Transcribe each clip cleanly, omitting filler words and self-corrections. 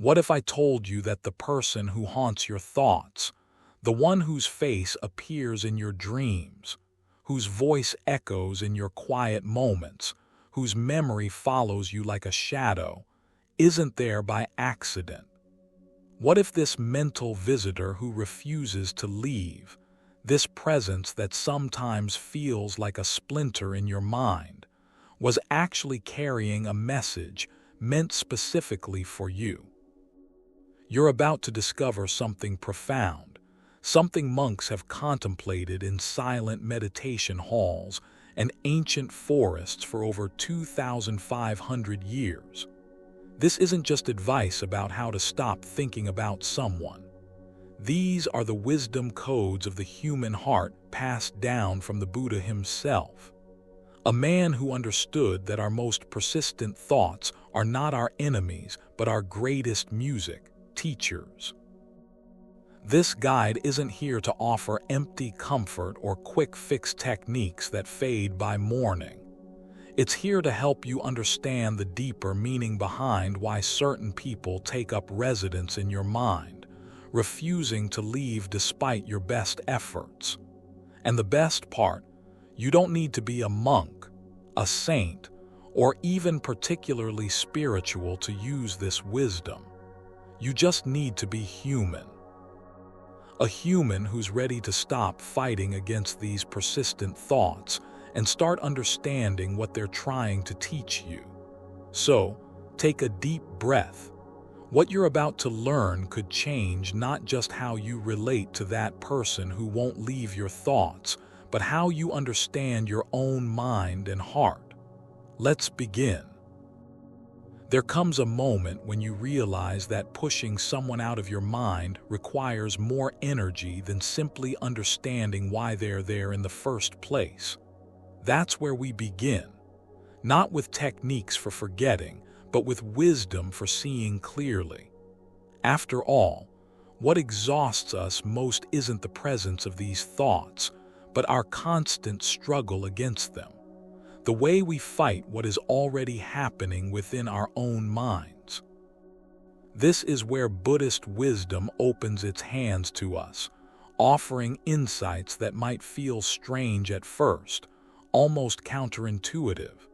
What if I told you that the person who haunts your thoughts, the one whose face appears in your dreams, whose voice echoes in your quiet moments, whose memory follows you like a shadow, isn't there by accident? What if this mental visitor who refuses to leave, this presence that sometimes feels like a splinter in your mind, was actually carrying a message meant specifically for you? You're about to discover something profound, something monks have contemplated in silent meditation halls and ancient forests for over 2,500 years. This isn't just advice about how to stop thinking about someone. These are the wisdom codes of the human heart passed down from the Buddha himself. A man who understood that our most persistent thoughts are not our enemies, but our greatest music, teachers. This guide isn't here to offer empty comfort or quick-fix techniques that fade by morning. It's here to help you understand the deeper meaning behind why certain people take up residence in your mind, refusing to leave despite your best efforts. And the best part, you don't need to be a monk, a saint, or even particularly spiritual to use this wisdom. You just need to be human. A human who's ready to stop fighting against these persistent thoughts and start understanding what they're trying to teach you. So, take a deep breath. What you're about to learn could change not just how you relate to that person who won't leave your thoughts, but how you understand your own mind and heart. Let's begin. There comes a moment when you realize that pushing someone out of your mind requires more energy than simply understanding why they're there in the first place. That's where we begin, not with techniques for forgetting, but with wisdom for seeing clearly. After all, what exhausts us most isn't the presence of these thoughts, but our constant struggle against them. The way we fight what is already happening within our own minds. This is where Buddhist wisdom opens its hands to us, offering insights that might feel strange at first, almost counterintuitive.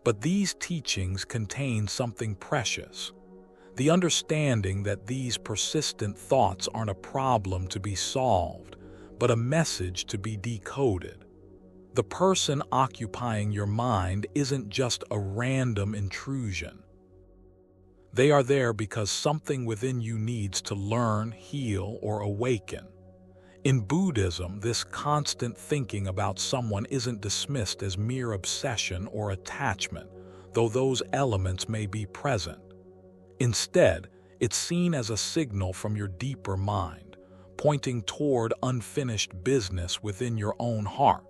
But these teachings contain something precious. The understanding that these persistent thoughts aren't a problem to be solved, but a message to be decoded. The person occupying your mind isn't just a random intrusion. They are there because something within you needs to learn, heal, or awaken. In Buddhism, this constant thinking about someone isn't dismissed as mere obsession or attachment, though those elements may be present. Instead, it's seen as a signal from your deeper mind, pointing toward unfinished business within your own heart.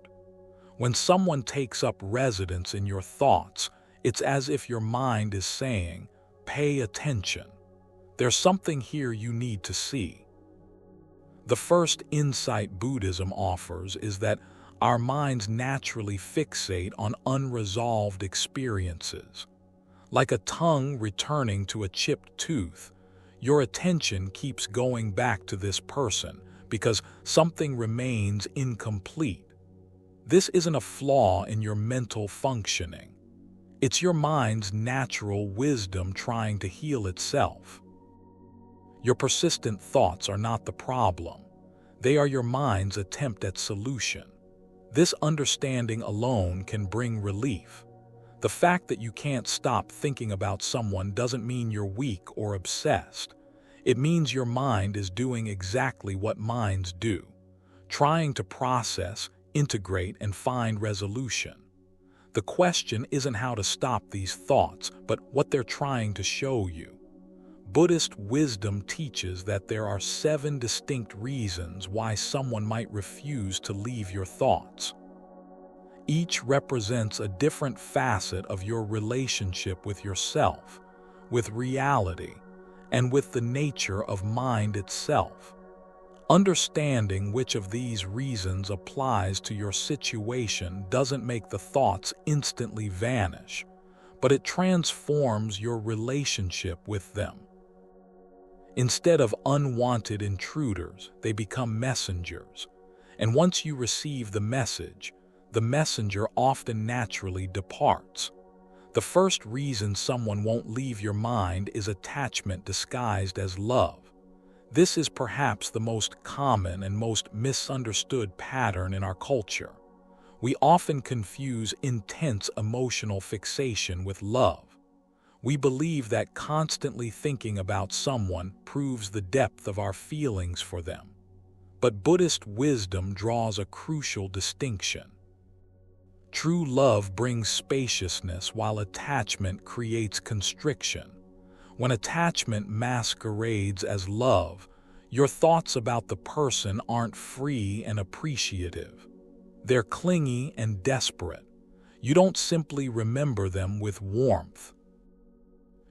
When someone takes up residence in your thoughts, it's as if your mind is saying, "Pay attention. There's something here you need to see." The first insight Buddhism offers is that our minds naturally fixate on unresolved experiences. Like a tongue returning to a chipped tooth, your attention keeps going back to this person because something remains incomplete. This isn't a flaw in your mental functioning. It's your mind's natural wisdom trying to heal itself. Your persistent thoughts are not the problem. They are your mind's attempt at solution. This understanding alone can bring relief. The fact that you can't stop thinking about someone doesn't mean you're weak or obsessed. It means your mind is doing exactly what minds do, trying to process, integrate, and find resolution. The question isn't how to stop these thoughts, but what they're trying to show you. Buddhist wisdom teaches that there are 7 distinct reasons why someone might refuse to leave your thoughts. Each represents a different facet of your relationship with yourself, with reality, and with the nature of mind itself. Understanding which of these reasons applies to your situation doesn't make the thoughts instantly vanish, but it transforms your relationship with them. Instead of unwanted intruders, they become messengers. And once you receive the messenger often naturally departs. The first reason someone won't leave your mind is attachment disguised as love. This is perhaps the most common and most misunderstood pattern in our culture. We often confuse intense emotional fixation with love. We believe that constantly thinking about someone proves the depth of our feelings for them. But Buddhist wisdom draws a crucial distinction. True love brings spaciousness while attachment creates constriction. When attachment masquerades as love, your thoughts about the person aren't free and appreciative. They're clingy and desperate. You don't simply remember them with warmth.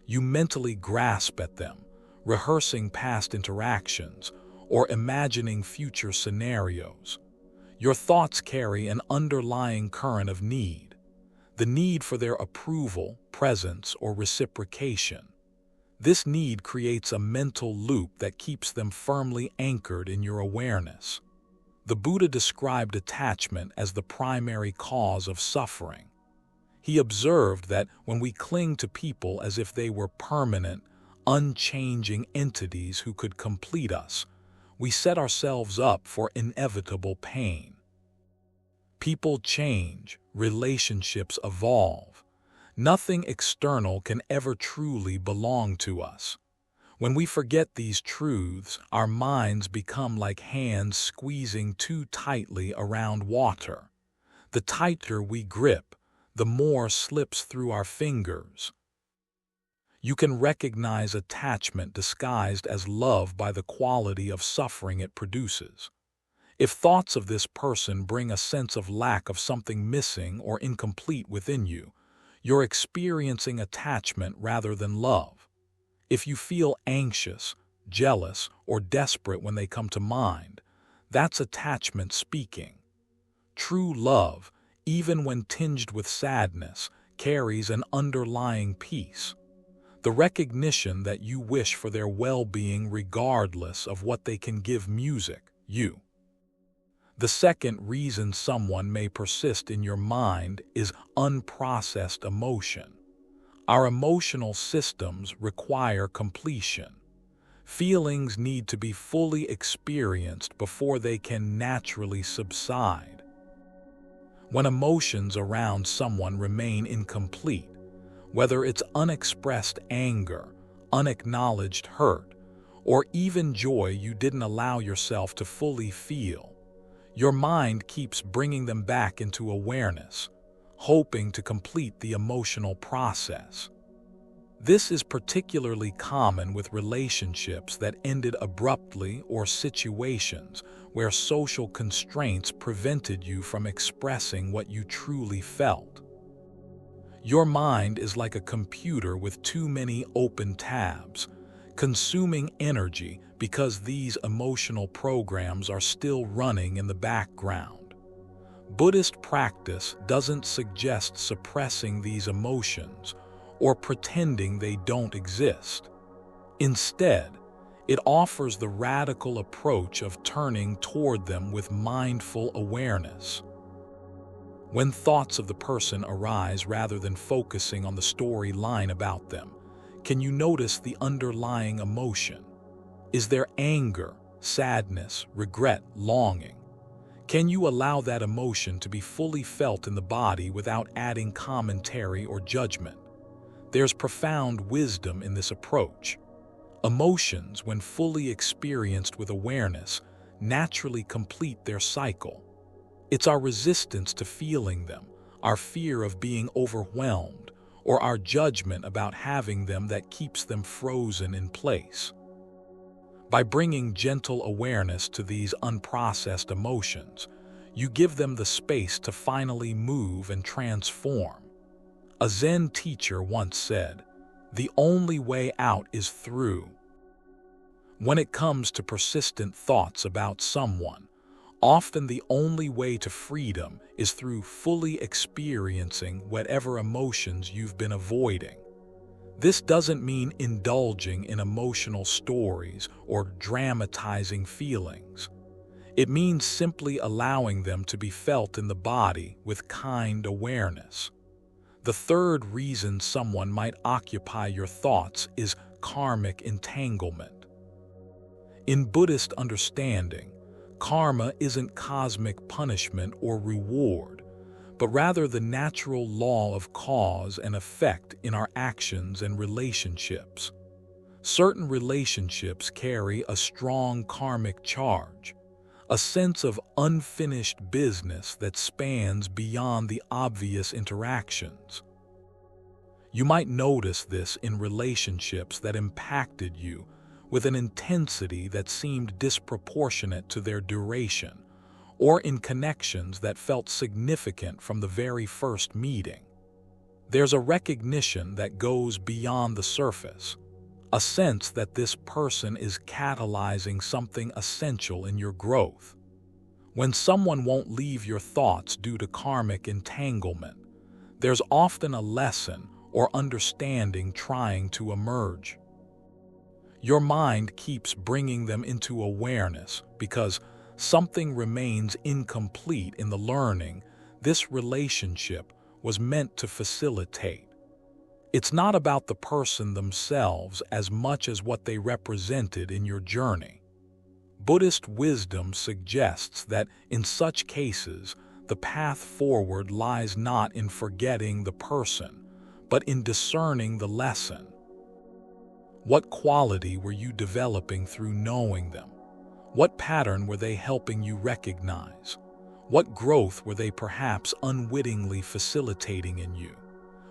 You mentally grasp at them, rehearsing past interactions or imagining future scenarios. Your thoughts carry an underlying current of need, the need for their approval, presence, or reciprocation. This need creates a mental loop that keeps them firmly anchored in your awareness. The Buddha described attachment as the primary cause of suffering. He observed that when we cling to people as if they were permanent, unchanging entities who could complete us, we set ourselves up for inevitable pain. People change, relationships evolve. Nothing external can ever truly belong to us. When we forget these truths, our minds become like hands squeezing too tightly around water. The tighter we grip, the more slips through our fingers. You can recognize attachment disguised as love by the quality of suffering it produces. If thoughts of this person bring a sense of lack of something missing or incomplete within you, you're experiencing attachment rather than love. If you feel anxious, jealous, or desperate when they come to mind, that's attachment speaking. True love, even when tinged with sadness, carries an underlying peace. The recognition that you wish for their well-being regardless of what they can give you. The second reason someone may persist in your mind is unprocessed emotion. Our emotional systems require completion. Feelings need to be fully experienced before they can naturally subside. When emotions around someone remain incomplete, whether it's unexpressed anger, unacknowledged hurt, or even joy you didn't allow yourself to fully feel, your mind keeps bringing them back into awareness, hoping to complete the emotional process. This is particularly common with relationships that ended abruptly or situations where social constraints prevented you from expressing what you truly felt. Your mind is like a computer with too many open tabs, consuming energy because these emotional programs are still running in the background. Buddhist practice doesn't suggest suppressing these emotions or pretending they don't exist. Instead, it offers the radical approach of turning toward them with mindful awareness. When thoughts of the person arise rather than focusing on the storyline about them, can you notice the underlying emotion? Is there anger, sadness, regret, longing? Can you allow that emotion to be fully felt in the body without adding commentary or judgment? There's profound wisdom in this approach. Emotions, when fully experienced with awareness, naturally complete their cycle. It's our resistance to feeling them, our fear of being overwhelmed, or our judgment about having them that keeps them frozen in place. By bringing gentle awareness to these unprocessed emotions, you give them the space to finally move and transform. A Zen teacher once said, "The only way out is through." When it comes to persistent thoughts about someone, often the only way to freedom is through fully experiencing whatever emotions you've been avoiding. This doesn't mean indulging in emotional stories or dramatizing feelings. It means simply allowing them to be felt in the body with kind awareness. The third reason someone might occupy your thoughts is karmic entanglement. In Buddhist understanding, karma isn't cosmic punishment or reward, but rather the natural law of cause and effect in our actions and relationships. Certain relationships carry a strong karmic charge, a sense of unfinished business that spans beyond the obvious interactions. You might notice this in relationships that impacted you with an intensity that seemed disproportionate to their duration, or in connections that felt significant from the very first meeting. There's a recognition that goes beyond the surface, a sense that this person is catalyzing something essential in your growth. When someone won't leave your thoughts due to karmic entanglement, there's often a lesson or understanding trying to emerge. Your mind keeps bringing them into awareness because something remains incomplete in the learning this relationship was meant to facilitate. It's not about the person themselves as much as what they represented in your journey. Buddhist wisdom suggests that in such cases, the path forward lies not in forgetting the person, but in discerning the lesson. What quality were you developing through knowing them? What pattern were they helping you recognize? What growth were they perhaps unwittingly facilitating in you?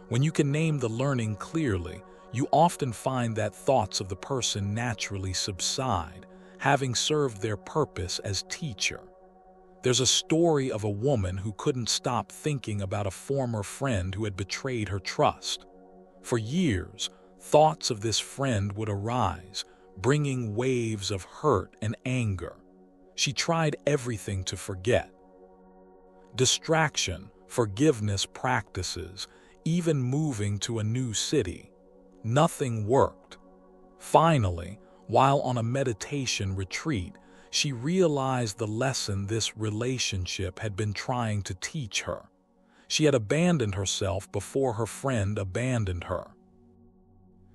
When you can name the learning clearly, you often find that thoughts of the person naturally subside, having served their purpose as teacher. There's a story of a woman who couldn't stop thinking about a former friend who had betrayed her trust. For years, thoughts of this friend would arise, bringing waves of hurt and anger. She tried everything to forget. Distraction, forgiveness practices, even moving to a new city. Nothing worked. Finally, while on a meditation retreat, she realized the lesson this relationship had been trying to teach her. She had abandoned herself before her friend abandoned her.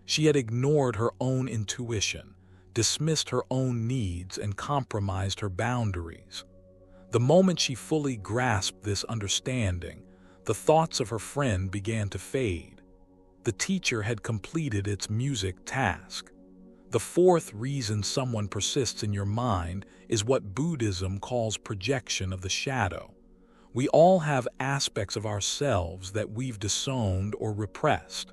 She had ignored her own intuition, dismissed her own needs, and compromised her boundaries. The moment she fully grasped this understanding, the thoughts of her friend began to fade. The teacher had completed its music task. The fourth reason someone persists in your mind is what Buddhism calls projection of the shadow. We all have aspects of ourselves that we've disowned or repressed,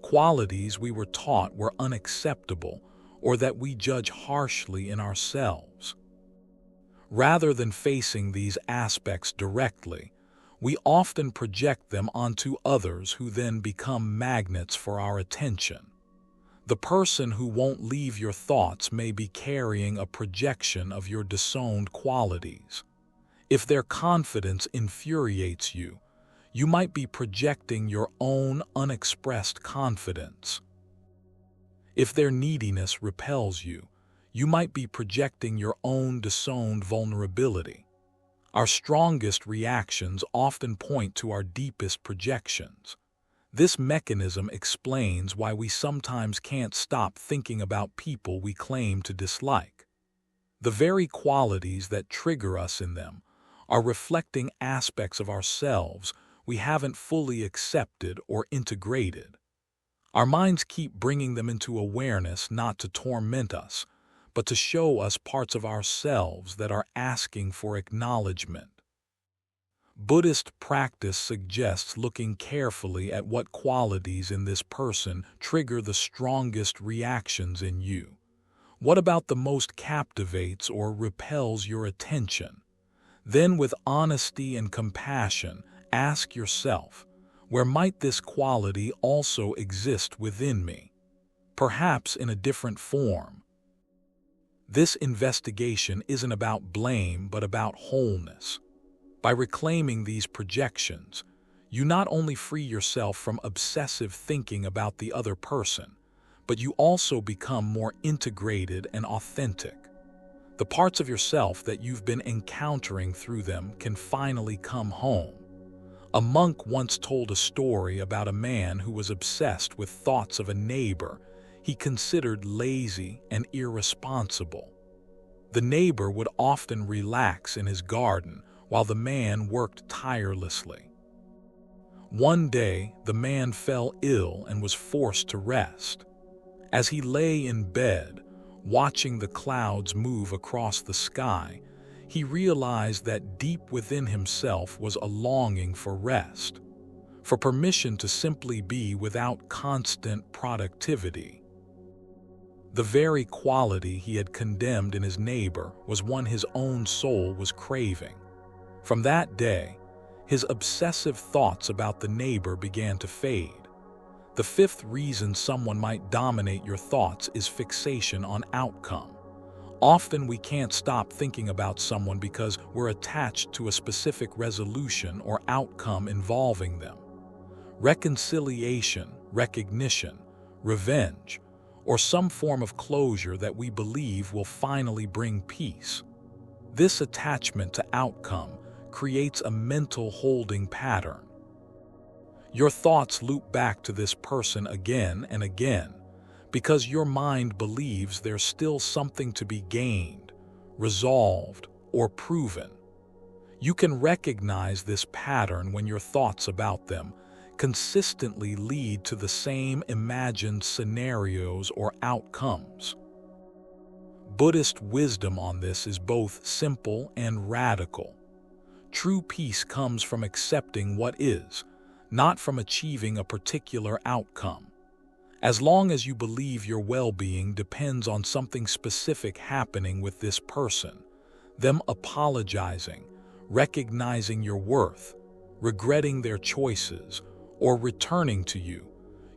qualities we were taught were unacceptable or that we judge harshly in ourselves. Rather than facing these aspects directly, we often project them onto others who then become magnets for our attention. The person who won't leave your thoughts may be carrying a projection of your disowned qualities. If their confidence infuriates you, you might be projecting your own unexpressed confidence. If their neediness repels you, you might be projecting your own disowned vulnerability. Our strongest reactions often point to our deepest projections. This mechanism explains why we sometimes can't stop thinking about people we claim to dislike. The very qualities that trigger us in them are reflecting aspects of ourselves we haven't fully accepted or integrated. Our minds keep bringing them into awareness not to torment us, but to show us parts of ourselves that are asking for acknowledgement. Buddhist practice suggests looking carefully at what qualities in this person trigger the strongest reactions in you. What about the most captivates or repels your attention? Then, with honesty and compassion, ask yourself, where might this quality also exist within me? Perhaps in a different form. This investigation isn't about blame, but about wholeness. By reclaiming these projections, You not only free yourself from obsessive thinking about the other person, but you also become more integrated and authentic. The parts of yourself that you've been encountering through them can finally come home. A monk once told a story about a man who was obsessed with thoughts of a neighbor he considered lazy and irresponsible. The neighbor would often relax in his garden while the man worked tirelessly. One day, the man fell ill and was forced to rest. As he lay in bed, watching the clouds move across the sky, he realized that deep within himself was a longing for rest, for permission to simply be without constant productivity. The very quality he had condemned in his neighbor was one his own soul was craving. From that day, his obsessive thoughts about the neighbor began to fade. The fifth reason someone might dominate your thoughts is fixation on outcome. Often we can't stop thinking about someone because we're attached to a specific resolution or outcome involving them. Reconciliation, recognition, revenge, or some form of closure that we believe will finally bring peace. This attachment to outcome creates a mental holding pattern. Your thoughts loop back to this person again and again because your mind believes there's still something to be gained, resolved, or proven. You can recognize this pattern when your thoughts about them consistently lead to the same imagined scenarios or outcomes. Buddhist wisdom on this is both simple and radical. True peace comes from accepting what is, not from achieving a particular outcome. As long as you believe your well-being depends on something specific happening with this person, them apologizing, recognizing your worth, regretting their choices, or returning to you,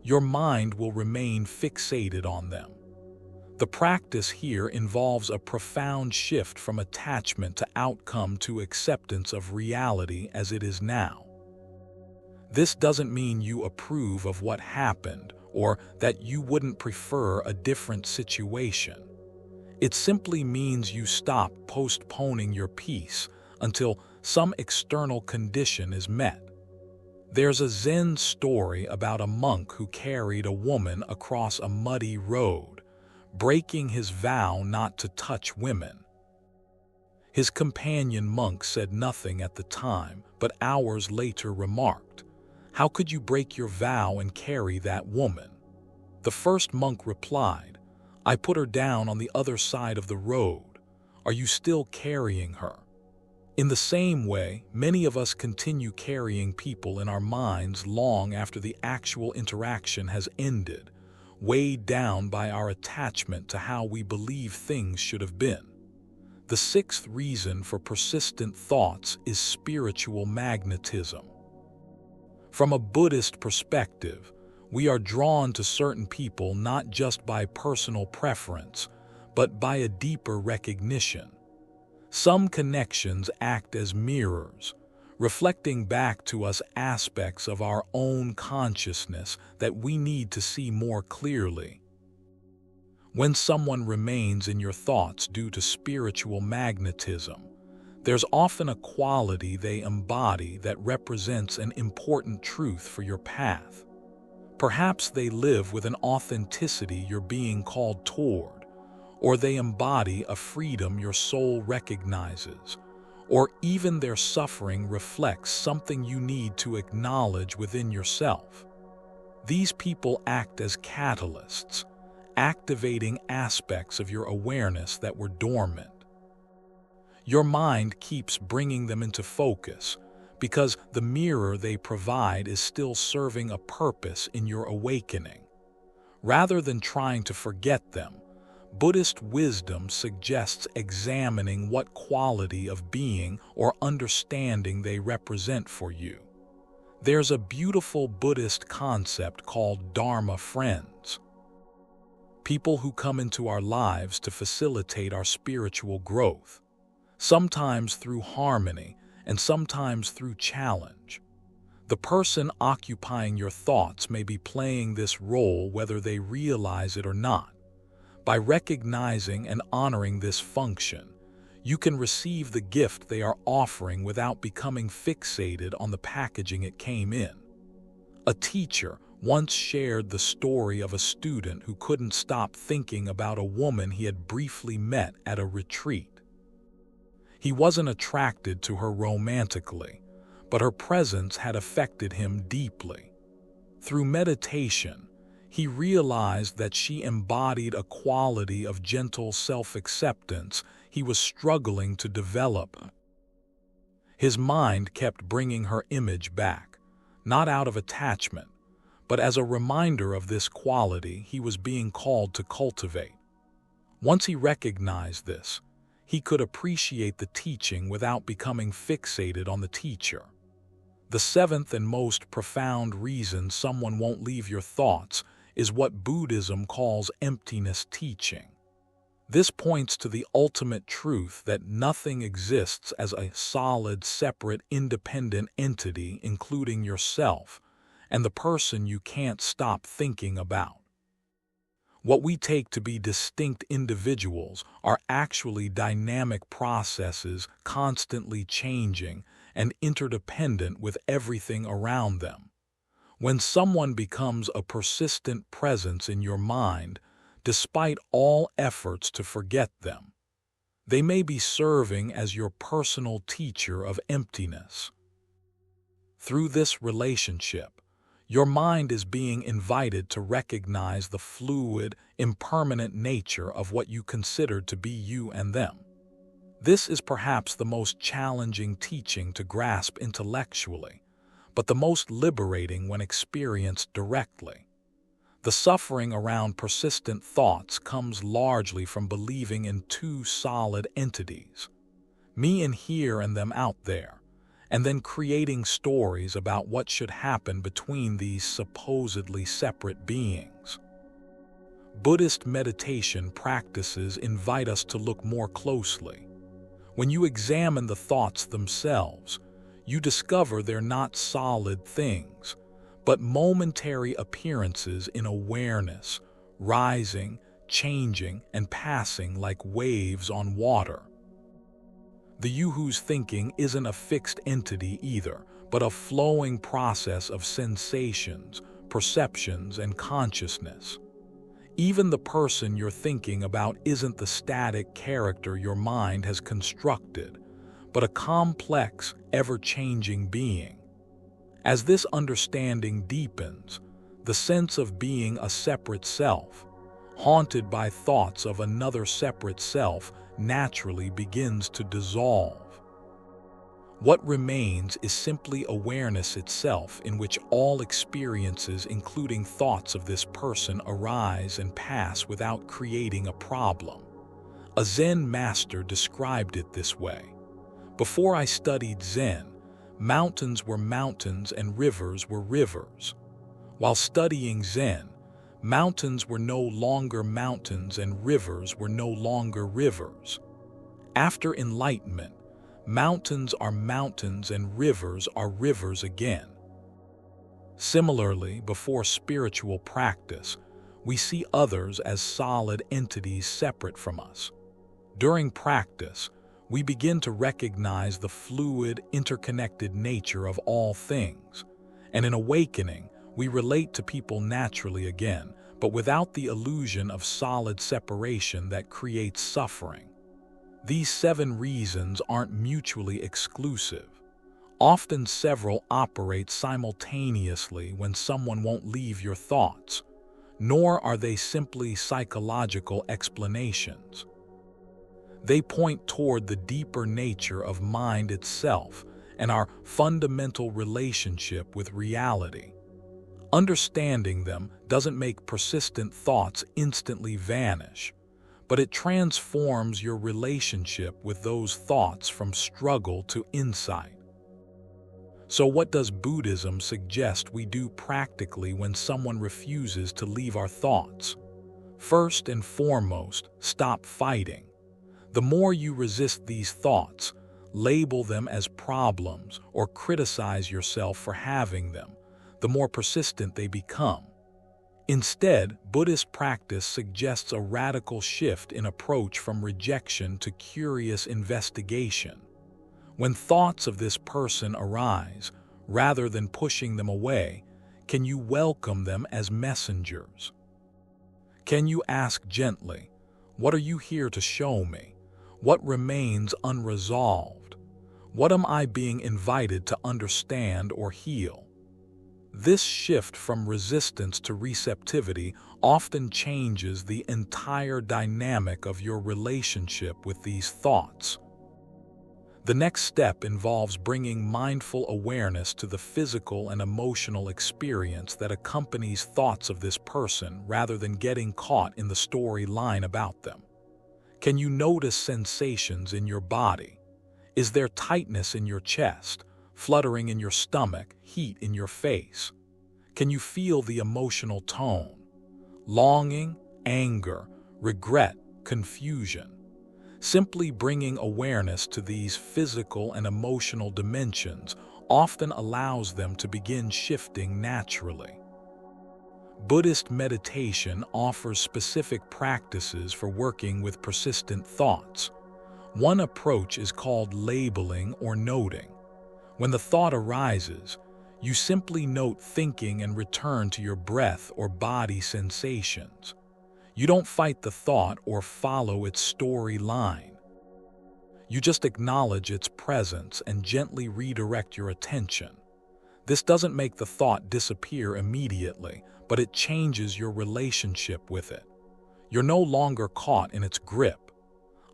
your mind will remain fixated on them. The practice here involves a profound shift from attachment to outcome to acceptance of reality as it is now. This doesn't mean you approve of what happened or that you wouldn't prefer a different situation. It simply means you stop postponing your peace until some external condition is met. There's a Zen story about a monk who carried a woman across a muddy road, breaking his vow not to touch women. His companion monk said nothing at the time, but hours later remarked, "How could you break your vow and carry that woman?" The first monk replied, "I put her down on the other side of the road. Are you still carrying her?" In the same way, many of us continue carrying people in our minds long after the actual interaction has ended, weighed down by our attachment to how we believe things should have been. The sixth reason for persistent thoughts is spiritual magnetism. From a Buddhist perspective, we are drawn to certain people not just by personal preference, but by a deeper recognition. Some connections act as mirrors, reflecting back to us aspects of our own consciousness that we need to see more clearly. When someone remains in your thoughts due to spiritual magnetism, there's often a quality they embody that represents an important truth for your path. Perhaps they live with an authenticity you're being called toward, or they embody a freedom your soul recognizes, or even their suffering reflects something you need to acknowledge within yourself. These people act as catalysts, activating aspects of your awareness that were dormant. Your mind keeps bringing them into focus because the mirror they provide is still serving a purpose in your awakening. Rather than trying to forget them, Buddhist wisdom suggests examining what quality of being or understanding they represent for you. There's a beautiful Buddhist concept called Dharma friends. People who come into our lives to facilitate our spiritual growth, sometimes through harmony and sometimes through challenge. The person occupying your thoughts may be playing this role whether they realize it or not. By recognizing and honoring this function, you can receive the gift they are offering without becoming fixated on the packaging it came in. A teacher once shared the story of a student who couldn't stop thinking about a woman he had briefly met at a retreat. He wasn't attracted to her romantically, but her presence had affected him deeply. Through meditation, he realized that she embodied a quality of gentle self-acceptance he was struggling to develop. His mind kept bringing her image back, not out of attachment, but as a reminder of this quality he was being called to cultivate. Once he recognized this, he could appreciate the teaching without becoming fixated on the teacher. The seventh and most profound reason someone won't leave your thoughts is what Buddhism calls emptiness teaching. This points to the ultimate truth that nothing exists as a solid, separate, independent entity, including yourself and the person you can't stop thinking about. What we take to be distinct individuals are actually dynamic processes, constantly changing and interdependent with everything around them. When someone becomes a persistent presence in your mind, despite all efforts to forget them, they may be serving as your personal teacher of emptiness. Through this relationship, your mind is being invited to recognize the fluid, impermanent nature of what you consider to be you and them. This is perhaps the most challenging teaching to grasp intellectually, but the most liberating when experienced directly. The suffering around persistent thoughts comes largely from believing in two solid entities, me in here and them out there, and then creating stories about what should happen between these supposedly separate beings. Buddhist meditation practices invite us to look more closely. When you examine the thoughts themselves, you discover they're not solid things, but momentary appearances in awareness, rising, changing, and passing like waves on water. The you who's thinking isn't a fixed entity either, but a flowing process of sensations, perceptions, and consciousness. Even the person you're thinking about isn't the static character your mind has constructed, but a complex, ever-changing being. As this understanding deepens, the sense of being a separate self, haunted by thoughts of another separate self, naturally begins to dissolve. What remains is simply awareness itself, in which all experiences, including thoughts of this person, arise and pass without creating a problem. A Zen master described it this way: "Before I studied Zen, mountains were mountains and rivers were rivers. While studying Zen, mountains were no longer mountains and rivers were no longer rivers. After enlightenment, mountains are mountains and rivers are rivers again." Similarly, before spiritual practice, we see others as solid entities separate from us. During practice, we begin to recognize the fluid, interconnected nature of all things, and in awakening, we relate to people naturally again, but without the illusion of solid separation that creates suffering. These 7 reasons aren't mutually exclusive. Often several operate simultaneously when someone won't leave your thoughts, nor are they simply psychological explanations. They point toward the deeper nature of mind itself and our fundamental relationship with reality. Understanding them doesn't make persistent thoughts instantly vanish, but it transforms your relationship with those thoughts from struggle to insight. So what does Buddhism suggest we do practically when someone refuses to leave our thoughts? First and foremost, stop fighting. The more you resist these thoughts, label them as problems, or criticize yourself for having them, the more persistent they become. Instead, Buddhist practice suggests a radical shift in approach from rejection to curious investigation. When thoughts of this person arise, rather than pushing them away, can you welcome them as messengers? Can you ask gently, "What are you here to show me? What remains unresolved? What am I being invited to understand or heal?" This shift from resistance to receptivity often changes the entire dynamic of your relationship with these thoughts. The next step involves bringing mindful awareness to the physical and emotional experience that accompanies thoughts of this person rather than getting caught in the storyline about them. Can you notice sensations in your body? Is there tightness in your chest, fluttering in your stomach, heat in your face? Can you feel the emotional tone? Longing, anger, regret, confusion. Simply bringing awareness to these physical and emotional dimensions often allows them to begin shifting naturally. Buddhist meditation offers specific practices for working with persistent thoughts. One approach is called labeling or noting. When the thought arises, you simply note thinking and return to your breath or body sensations. You don't fight the thought or follow its storyline. You just acknowledge its presence and gently redirect your attention. This doesn't make the thought disappear immediately, but it changes your relationship with it. You're no longer caught in its grip.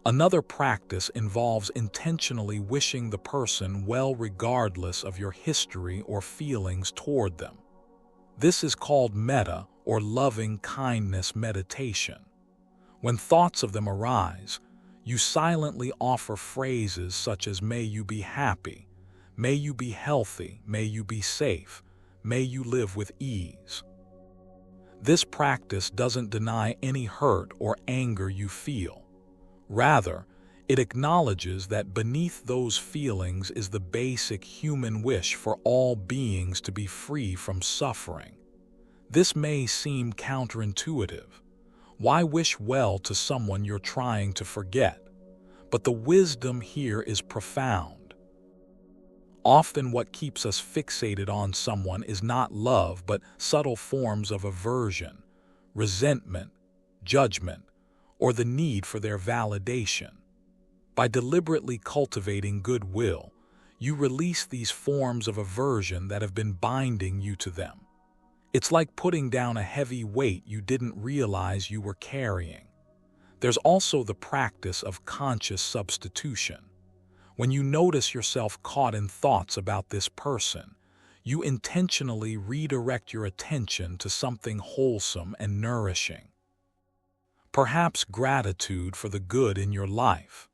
Another practice involves intentionally wishing the person well regardless of your history or feelings toward them. This is called metta, or loving kindness meditation. When thoughts of them arise, you silently offer phrases such as "May you be happy," "May you be healthy," "May you be safe," "May you live with ease." This practice doesn't deny any hurt or anger you feel. Rather, it acknowledges that beneath those feelings is the basic human wish for all beings to be free from suffering. This may seem counterintuitive. Why wish well to someone you're trying to forget? But the wisdom here is profound. Often what keeps us fixated on someone is not love, but subtle forms of aversion, resentment, judgment, or the need for their validation. By deliberately cultivating goodwill, you release these forms of aversion that have been binding you to them. It's like putting down a heavy weight you didn't realize you were carrying. There's also the practice of conscious substitution. When you notice yourself caught in thoughts about this person, you intentionally redirect your attention to something wholesome and nourishing. Perhaps gratitude for the good in your life,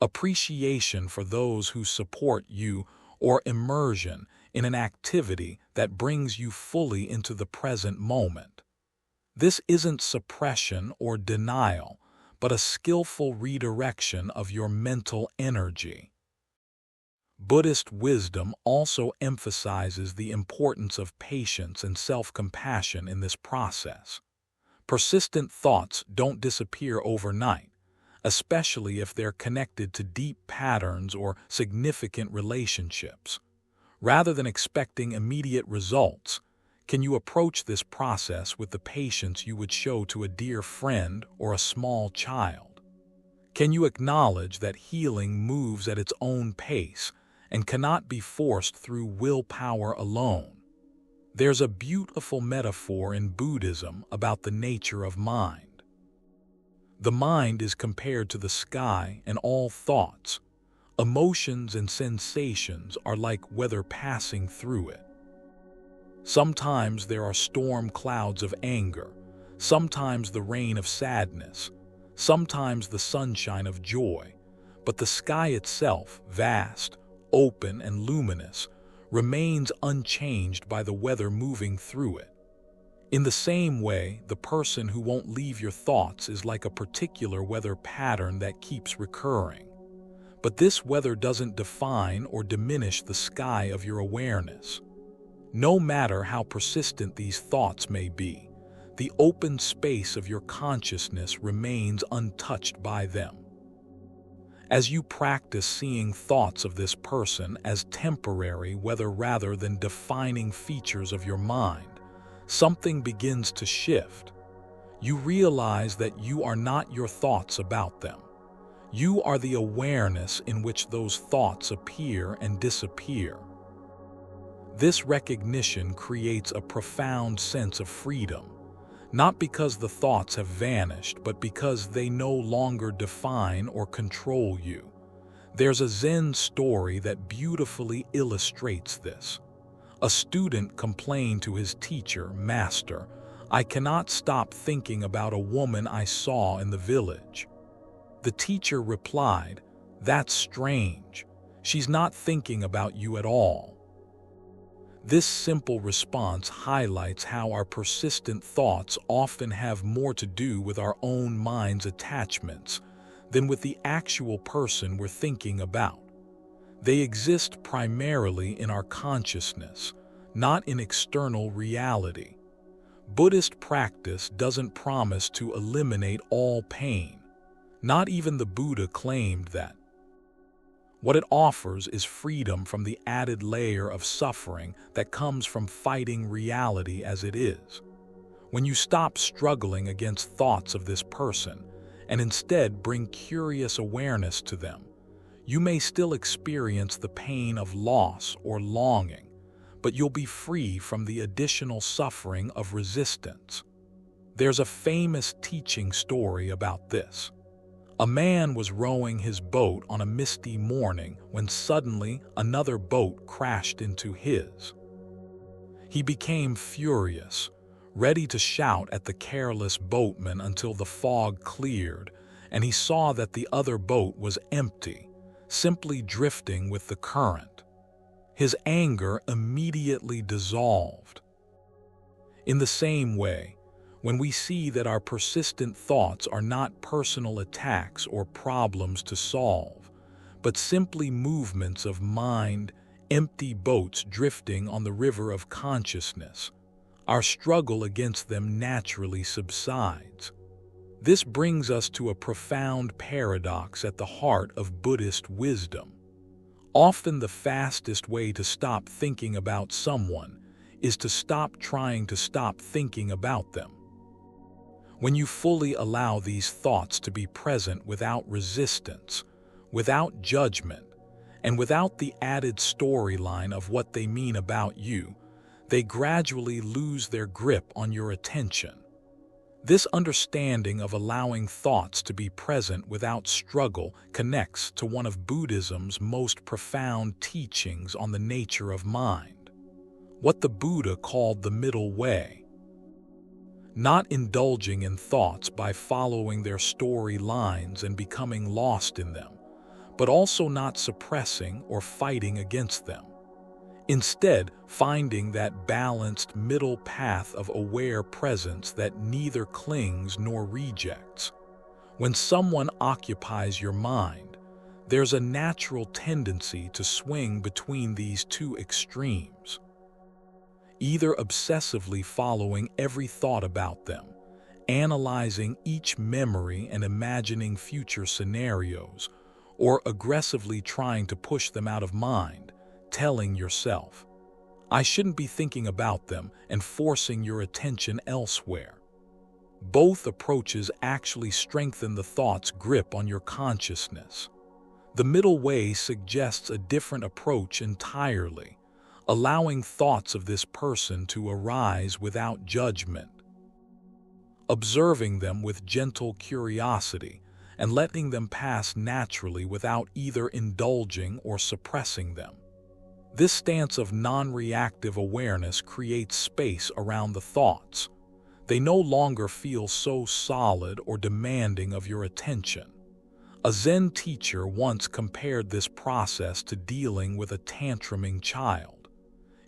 appreciation for those who support you, or immersion in an activity that brings you fully into the present moment. This isn't suppression or denial, but a skillful redirection of your mental energy. Buddhist wisdom also emphasizes the importance of patience and self-compassion in this process. Persistent thoughts don't disappear overnight, especially if they're connected to deep patterns or significant relationships. Rather than expecting immediate results, can you approach this process with the patience you would show to a dear friend or a small child? Can you acknowledge that healing moves at its own pace and cannot be forced through willpower alone? There's a beautiful metaphor in Buddhism about the nature of mind. The mind is compared to the sky and all thoughts. Emotions and sensations are like weather passing through it. Sometimes there are storm clouds of anger, sometimes the rain of sadness, sometimes the sunshine of joy, but the sky itself, vast, open, and luminous, remains unchanged by the weather moving through it. In the same way, the person who won't leave your thoughts is like a particular weather pattern that keeps recurring. But this weather doesn't define or diminish the sky of your awareness. No matter how persistent these thoughts may be, the open space of your consciousness remains untouched by them. As you practice seeing thoughts of this person as temporary, whether rather than defining features of your mind, something begins to shift. You realize that you are not your thoughts about them. You are the awareness in which those thoughts appear and disappear. This recognition creates a profound sense of freedom, not because the thoughts have vanished, but because they no longer define or control you. There's a Zen story that beautifully illustrates this. A student complained to his teacher, "Master, I cannot stop thinking about a woman I saw in the village." The teacher replied, "That's strange. She's not thinking about you at all." This simple response highlights how our persistent thoughts often have more to do with our own mind's attachments than with the actual person we're thinking about. They exist primarily in our consciousness, not in external reality. Buddhist practice doesn't promise to eliminate all pain. Not even the Buddha claimed that. What it offers is freedom from the added layer of suffering that comes from fighting reality as it is. When you stop struggling against thoughts of this person and instead bring curious awareness to them, you may still experience the pain of loss or longing, but you'll be free from the additional suffering of resistance. There's a famous teaching story about this. A man was rowing his boat on a misty morning when suddenly another boat crashed into his. He became furious, ready to shout at the careless boatman until the fog cleared and he saw that the other boat was empty, simply drifting with the current. His anger immediately dissolved. In the same way, when we see that our persistent thoughts are not personal attacks or problems to solve, but simply movements of mind, empty boats drifting on the river of consciousness, our struggle against them naturally subsides. This brings us to a profound paradox at the heart of Buddhist wisdom. Often the fastest way to stop thinking about someone is to stop trying to stop thinking about them. When you fully allow these thoughts to be present without resistance, without judgment, and without the added storyline of what they mean about you, they gradually lose their grip on your attention. This understanding of allowing thoughts to be present without struggle connects to one of Buddhism's most profound teachings on the nature of mind, what the Buddha called the middle way. Not indulging in thoughts by following their storylines and becoming lost in them, but also not suppressing or fighting against them. Instead, finding that balanced middle path of aware presence that neither clings nor rejects. When someone occupies your mind, there's a natural tendency to swing between these two extremes. Either obsessively following every thought about them, analyzing each memory and imagining future scenarios, or aggressively trying to push them out of mind, telling yourself, "I shouldn't be thinking about them," and forcing your attention elsewhere. Both approaches actually strengthen the thought's grip on your consciousness. The middle way suggests a different approach entirely, allowing thoughts of this person to arise without judgment, observing them with gentle curiosity, and letting them pass naturally without either indulging or suppressing them. This stance of non-reactive awareness creates space around the thoughts. They no longer feel so solid or demanding of your attention. A Zen teacher once compared this process to dealing with a tantruming child.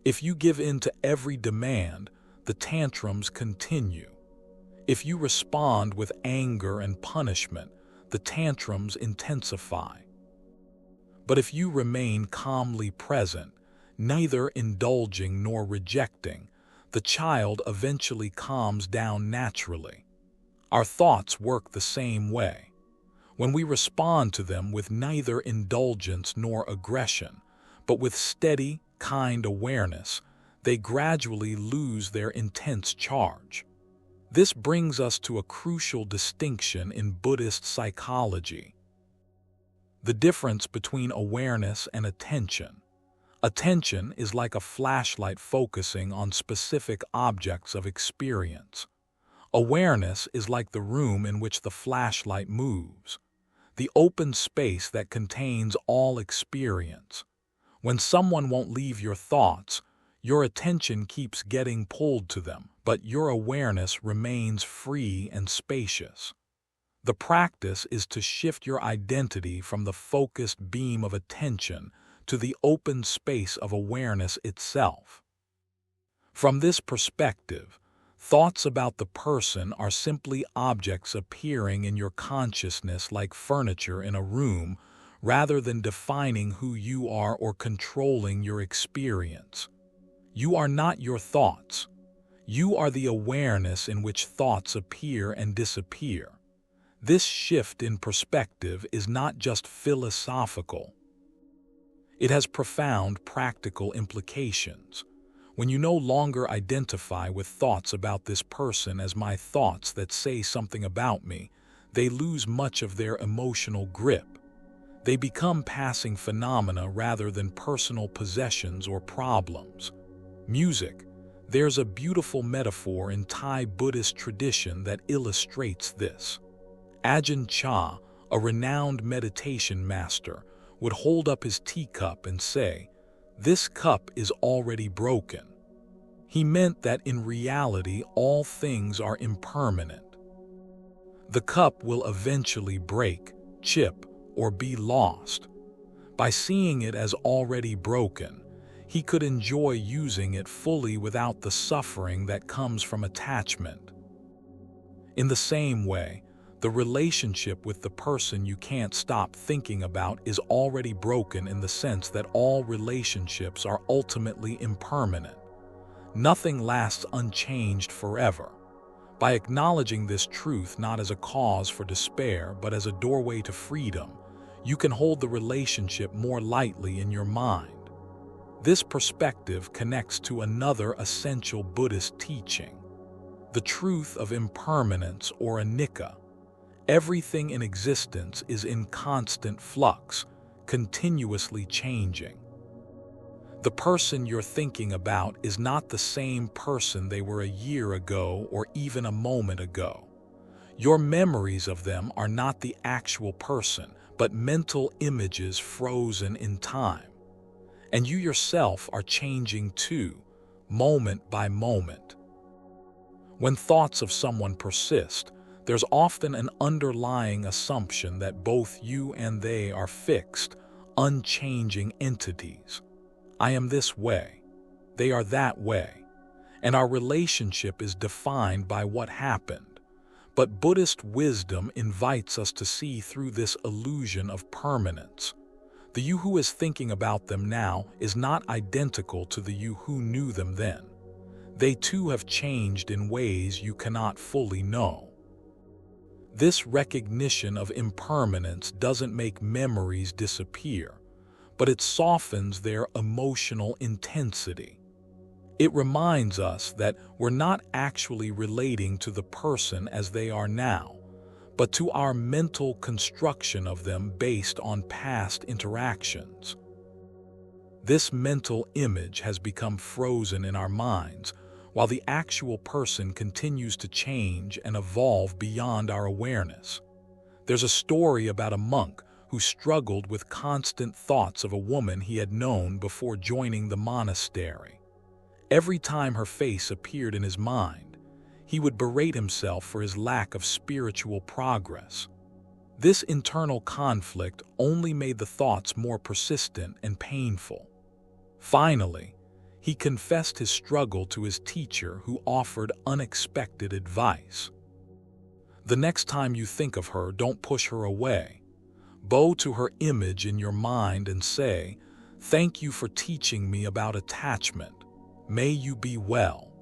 If you give in to every demand, the tantrums continue. If you respond with anger and punishment, the tantrums intensify. But if you remain calmly present, neither indulging nor rejecting, the child eventually calms down naturally. Our thoughts work the same way. When we respond to them with neither indulgence nor aggression, but with steady, kind awareness, they gradually lose their intense charge. This brings us to a crucial distinction in Buddhist psychology: the difference between awareness and attention. Attention is like a flashlight focusing on specific objects of experience. Awareness is like the room in which the flashlight moves, the open space that contains all experience. When someone won't leave your thoughts, your attention keeps getting pulled to them, but your awareness remains free and spacious. The practice is to shift your identity from the focused beam of attention to the open space of awareness itself. From this perspective, thoughts about the person are simply objects appearing in your consciousness like furniture in a room, rather than defining who you are or controlling your experience. You are not your thoughts. You are the awareness in which thoughts appear and disappear. This shift in perspective is not just philosophical. It has profound practical implications. When you no longer identify with thoughts about this person as my thoughts that say something about me, they lose much of their emotional grip. They become passing phenomena rather than personal possessions or problems. Music. There's a beautiful metaphor in Thai Buddhist tradition that illustrates this. Ajahn Chah, a renowned meditation master, would hold up his teacup and say, "This cup is already broken." He meant that in reality all things are impermanent. The cup will eventually break, chip, or be lost. By seeing it as already broken, he could enjoy using it fully without the suffering that comes from attachment. In the same way, the relationship with the person you can't stop thinking about is already broken in the sense that all relationships are ultimately impermanent. Nothing lasts unchanged forever. By acknowledging this truth not as a cause for despair but as a doorway to freedom, you can hold the relationship more lightly in your mind. This perspective connects to another essential Buddhist teaching: the truth of impermanence, or anicca. Everything in existence is in constant flux, continuously changing. The person you're thinking about is not the same person they were a year ago or even a moment ago. Your memories of them are not the actual person, but mental images frozen in time. And you yourself are changing too, moment by moment. When thoughts of someone persist, there's often an underlying assumption that both you and they are fixed, unchanging entities. I am this way, they are that way, and our relationship is defined by what happened. But Buddhist wisdom invites us to see through this illusion of permanence. The you who is thinking about them now is not identical to the you who knew them then. They too have changed in ways you cannot fully know. This recognition of impermanence doesn't make memories disappear, but it softens their emotional intensity. It reminds us that we're not actually relating to the person as they are now, but to our mental construction of them based on past interactions. This mental image has become frozen in our minds, while the actual person continues to change and evolve beyond our awareness. There's a story about a monk who struggled with constant thoughts of a woman he had known before joining the monastery. Every time her face appeared in his mind, he would berate himself for his lack of spiritual progress. This internal conflict only made the thoughts more persistent and painful. Finally, he confessed his struggle to his teacher, who offered unexpected advice. The next time you think of her, don't push her away. Bow to her image in your mind and say, "Thank you for teaching me about attachment. May you be well."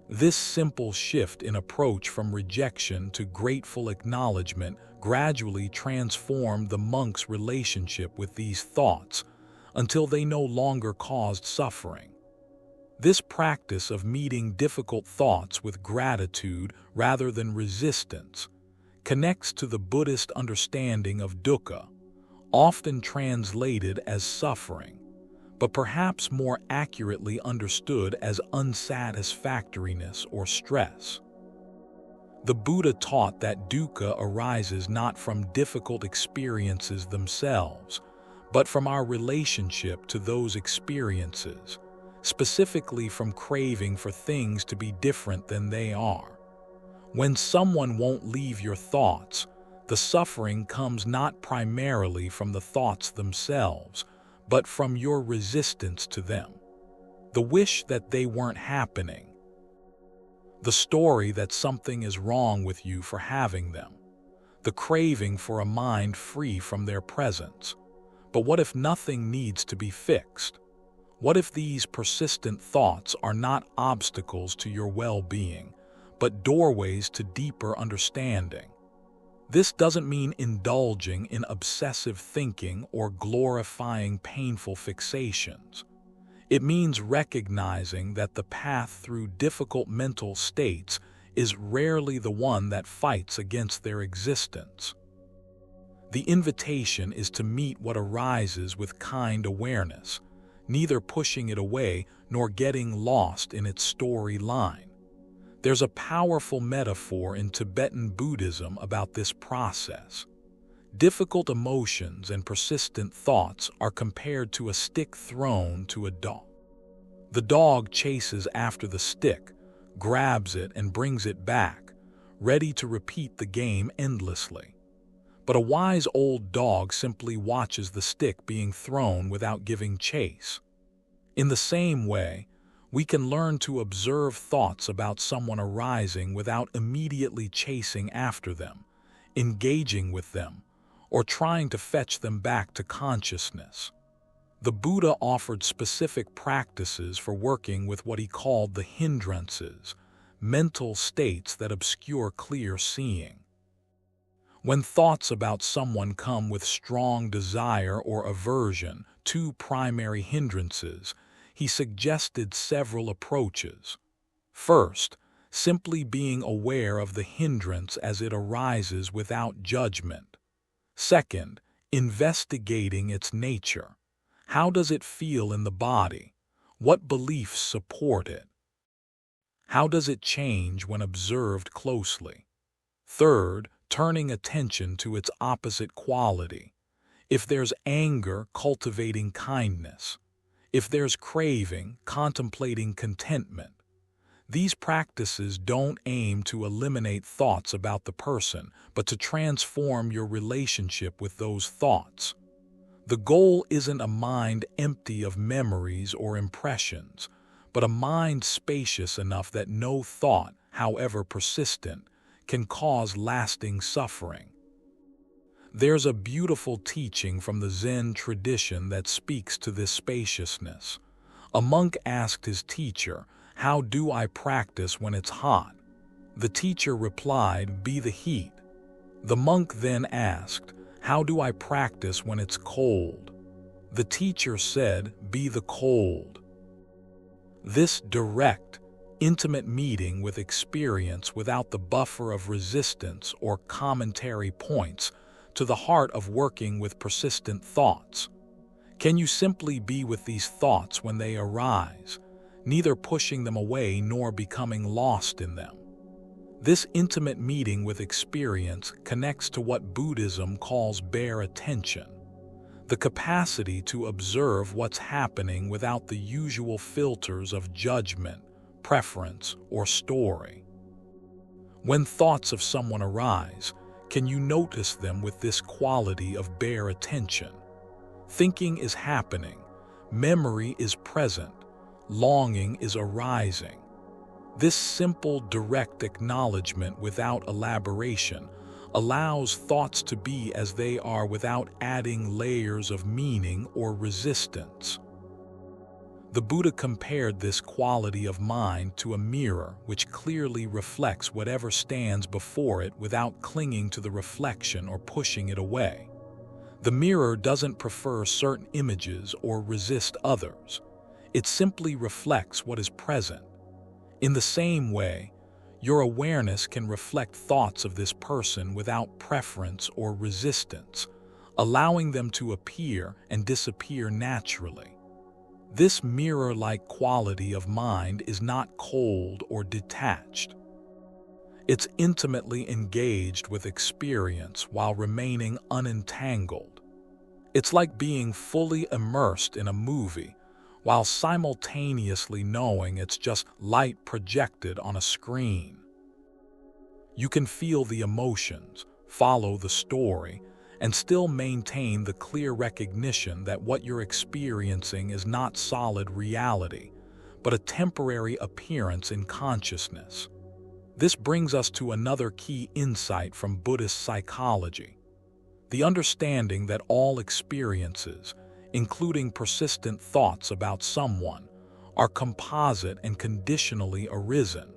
This simple shift in approach from rejection to grateful acknowledgement gradually transformed the monk's relationship with these thoughts until they no longer caused suffering. This practice of meeting difficult thoughts with gratitude rather than resistance connects to the Buddhist understanding of dukkha, often translated as suffering, but perhaps more accurately understood as unsatisfactoriness or stress. The Buddha taught that dukkha arises not from difficult experiences themselves, but from our relationship to those experiences, specifically from craving for things to be different than they are. When someone won't leave your thoughts, the suffering comes not primarily from the thoughts themselves, but from your resistance to them. The wish that they weren't happening. The story that something is wrong with you for having them. The craving for a mind free from their presence. But what if nothing needs to be fixed? What if these persistent thoughts are not obstacles to your well-being, but doorways to deeper understanding? This doesn't mean indulging in obsessive thinking or glorifying painful fixations. It means recognizing that the path through difficult mental states is rarely the one that fights against their existence. The invitation is to meet what arises with kind awareness, neither pushing it away nor getting lost in its storyline. There's a powerful metaphor in Tibetan Buddhism about this process. Difficult emotions and persistent thoughts are compared to a stick thrown to a dog. The dog chases after the stick, grabs it and brings it back, ready to repeat the game endlessly. But a wise old dog simply watches the stick being thrown without giving chase. In the same way, we can learn to observe thoughts about someone arising without immediately chasing after them, engaging with them, or trying to fetch them back to consciousness. The Buddha offered specific practices for working with what he called the hindrances, mental states that obscure clear seeing. When thoughts about someone come with strong desire or aversion, two primary hindrances, he suggested several approaches. First, simply being aware of the hindrance as it arises without judgment. Second, investigating its nature. How does it feel in the body? What beliefs support it? How does it change when observed closely? Third, turning attention to its opposite quality. If there's anger, cultivating kindness. If there's craving, contemplating contentment. These practices don't aim to eliminate thoughts about the person, but to transform your relationship with those thoughts. The goal isn't a mind empty of memories or impressions, but a mind spacious enough that no thought, however persistent, can cause lasting suffering. There's a beautiful teaching from the Zen tradition that speaks to this spaciousness. A monk asked his teacher, "How do I practice when it's hot?" The teacher replied, "Be the heat." The monk then asked, "How do I practice when it's cold?" The teacher said, "Be the cold." This direct, intimate meeting with experience without the buffer of resistance or commentary points to the heart of working with persistent thoughts. Can you simply be with these thoughts when they arise, neither pushing them away nor becoming lost in them? This intimate meeting with experience connects to what Buddhism calls bare attention, the capacity to observe what's happening without the usual filters of judgment, preference, or story. When thoughts of someone arise, can you notice them with this quality of bare attention? Thinking is happening, memory is present, longing is arising. This simple, direct acknowledgement without elaboration allows thoughts to be as they are without adding layers of meaning or resistance. The Buddha compared this quality of mind to a mirror which clearly reflects whatever stands before it without clinging to the reflection or pushing it away. The mirror doesn't prefer certain images or resist others. It simply reflects what is present. In the same way, your awareness can reflect thoughts of this person without preference or resistance, allowing them to appear and disappear naturally. This mirror-like quality of mind is not cold or detached. It's intimately engaged with experience while remaining unentangled. It's like being fully immersed in a movie while simultaneously knowing it's just light projected on a screen. You can feel the emotions, follow the story, and still maintain the clear recognition that what you're experiencing is not solid reality, but a temporary appearance in consciousness. This brings us to another key insight from Buddhist psychology: the understanding that all experiences, including persistent thoughts about someone, are composite and conditionally arisen.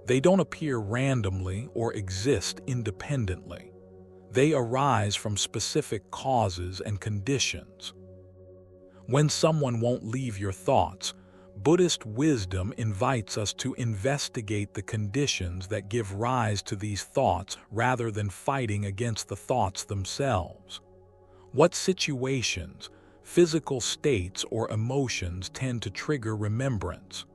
They don't appear randomly or exist independently. They arise from specific causes and conditions. When someone won't leave your thoughts, Buddhist wisdom invites us to investigate the conditions that give rise to these thoughts rather than fighting against the thoughts themselves. What situations, physical states, or emotions tend to trigger remembrance?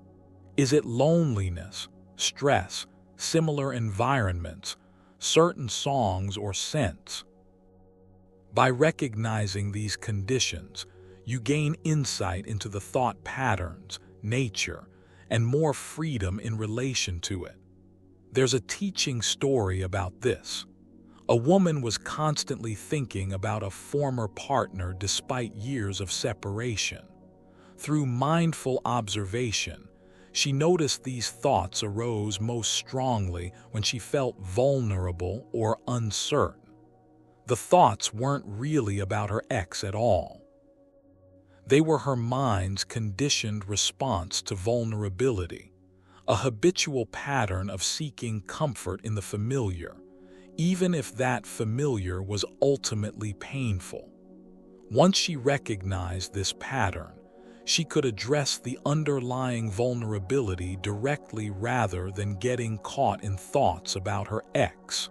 Is it loneliness, stress, similar environments, certain songs, or scents? By recognizing these conditions, you gain insight into the thought patterns, nature, and more freedom in relation to it. There's a teaching story about this. A woman was constantly thinking about a former partner despite years of separation. Through mindful observation, she noticed these thoughts arose most strongly when she felt vulnerable or uncertain. The thoughts weren't really about her ex at all. They were her mind's conditioned response to vulnerability, a habitual pattern of seeking comfort in the familiar, even if that familiar was ultimately painful. Once she recognized this pattern, she could address the underlying vulnerability directly rather than getting caught in thoughts about her ex.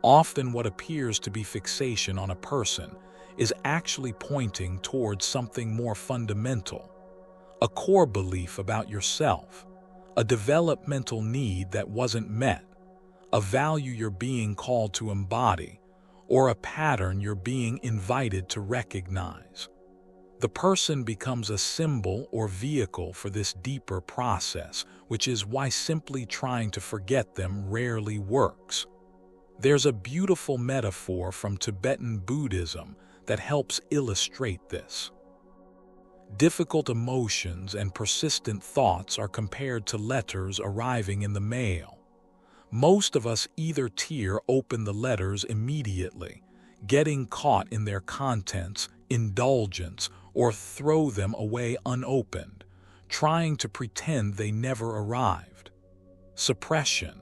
Often what appears to be fixation on a person is actually pointing towards something more fundamental, a core belief about yourself, a developmental need that wasn't met, a value you're being called to embody, or a pattern you're being invited to recognize. The person becomes a symbol or vehicle for this deeper process, which is why simply trying to forget them rarely works. There's a beautiful metaphor from Tibetan Buddhism that helps illustrate this. Difficult emotions and persistent thoughts are compared to letters arriving in the mail. Most of us either tear open the letters immediately, getting caught in their contents, indulgence, or throw them away unopened, trying to pretend they never arrived. Suppression.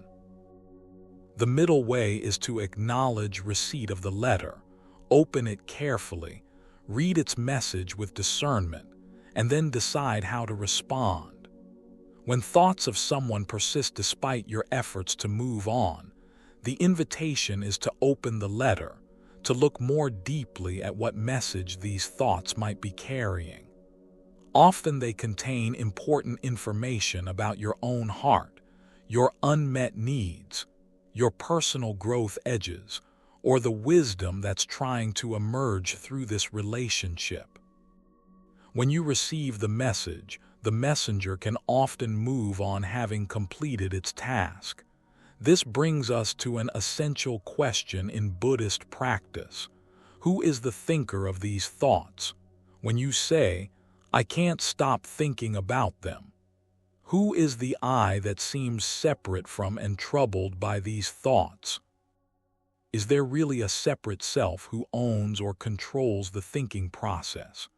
The middle way is to acknowledge receipt of the letter, open it carefully, read its message with discernment, and then decide how to respond. When thoughts of someone persist despite your efforts to move on, the invitation is to open the letter, to look more deeply at what message these thoughts might be carrying. Often they contain important information about your own heart, your unmet needs, your personal growth edges, or the wisdom that's trying to emerge through this relationship. When you receive the message, the messenger can often move on having completed its task. This brings us to an essential question in Buddhist practice. Who is the thinker of these thoughts? When you say, "I can't stop thinking about them," who is the I that seems separate from and troubled by these thoughts? Is there really a separate self who owns or controls the thinking process?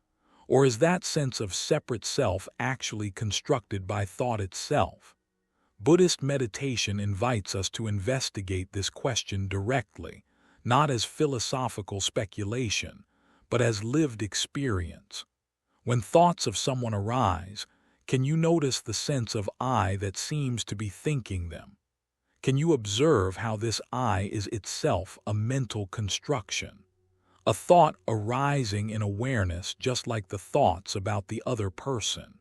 Or is that sense of separate self actually constructed by thought itself? Buddhist meditation invites us to investigate this question directly, not as philosophical speculation, but as lived experience. When thoughts of someone arise, can you notice the sense of I that seems to be thinking them? Can you observe how this I is itself a mental construction? A thought arising in awareness just like the thoughts about the other person.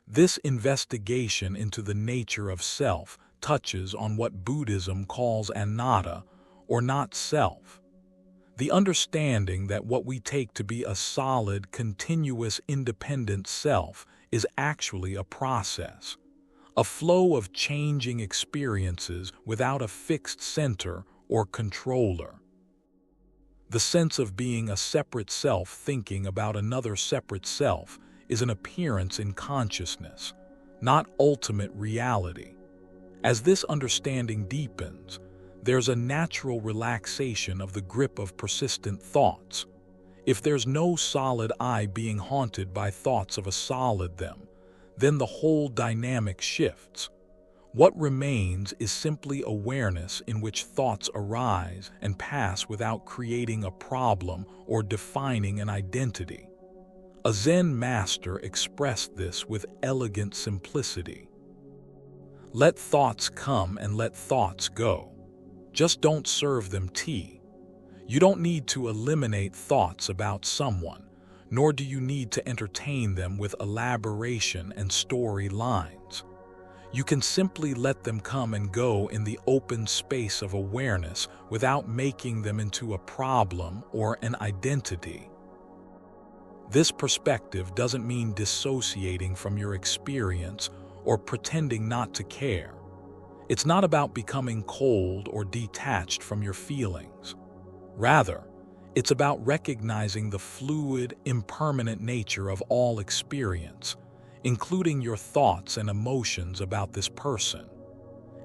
This investigation into the nature of self touches on what Buddhism calls anatta, or not self. The understanding that what we take to be a solid, continuous, independent self is actually a process, a flow of changing experiences without a fixed center or controller. The sense of being a separate self thinking about another separate self is an appearance in consciousness, not ultimate reality. As this understanding deepens, there's a natural relaxation of the grip of persistent thoughts. If there's no solid I being haunted by thoughts of a solid them, then the whole dynamic shifts. What remains is simply awareness in which thoughts arise and pass without creating a problem or defining an identity. A Zen master expressed this with elegant simplicity. Let thoughts come and let thoughts go. Just don't serve them tea. You don't need to eliminate thoughts about someone, nor do you need to entertain them with elaboration and story lines. You can simply let them come and go in the open space of awareness without making them into a problem or an identity. This perspective doesn't mean dissociating from your experience or pretending not to care. It's not about becoming cold or detached from your feelings. Rather, it's about recognizing the fluid, impermanent nature of all experience, including your thoughts and emotions about this person.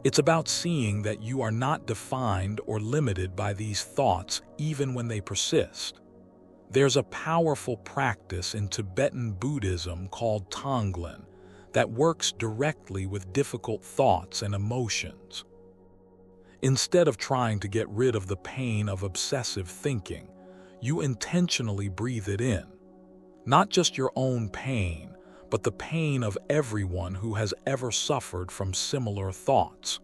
It's about seeing that you are not defined or limited by these thoughts even when they persist. There's a powerful practice in Tibetan Buddhism called Tonglen that works directly with difficult thoughts and emotions. Instead of trying to get rid of the pain of obsessive thinking, you intentionally breathe it in. Not just your own pain, but the pain of everyone who has ever suffered from similar thoughts.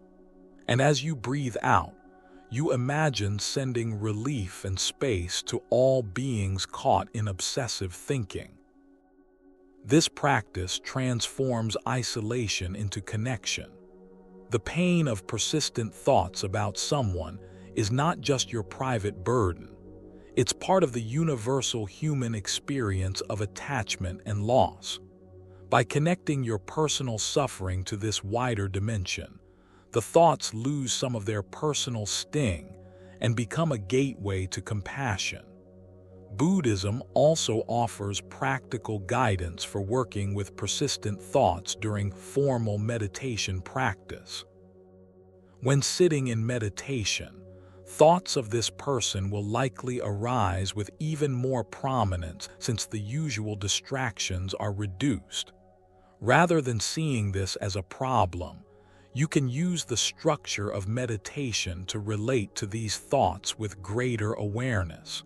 And as you breathe out, you imagine sending relief and space to all beings caught in obsessive thinking. This practice transforms isolation into connection. The pain of persistent thoughts about someone is not just your private burden. It's part of the universal human experience of attachment and loss. By connecting your personal suffering to this wider dimension, the thoughts lose some of their personal sting and become a gateway to compassion. Buddhism also offers practical guidance for working with persistent thoughts during formal meditation practice. When sitting in meditation, thoughts of this person will likely arise with even more prominence since the usual distractions are reduced. Rather than seeing this as a problem, you can use the structure of meditation to relate to these thoughts with greater awareness.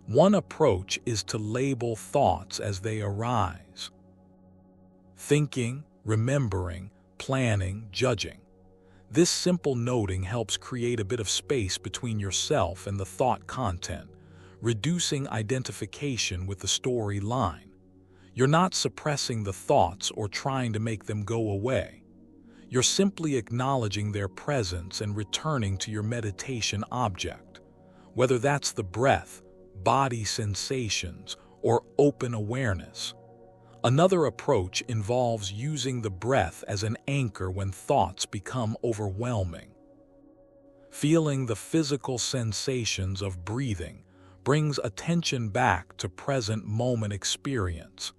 One approach is to label thoughts as they arise. Thinking, remembering, planning, judging. This simple noting helps create a bit of space between yourself and the thought content, reducing identification with the storyline. You're not suppressing the thoughts or trying to make them go away. You're simply acknowledging their presence and returning to your meditation object, whether that's the breath, body sensations, or open awareness. Another approach involves using the breath as an anchor when thoughts become overwhelming. Feeling the physical sensations of breathing brings attention back to present moment experience,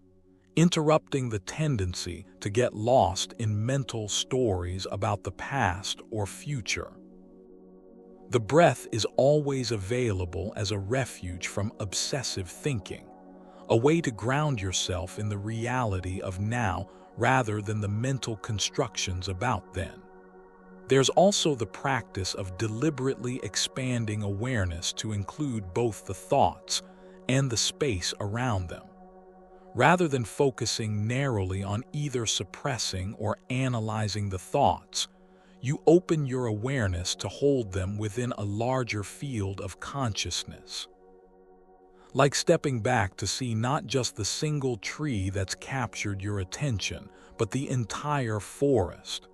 interrupting the tendency to get lost in mental stories about the past or future. The breath is always available as a refuge from obsessive thinking, a way to ground yourself in the reality of now rather than the mental constructions about then. There's also the practice of deliberately expanding awareness to include both the thoughts and the space around them. Rather than focusing narrowly on either suppressing or analyzing the thoughts, you open your awareness to hold them within a larger field of consciousness. Like stepping back to see not just the single tree that's captured your attention, but the entire forest.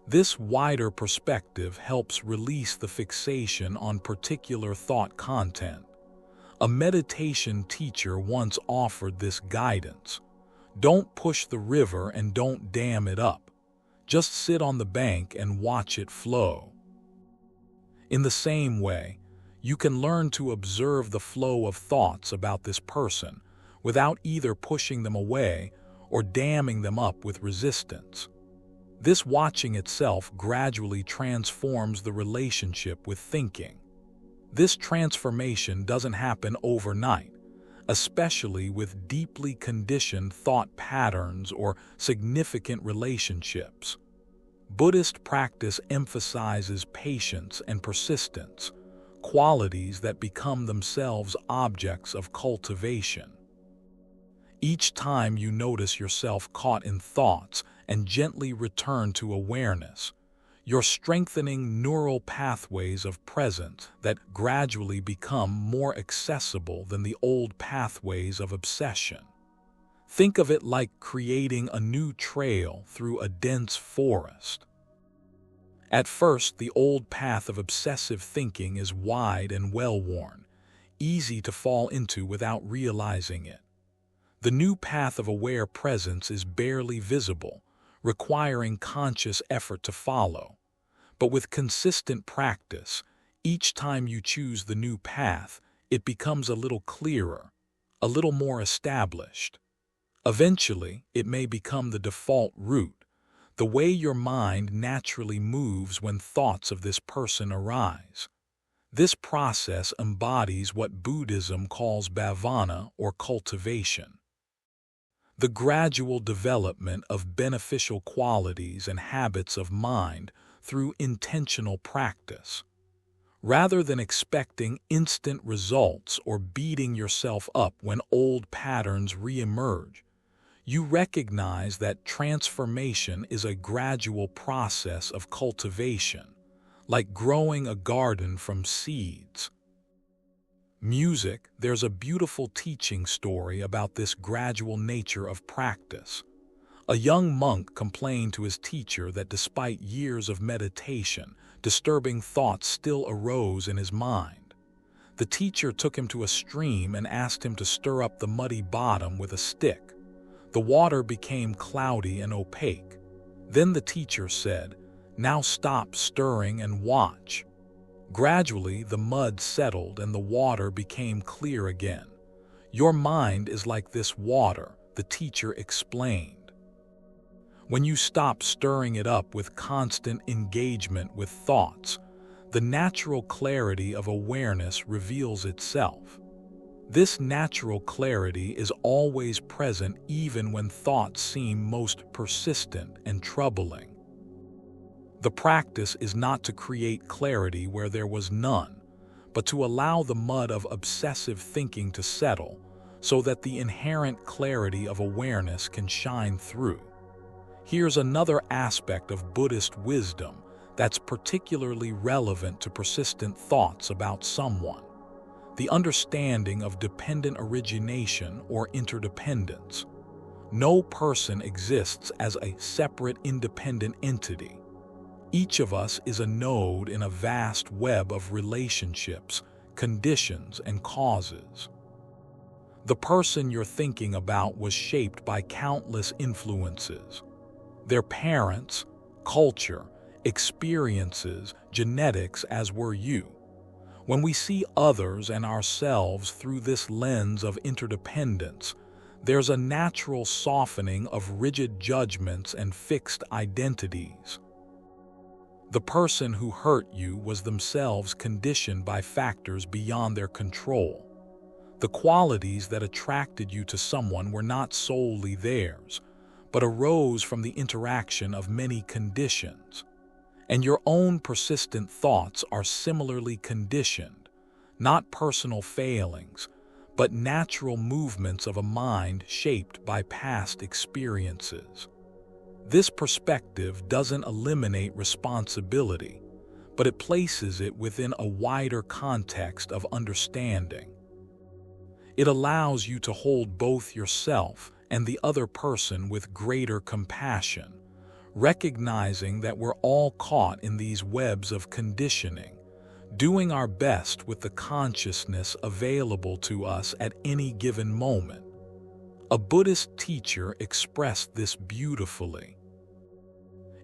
This wider perspective helps release the fixation on particular thought content. A meditation teacher once offered this guidance: don't push the river and don't dam it up. Just sit on the bank and watch it flow. In the same way, you can learn to observe the flow of thoughts about this person without either pushing them away or damming them up with resistance. This watching itself gradually transforms the relationship with thinking. This transformation doesn't happen overnight, especially with deeply conditioned thought patterns or significant relationships. Buddhist practice emphasizes patience and persistence, qualities that become themselves objects of cultivation. Each time you notice yourself caught in thoughts and gently return to awareness, you're strengthening neural pathways of presence that gradually become more accessible than the old pathways of obsession. Think of it like creating a new trail through a dense forest. At first, the old path of obsessive thinking is wide and well-worn, easy to fall into without realizing it. The new path of aware presence is barely visible, requiring conscious effort to follow. But with consistent practice, each time you choose the new path, it becomes a little clearer, a little more established. Eventually, it may become the default route, the way your mind naturally moves when thoughts of this person arise. This process embodies what Buddhism calls bhavana, or cultivation. The gradual development of beneficial qualities and habits of mind through intentional practice. Rather than expecting instant results or beating yourself up when old patterns reemerge, you recognize that transformation is a gradual process of cultivation, like growing a garden from seeds. Music, there's a beautiful teaching story about this gradual nature of practice. A young monk complained to his teacher that despite years of meditation, disturbing thoughts still arose in his mind. The teacher took him to a stream and asked him to stir up the muddy bottom with a stick. The water became cloudy and opaque. Then the teacher said, "Now stop stirring and watch." Gradually, the mud settled and the water became clear again. Your mind is like this water, the teacher explained. When you stop stirring it up with constant engagement with thoughts, the natural clarity of awareness reveals itself. This natural clarity is always present even when thoughts seem most persistent and troubling. The practice is not to create clarity where there was none, but to allow the mud of obsessive thinking to settle so that the inherent clarity of awareness can shine through. Here's another aspect of Buddhist wisdom that's particularly relevant to persistent thoughts about someone: the understanding of dependent origination or interdependence. No person exists as a separate, independent entity. Each of us is a node in a vast web of relationships, conditions, and causes. The person you're thinking about was shaped by countless influences: their parents, culture, experiences, genetics, as were you. When we see others and ourselves through this lens of interdependence, there's a natural softening of rigid judgments and fixed identities. The person who hurt you was themselves conditioned by factors beyond their control. The qualities that attracted you to someone were not solely theirs, but arose from the interaction of many conditions. And your own persistent thoughts are similarly conditioned, not personal failings, but natural movements of a mind shaped by past experiences. This perspective doesn't eliminate responsibility, but it places it within a wider context of understanding. It allows you to hold both yourself and the other person with greater compassion, recognizing that we're all caught in these webs of conditioning, doing our best with the consciousness available to us at any given moment. A Buddhist teacher expressed this beautifully.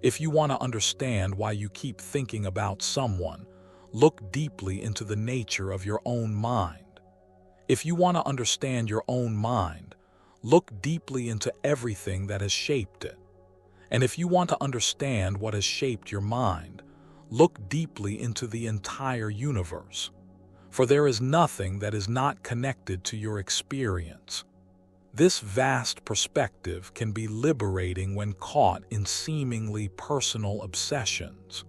If you want to understand why you keep thinking about someone, look deeply into the nature of your own mind. If you want to understand your own mind, look deeply into everything that has shaped it. And if you want to understand what has shaped your mind, look deeply into the entire universe. For there is nothing that is not connected to your experience. This vast perspective can be liberating when caught in seemingly personal obsessions.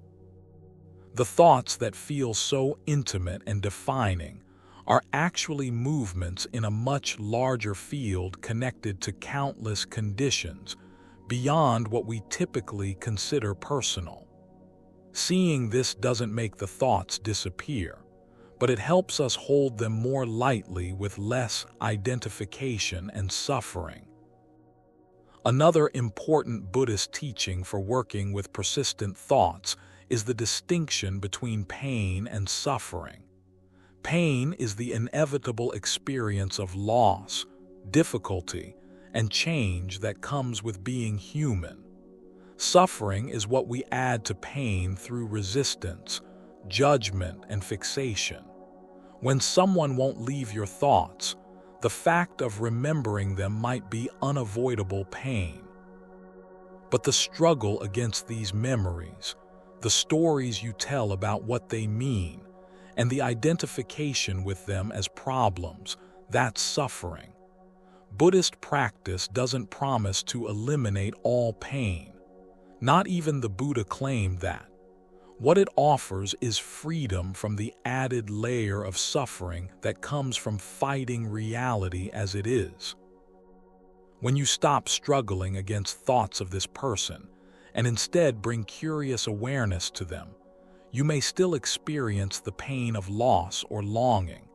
The thoughts that feel so intimate and defining are actually movements in a much larger field connected to countless conditions beyond what we typically consider personal. Seeing this doesn't make the thoughts disappear, but it helps us hold them more lightly with less identification and suffering. Another important Buddhist teaching for working with persistent thoughts is the distinction between pain and suffering. Pain is the inevitable experience of loss, difficulty, and change that comes with being human. Suffering is what we add to pain through resistance, judgment, and fixation. When someone won't leave your thoughts, the fact of remembering them might be unavoidable pain. But the struggle against these memories, the stories you tell about what they mean, and the identification with them as problems, that's suffering. Buddhist practice doesn't promise to eliminate all pain. Not even the Buddha claimed that. What it offers is freedom from the added layer of suffering that comes from fighting reality as it is. When you stop struggling against thoughts of this person and instead bring curious awareness to them, you may still experience the pain of loss or longing,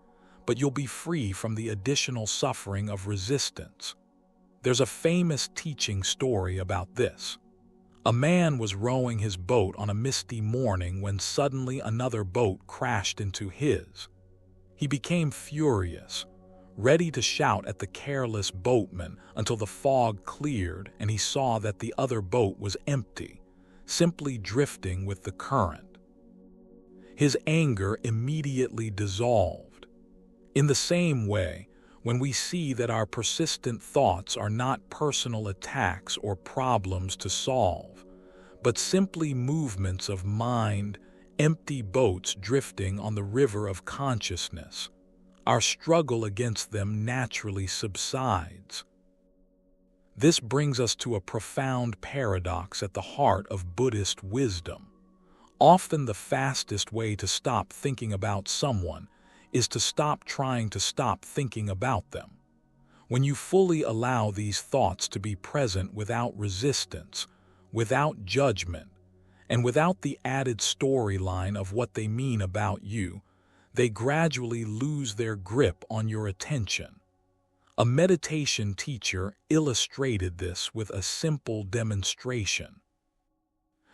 but you'll be free from the additional suffering of resistance. There's a famous teaching story about this. A man was rowing his boat on a misty morning when suddenly another boat crashed into his. He became furious, ready to shout at the careless boatman until the fog cleared and he saw that the other boat was empty, simply drifting with the current. His anger immediately dissolved. In the same way, when we see that our persistent thoughts are not personal attacks or problems to solve, but simply movements of mind, empty boats drifting on the river of consciousness, our struggle against them naturally subsides. This brings us to a profound paradox at the heart of Buddhist wisdom. Often the fastest way to stop thinking about someone is to stop trying to stop thinking about them. When you fully allow these thoughts to be present without resistance, without judgment, and without the added storyline of what they mean about you, they gradually lose their grip on your attention. A meditation teacher illustrated this with a simple demonstration.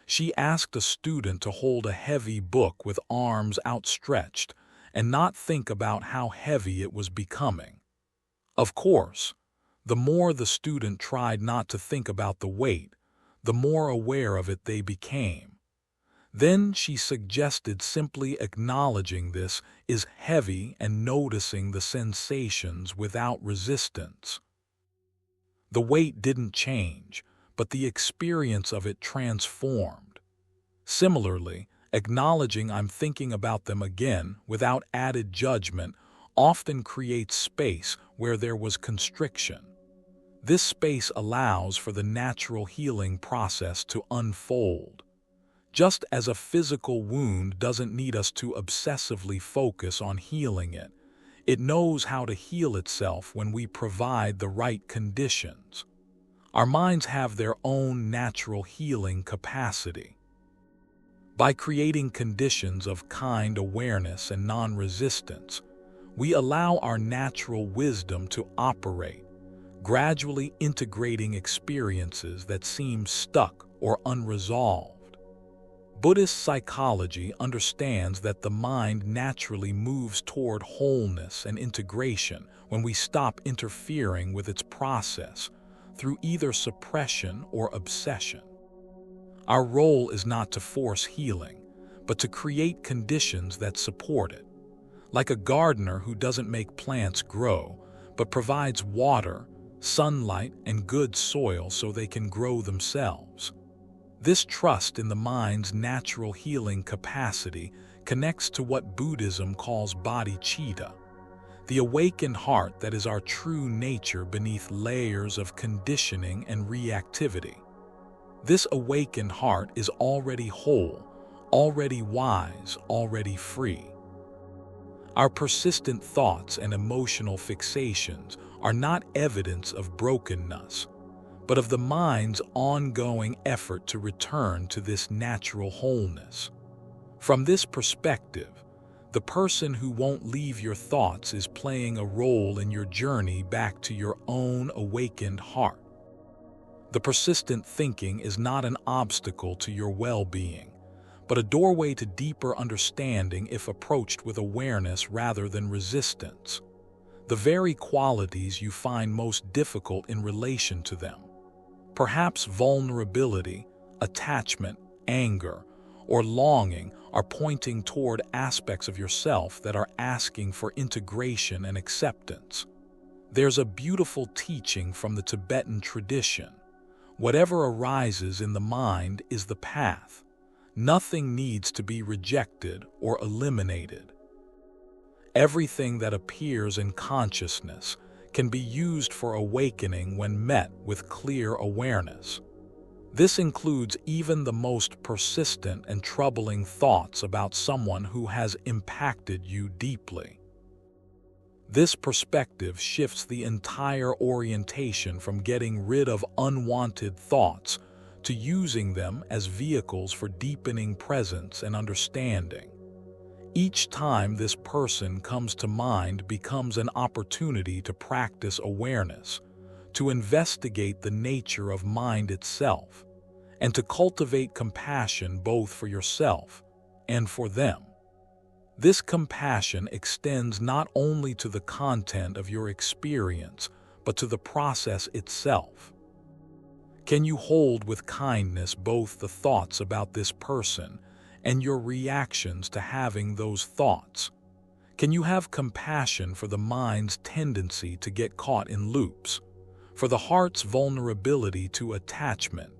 She asked a student to hold a heavy book with arms outstretched and not think about how heavy it was becoming. Of course, the more the student tried not to think about the weight, the more aware of it they became. Then she suggested simply acknowledging this is heavy and noticing the sensations without resistance. The weight didn't change, but the experience of it transformed. Similarly, acknowledging I'm thinking about them again without added judgment often creates space where there was constriction. This space allows for the natural healing process to unfold. Just as a physical wound doesn't need us to obsessively focus on healing it, it knows how to heal itself when we provide the right conditions. Our minds have their own natural healing capacity. By creating conditions of kind awareness and non-resistance, we allow our natural wisdom to operate, gradually integrating experiences that seem stuck or unresolved. Buddhist psychology understands that the mind naturally moves toward wholeness and integration when we stop interfering with its process through either suppression or obsession. Our role is not to force healing, but to create conditions that support it. Like a gardener who doesn't make plants grow, but provides water, sunlight, and good soil so they can grow themselves. This trust in the mind's natural healing capacity connects to what Buddhism calls bodhicitta, the awakened heart that is our true nature beneath layers of conditioning and reactivity. This awakened heart is already whole, already wise, already free. Our persistent thoughts and emotional fixations are not evidence of brokenness, but of the mind's ongoing effort to return to this natural wholeness. From this perspective, the person who won't leave your thoughts is playing a role in your journey back to your own awakened heart. The persistent thinking is not an obstacle to your well-being, but a doorway to deeper understanding if approached with awareness rather than resistance. The very qualities you find most difficult in relation to them, perhaps vulnerability, attachment, anger, or longing, are pointing toward aspects of yourself that are asking for integration and acceptance. There's a beautiful teaching from the Tibetan tradition. Whatever arises in the mind is the path. Nothing needs to be rejected or eliminated. Everything that appears in consciousness can be used for awakening when met with clear awareness. This includes even the most persistent and troubling thoughts about someone who has impacted you deeply. This perspective shifts the entire orientation from getting rid of unwanted thoughts to using them as vehicles for deepening presence and understanding. Each time this person comes to mind becomes an opportunity to practice awareness, to investigate the nature of mind itself, and to cultivate compassion both for yourself and for them. This compassion extends not only to the content of your experience, but to the process itself. Can you hold with kindness both the thoughts about this person and your reactions to having those thoughts? Can you have compassion for the mind's tendency to get caught in loops, for the heart's vulnerability to attachment,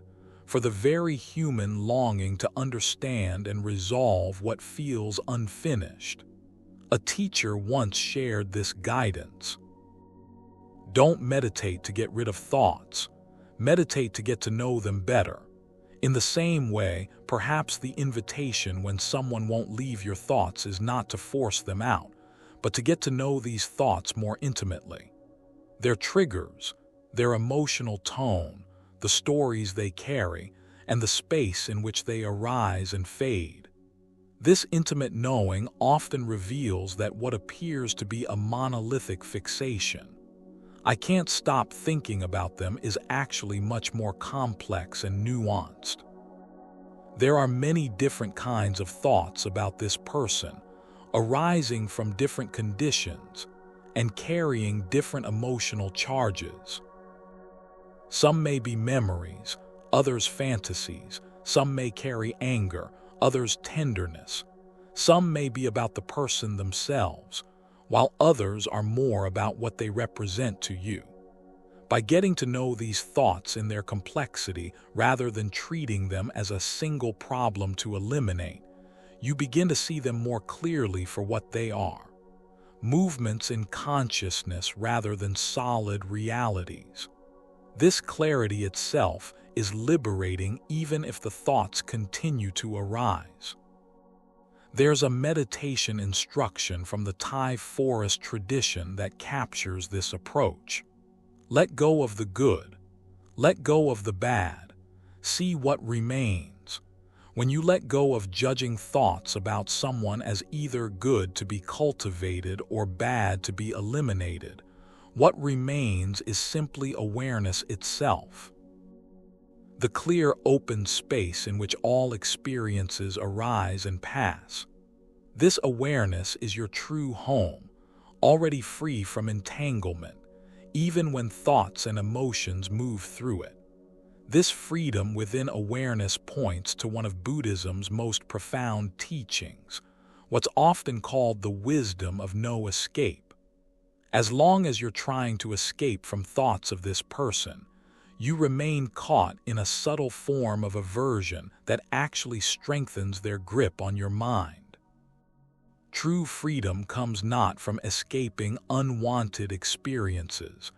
for the very human longing to understand and resolve what feels unfinished? A teacher once shared this guidance. Don't meditate to get rid of thoughts. Meditate to get to know them better. In the same way, perhaps the invitation when someone won't leave your thoughts is not to force them out, but to get to know these thoughts more intimately. Their triggers, their emotional tone, the stories they carry, and the space in which they arise and fade. This intimate knowing often reveals that what appears to be a monolithic fixation, I can't stop thinking about them, is actually much more complex and nuanced. There are many different kinds of thoughts about this person, arising from different conditions and carrying different emotional charges. Some may be memories, others fantasies, some may carry anger, others tenderness. Some may be about the person themselves, while others are more about what they represent to you. By getting to know these thoughts in their complexity rather than treating them as a single problem to eliminate, you begin to see them more clearly for what they are: movements in consciousness rather than solid realities. This clarity itself is liberating even if the thoughts continue to arise. There's a meditation instruction from the Thai forest tradition that captures this approach. Let go of the good. Let go of the bad. See what remains. When you let go of judging thoughts about someone as either good to be cultivated or bad to be eliminated, what remains is simply awareness itself. The clear, open space in which all experiences arise and pass. This awareness is your true home, already free from entanglement, even when thoughts and emotions move through it. This freedom within awareness points to one of Buddhism's most profound teachings, what's often called the wisdom of no escape. As long as you're trying to escape from thoughts of this person, you remain caught in a subtle form of aversion that actually strengthens their grip on your mind. True freedom comes not from escaping unwanted experiences,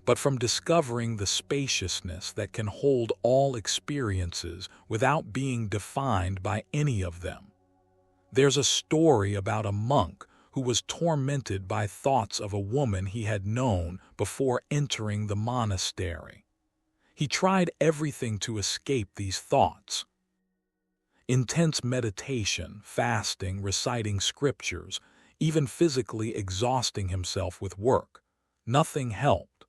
but from discovering the spaciousness that can hold all experiences without being defined by any of them. There's a story about a monk who was tormented by thoughts of a woman he had known before entering the monastery. He tried everything to escape these thoughts. Intense meditation, fasting, reciting scriptures, even physically exhausting himself with work. Nothing helped.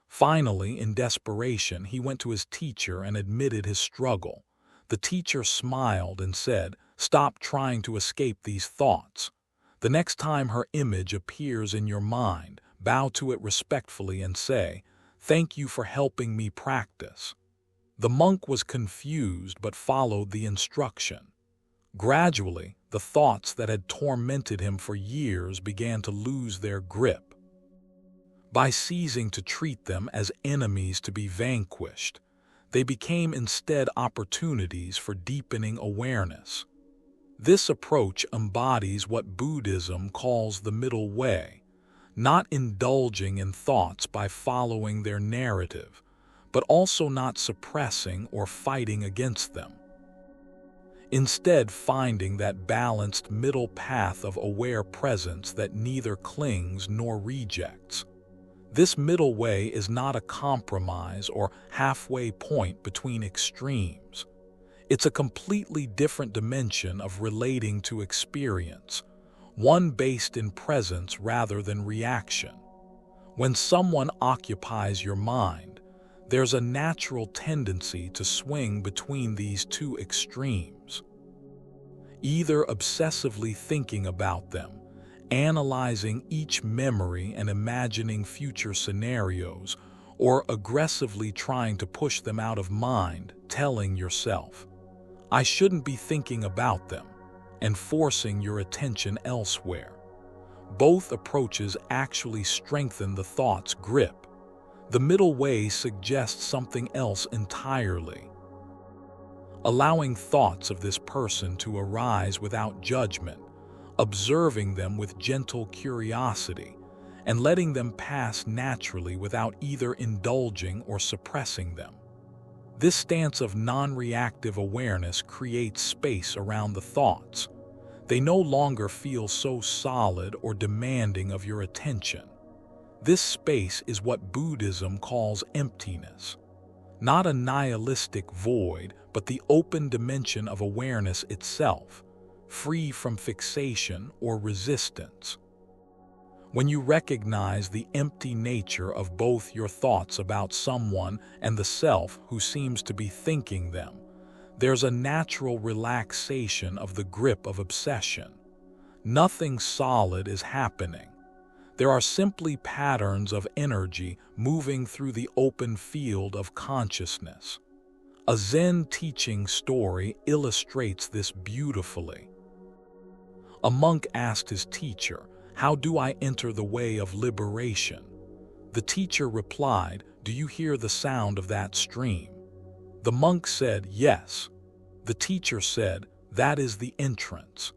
Finally, in desperation, he went to his teacher and admitted his struggle. The teacher smiled and said, "Stop trying to escape these thoughts. The next time her image appears in your mind, bow to it respectfully and say, 'Thank you for helping me practice.'" The monk was confused but followed the instruction. Gradually, the thoughts that had tormented him for years began to lose their grip. By ceasing to treat them as enemies to be vanquished, they became instead opportunities for deepening awareness. This approach embodies what Buddhism calls the middle way, not indulging in thoughts by following their narrative, but also not suppressing or fighting against them. Instead, finding that balanced middle path of aware presence that neither clings nor rejects. This middle way is not a compromise or halfway point between extremes. It's a completely different dimension of relating to experience, one based in presence rather than reaction. When someone occupies your mind, there's a natural tendency to swing between these two extremes. Either obsessively thinking about them, analyzing each memory and imagining future scenarios, or aggressively trying to push them out of mind, telling yourself, "I shouldn't be thinking about them," and forcing your attention elsewhere. Both approaches actually strengthen the thought's grip. The middle way suggests something else entirely. Allowing thoughts of this person to arise without judgment, observing them with gentle curiosity, and letting them pass naturally without either indulging or suppressing them. This stance of non-reactive awareness creates space around the thoughts. They no longer feel so solid or demanding of your attention. This space is what Buddhism calls emptiness. Not a nihilistic void, but the open dimension of awareness itself, free from fixation or resistance. When you recognize the empty nature of both your thoughts about someone and the self who seems to be thinking them, there's a natural relaxation of the grip of obsession. Nothing solid is happening. There are simply patterns of energy moving through the open field of consciousness. A Zen teaching story illustrates this beautifully. A monk asked his teacher, "How do I enter the way of liberation?" The teacher replied, "Do you hear the sound of that stream?" The monk said, "Yes." The teacher said, "That is the entrance."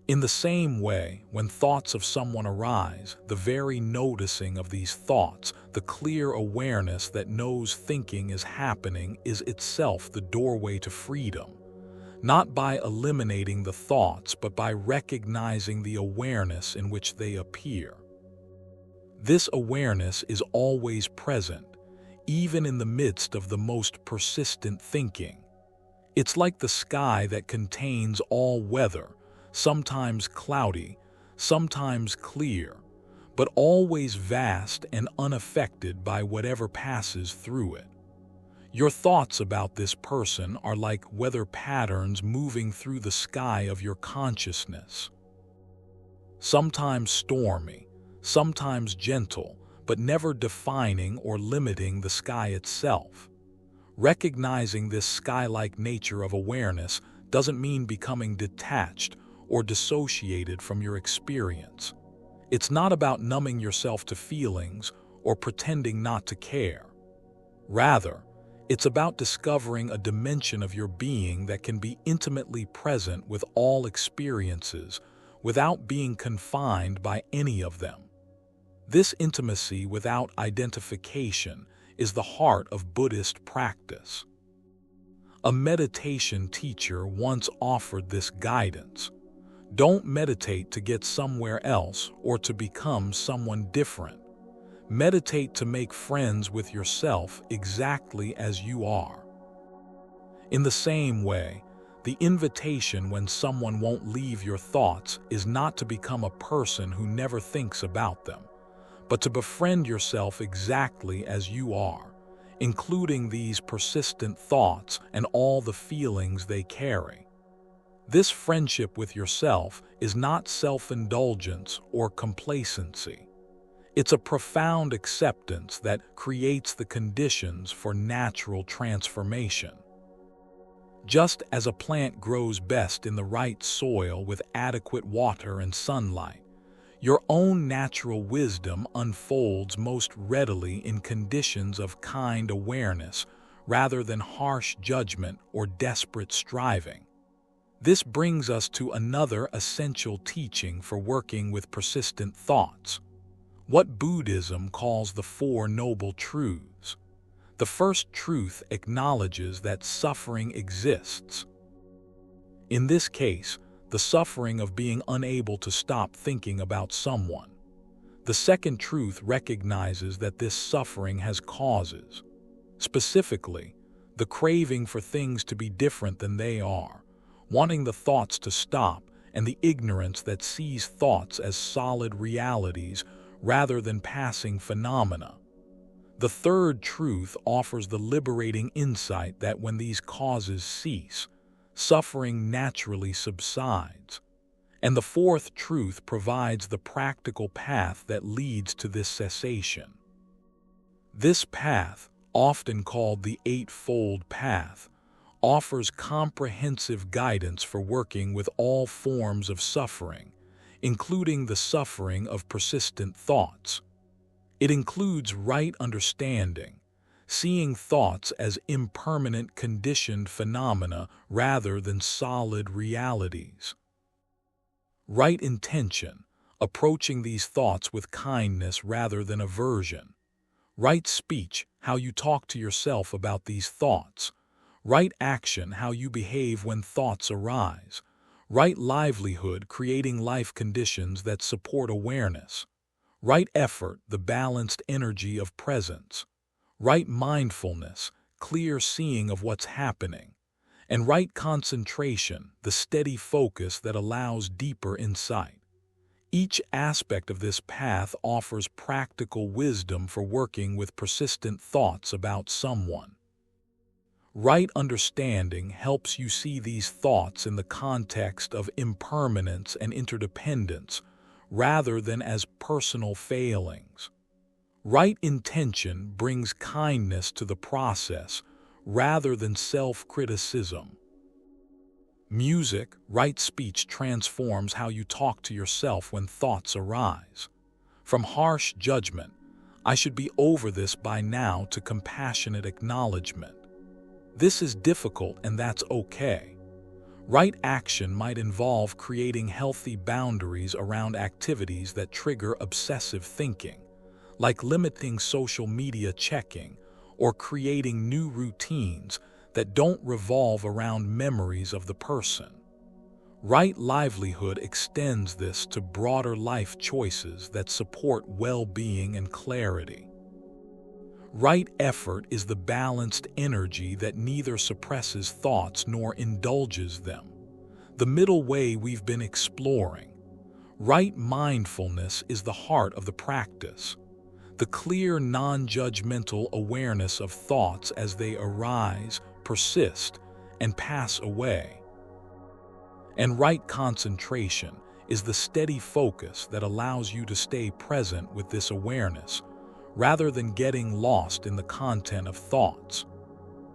In the same way, when thoughts of someone arise, the very noticing of these thoughts, the clear awareness that knows thinking is happening, is itself the doorway to freedom, not by eliminating the thoughts, but by recognizing the awareness in which they appear. This awareness is always present, even in the midst of the most persistent thinking. It's like the sky that contains all weather, sometimes cloudy, sometimes clear, but always vast and unaffected by whatever passes through it. Your thoughts about this person are like weather patterns moving through the sky of your consciousness. Sometimes stormy, sometimes gentle, but never defining or limiting the sky itself. Recognizing this sky-like nature of awareness doesn't mean becoming detached or dissociated from your experience. It's not about numbing yourself to feelings or pretending not to care. Rather, it's about discovering a dimension of your being that can be intimately present with all experiences without being confined by any of them. This intimacy without identification is the heart of Buddhist practice. A meditation teacher once offered this guidance: don't meditate to get somewhere else or to become someone different. Meditate to make friends with yourself exactly as you are. In the same way, the invitation when someone won't leave your thoughts is not to become a person who never thinks about them, but to befriend yourself exactly as you are, including these persistent thoughts and all the feelings they carry. This friendship with yourself is not self-indulgence or complacency. It's a profound acceptance that creates the conditions for natural transformation. Just as a plant grows best in the right soil with adequate water and sunlight, your own natural wisdom unfolds most readily in conditions of kind awareness rather than harsh judgment or desperate striving. This brings us to another essential teaching for working with persistent thoughts: what Buddhism calls the Four Noble Truths. The first truth acknowledges that suffering exists. In this case, the suffering of being unable to stop thinking about someone. The second truth recognizes that this suffering has causes. Specifically, the craving for things to be different than they are, wanting the thoughts to stop, and the ignorance that sees thoughts as solid realities rather than passing phenomena. The third truth offers the liberating insight that when these causes cease, suffering naturally subsides. And the fourth truth provides the practical path that leads to this cessation. This path, often called the Eightfold Path, offers comprehensive guidance for working with all forms of suffering, including the suffering of persistent thoughts. It includes right understanding, seeing thoughts as impermanent conditioned phenomena rather than solid realities. Right intention, approaching these thoughts with kindness rather than aversion. Right speech, how you talk to yourself about these thoughts. Right action, how you behave when thoughts arise. Right livelihood, creating life conditions that support awareness. Right effort, the balanced energy of presence. Right mindfulness, clear seeing of what's happening. And right concentration, the steady focus that allows deeper insight. Each aspect of this path offers practical wisdom for working with persistent thoughts about someone. Right understanding helps you see these thoughts in the context of impermanence and interdependence, rather than as personal failings. Right intention brings kindness to the process, rather than self-criticism. Music, right speech transforms how you talk to yourself when thoughts arise. From harsh judgment, I should be over this by now, to compassionate acknowledgement. This is difficult, and that's okay. Right action might involve creating healthy boundaries around activities that trigger obsessive thinking, like limiting social media checking or creating new routines that don't revolve around memories of the person. Right livelihood extends this to broader life choices that support well-being and clarity. Right effort is the balanced energy that neither suppresses thoughts nor indulges them, the middle way we've been exploring. Right mindfulness is the heart of the practice, the clear, non-judgmental awareness of thoughts as they arise, persist, and pass away. And right concentration is the steady focus that allows you to stay present with this awareness, rather than getting lost in the content of thoughts.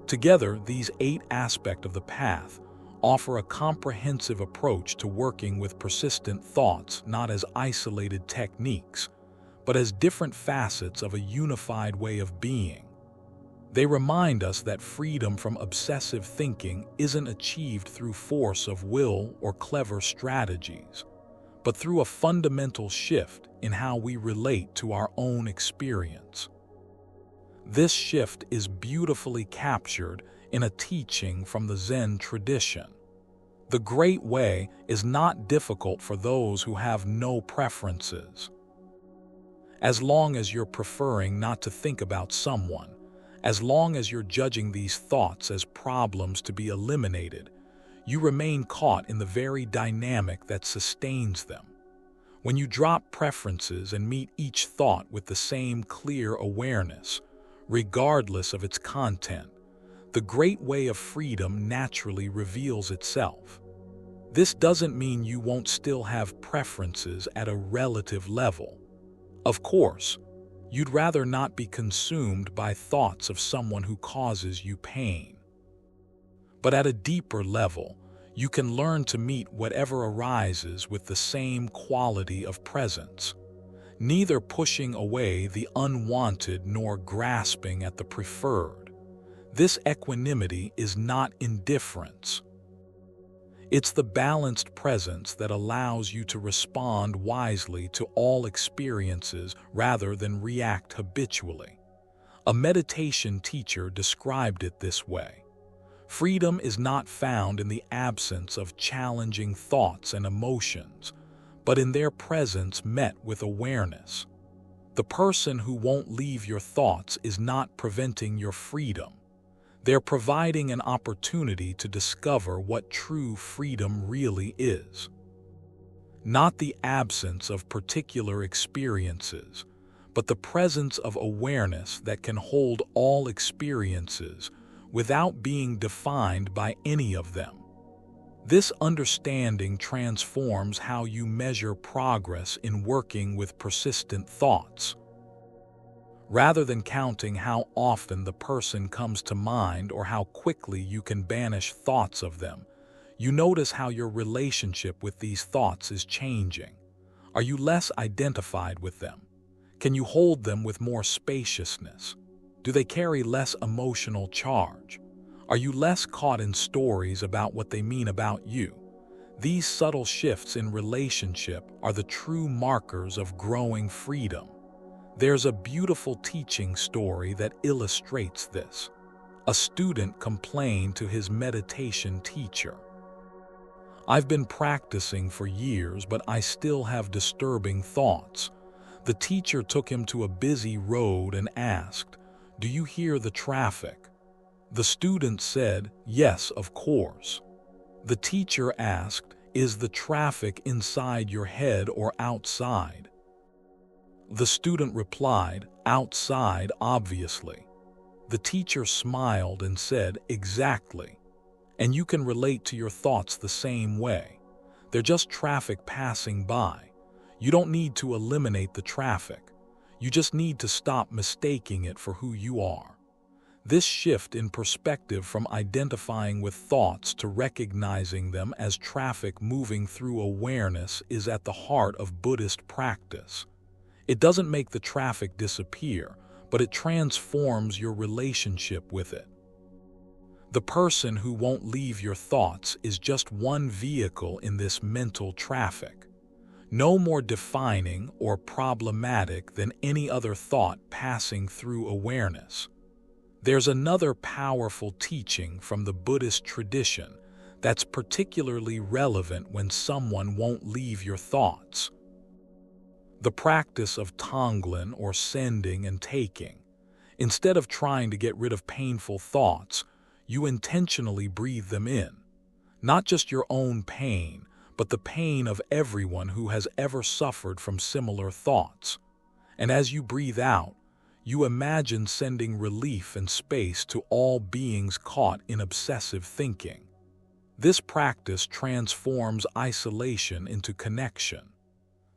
Together, these 8 aspects of the path offer a comprehensive approach to working with persistent thoughts, not as isolated techniques, but as different facets of a unified way of being. They remind us that freedom from obsessive thinking isn't achieved through force of will or clever strategies, but through a fundamental shift in how we relate to our own experience. This shift is beautifully captured in a teaching from the Zen tradition. The Great Way is not difficult for those who have no preferences. As long as you're preferring not to think about someone, as long as you're judging these thoughts as problems to be eliminated, you remain caught in the very dynamic that sustains them. When you drop preferences and meet each thought with the same clear awareness, regardless of its content, the great way of freedom naturally reveals itself. This doesn't mean you won't still have preferences at a relative level. Of course, you'd rather not be consumed by thoughts of someone who causes you pain. But at a deeper level, you can learn to meet whatever arises with the same quality of presence, neither pushing away the unwanted nor grasping at the preferred. This equanimity is not indifference. It's the balanced presence that allows you to respond wisely to all experiences rather than react habitually. A meditation teacher described it this way: freedom is not found in the absence of challenging thoughts and emotions, but in their presence met with awareness. The person who won't leave your thoughts is not preventing your freedom. They're providing an opportunity to discover what true freedom really is. Not the absence of particular experiences, but the presence of awareness that can hold all experiences without being defined by any of them. This understanding transforms how you measure progress in working with persistent thoughts. Rather than counting how often the person comes to mind or how quickly you can banish thoughts of them, you notice how your relationship with these thoughts is changing. Are you less identified with them? Can you hold them with more spaciousness? Do they carry less emotional charge? Are you less caught in stories about what they mean about you? These subtle shifts in relationship are the true markers of growing freedom. There's a beautiful teaching story that illustrates this. A student complained to his meditation teacher, "I've been practicing for years, but I still have disturbing thoughts." The teacher took him to a busy road and asked, "Do you hear the traffic?" The student said, "Yes, of course." The teacher asked, "Is the traffic inside your head or outside?" The student replied, "Outside, obviously." The teacher smiled and said, "Exactly. And you can relate to your thoughts the same way. They're just traffic passing by. You don't need to eliminate the traffic. You just need to stop mistaking it for who you are." This shift in perspective from identifying with thoughts to recognizing them as traffic moving through awareness is at the heart of Buddhist practice. It doesn't make the traffic disappear, but it transforms your relationship with it. The person who won't leave your thoughts is just one vehicle in this mental traffic, no more defining or problematic than any other thought passing through awareness. There's another powerful teaching from the Buddhist tradition that's particularly relevant when someone won't leave your thoughts. The practice of tonglen, or sending and taking. Instead of trying to get rid of painful thoughts, you intentionally breathe them in. Not just your own pain, but the pain of everyone who has ever suffered from similar thoughts. And as you breathe out, you imagine sending relief and space to all beings caught in obsessive thinking. This practice transforms isolation into connection.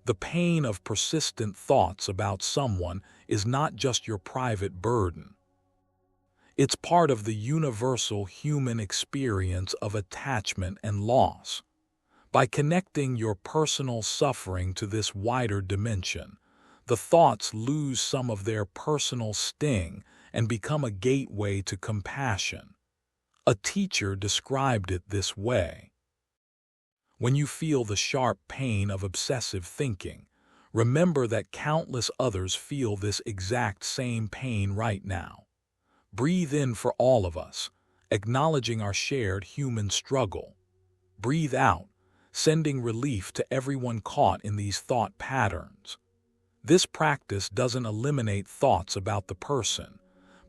The pain of persistent thoughts about someone is not just your private burden. It's part of the universal human experience of attachment and loss. By connecting your personal suffering to this wider dimension, the thoughts lose some of their personal sting and become a gateway to compassion. A teacher described it this way. When you feel the sharp pain of obsessive thinking, remember that countless others feel this exact same pain right now. Breathe in for all of us, acknowledging our shared human struggle. Breathe out, sending relief to everyone caught in these thought patterns. This practice doesn't eliminate thoughts about the person,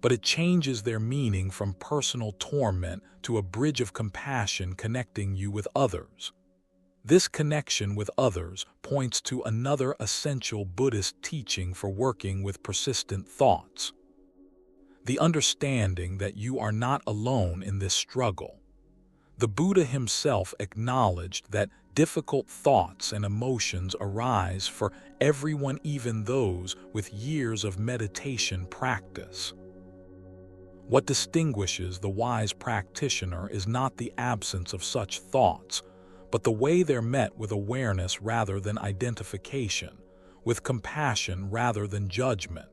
but it changes their meaning from personal torment to a bridge of compassion connecting you with others. This connection with others points to another essential Buddhist teaching for working with persistent thoughts. The understanding that you are not alone in this struggle. The Buddha himself acknowledged that difficult thoughts and emotions arise for everyone, even those with years of meditation practice. What distinguishes the wise practitioner is not the absence of such thoughts, but the way they're met with awareness rather than identification, with compassion rather than judgment.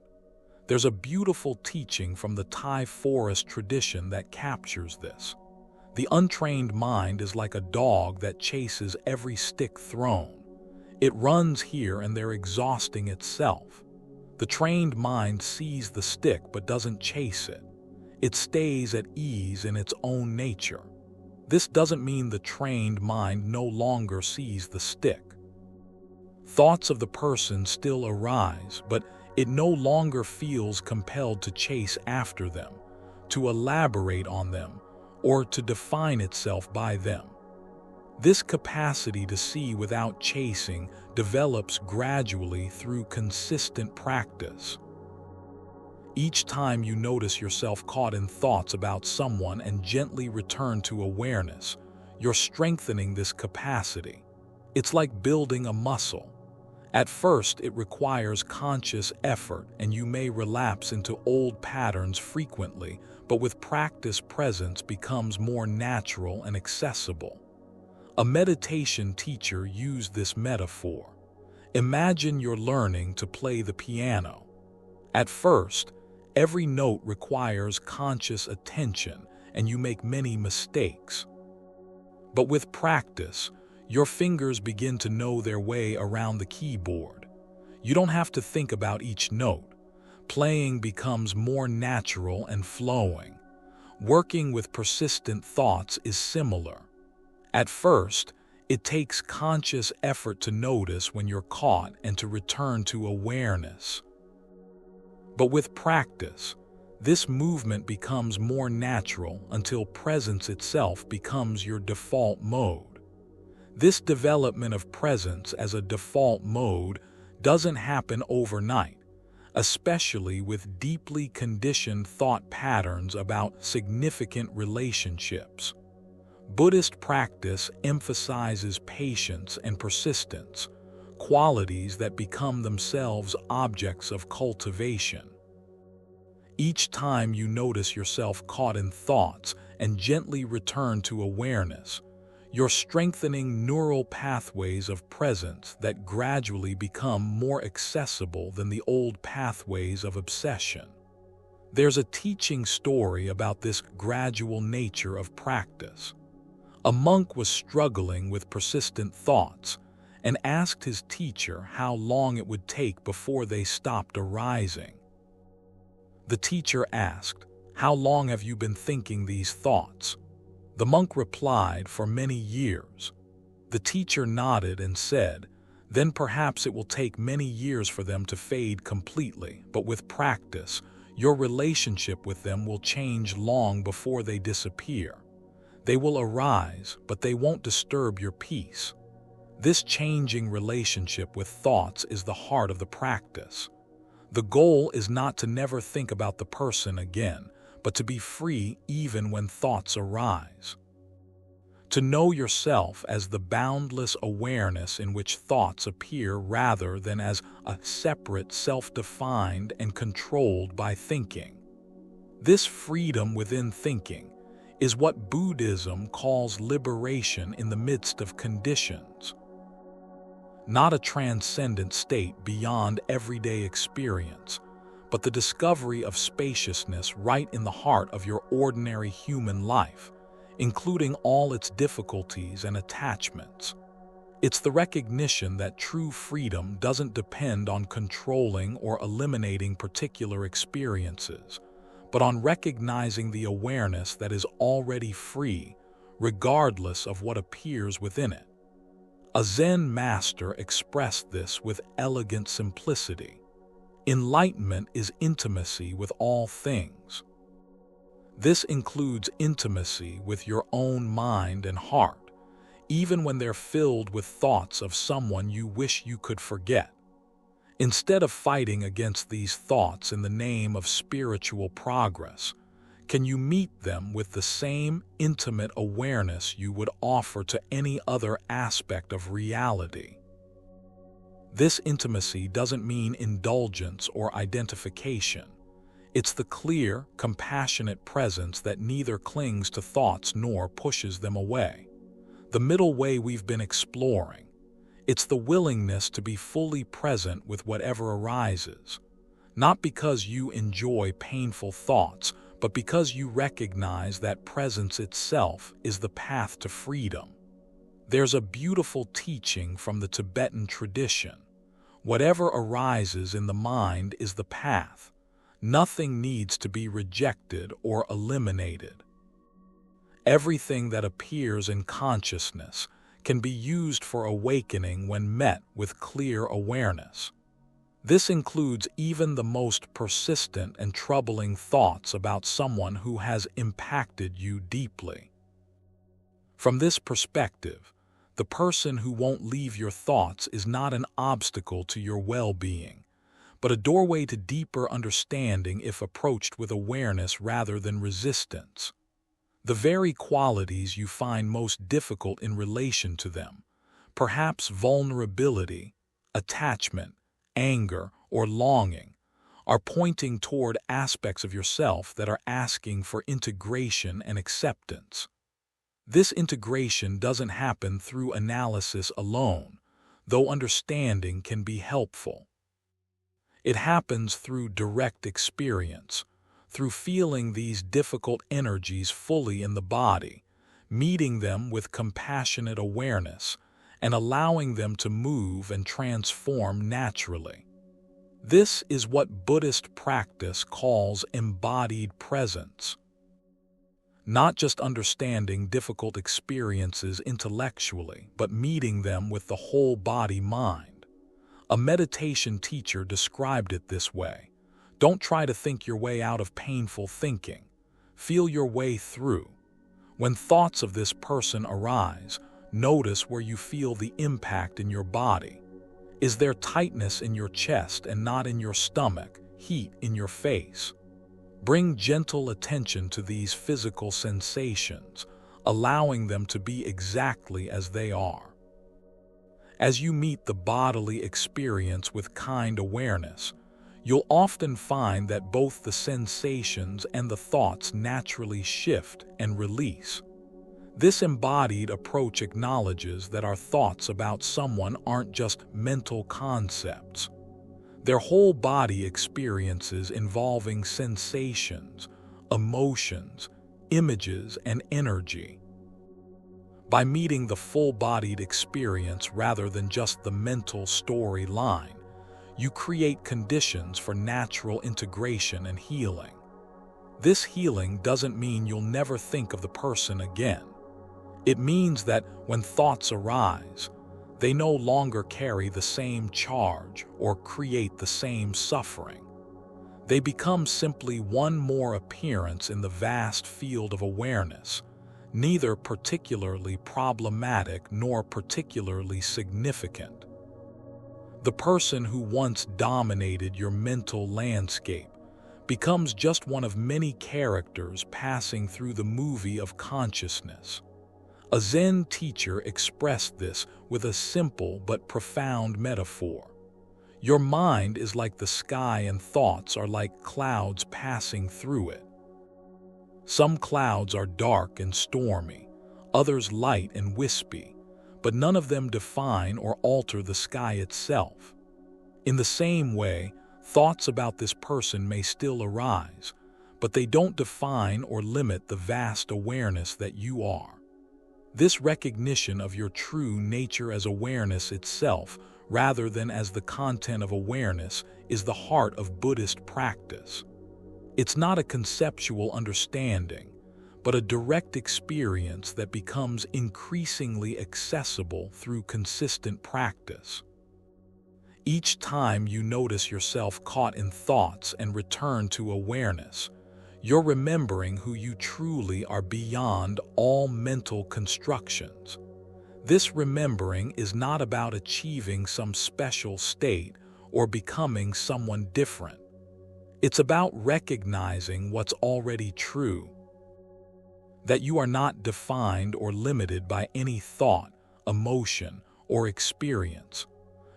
There's a beautiful teaching from the Thai forest tradition that captures this. The untrained mind is like a dog that chases every stick thrown. It runs here and there, exhausting itself. The trained mind sees the stick but doesn't chase it. It stays at ease in its own nature. This doesn't mean the trained mind no longer sees the stick. Thoughts of the person still arise, but it no longer feels compelled to chase after them, to elaborate on them, or to define itself by them. This capacity to see without chasing develops gradually through consistent practice. Each time you notice yourself caught in thoughts about someone and gently return to awareness, you're strengthening this capacity. It's like building a muscle. At first, it requires conscious effort, and you may relapse into old patterns frequently, but with practice, presence becomes more natural and accessible. A meditation teacher used this metaphor. Imagine you're learning to play the piano. At first, every note requires conscious attention, and you make many mistakes. But with practice, your fingers begin to know their way around the keyboard. You don't have to think about each note. Playing becomes more natural and flowing. Working with persistent thoughts is similar. At first, it takes conscious effort to notice when you're caught and to return to awareness. But with practice, this movement becomes more natural until presence itself becomes your default mode. This development of presence as a default mode doesn't happen overnight, especially with deeply conditioned thought patterns about significant relationships. Buddhist practice emphasizes patience and persistence, qualities that become themselves objects of cultivation. Each time you notice yourself caught in thoughts and gently return to awareness, You're strengthening neural pathways of presence that gradually become more accessible than the old pathways of obsession. There's a teaching story about this gradual nature of practice. A monk was struggling with persistent thoughts and asked his teacher how long it would take before they stopped arising. The teacher asked, "How long have you been thinking these thoughts?" The monk replied, "For many years." The teacher nodded and said, "Then perhaps it will take many years for them to fade completely, but with practice, your relationship with them will change long before they disappear. They will arise, but they won't disturb your peace." This changing relationship with thoughts is the heart of the practice. The goal is not to never think about the person again, but to be free even when thoughts arise. To know yourself as the boundless awareness in which thoughts appear rather than as a separate, self-defined, and controlled by thinking. This freedom within thinking is what Buddhism calls liberation in the midst of conditions. Not a transcendent state beyond everyday experience, but the discovery of spaciousness right in the heart of your ordinary human life, including all its difficulties and attachments. It's the recognition that true freedom doesn't depend on controlling or eliminating particular experiences, but on recognizing the awareness that is already free, regardless of what appears within it. A Zen master expressed this with elegant simplicity. Enlightenment is intimacy with all things. This includes intimacy with your own mind and heart, even when they're filled with thoughts of someone you wish you could forget. Instead of fighting against these thoughts in the name of spiritual progress, can you meet them with the same intimate awareness you would offer to any other aspect of reality? This intimacy doesn't mean indulgence or identification. It's the clear, compassionate presence that neither clings to thoughts nor pushes them away. The middle way we've been exploring. It's the willingness to be fully present with whatever arises, not because you enjoy painful thoughts, but because you recognize that presence itself is the path to freedom. There's a beautiful teaching from the Tibetan tradition. Whatever arises in the mind is the path. Nothing needs to be rejected or eliminated. Everything that appears in consciousness can be used for awakening when met with clear awareness. This includes even the most persistent and troubling thoughts about someone who has impacted you deeply. From this perspective, the person who won't leave your thoughts is not an obstacle to your well-being, but a doorway to deeper understanding if approached with awareness rather than resistance. The very qualities you find most difficult in relation to them, perhaps vulnerability, attachment, anger, or longing, are pointing toward aspects of yourself that are asking for integration and acceptance. This integration doesn't happen through analysis alone, though understanding can be helpful. It happens through direct experience, through feeling these difficult energies fully in the body, meeting them with compassionate awareness, and allowing them to move and transform naturally. This is what Buddhist practice calls embodied presence. Not just understanding difficult experiences intellectually, but meeting them with the whole body-mind. A meditation teacher described it this way. Don't try to think your way out of painful thinking. Feel your way through. When thoughts of this person arise, notice where you feel the impact in your body. Is there tightness in your chest and not in your stomach, heat in your face? Bring gentle attention to these physical sensations, allowing them to be exactly as they are. As you meet the bodily experience with kind awareness, you'll often find that both the sensations and the thoughts naturally shift and release. This embodied approach acknowledges that our thoughts about someone aren't just mental concepts. Their whole body experiences involving sensations, emotions, images, and energy. By meeting the full-bodied experience rather than just the mental storyline, you create conditions for natural integration and healing. This healing doesn't mean you'll never think of the person again. It means that when thoughts arise, they no longer carry the same charge or create the same suffering. They become simply one more appearance in the vast field of awareness, neither particularly problematic nor particularly significant. The person who once dominated your mental landscape becomes just one of many characters passing through the movie of consciousness. A Zen teacher expressed this with a simple but profound metaphor. Your mind is like the sky and thoughts are like clouds passing through it. Some clouds are dark and stormy, others light and wispy, but none of them define or alter the sky itself. In the same way, thoughts about this person may still arise, but they don't define or limit the vast awareness that you are. This recognition of your true nature as awareness itself, rather than as the content of awareness, is the heart of Buddhist practice. It's not a conceptual understanding, but a direct experience that becomes increasingly accessible through consistent practice. Each time you notice yourself caught in thoughts and return to awareness, you're remembering who you truly are beyond all mental constructions. This remembering is not about achieving some special state or becoming someone different. It's about recognizing what's already true, that you are not defined or limited by any thought, emotion, or experience,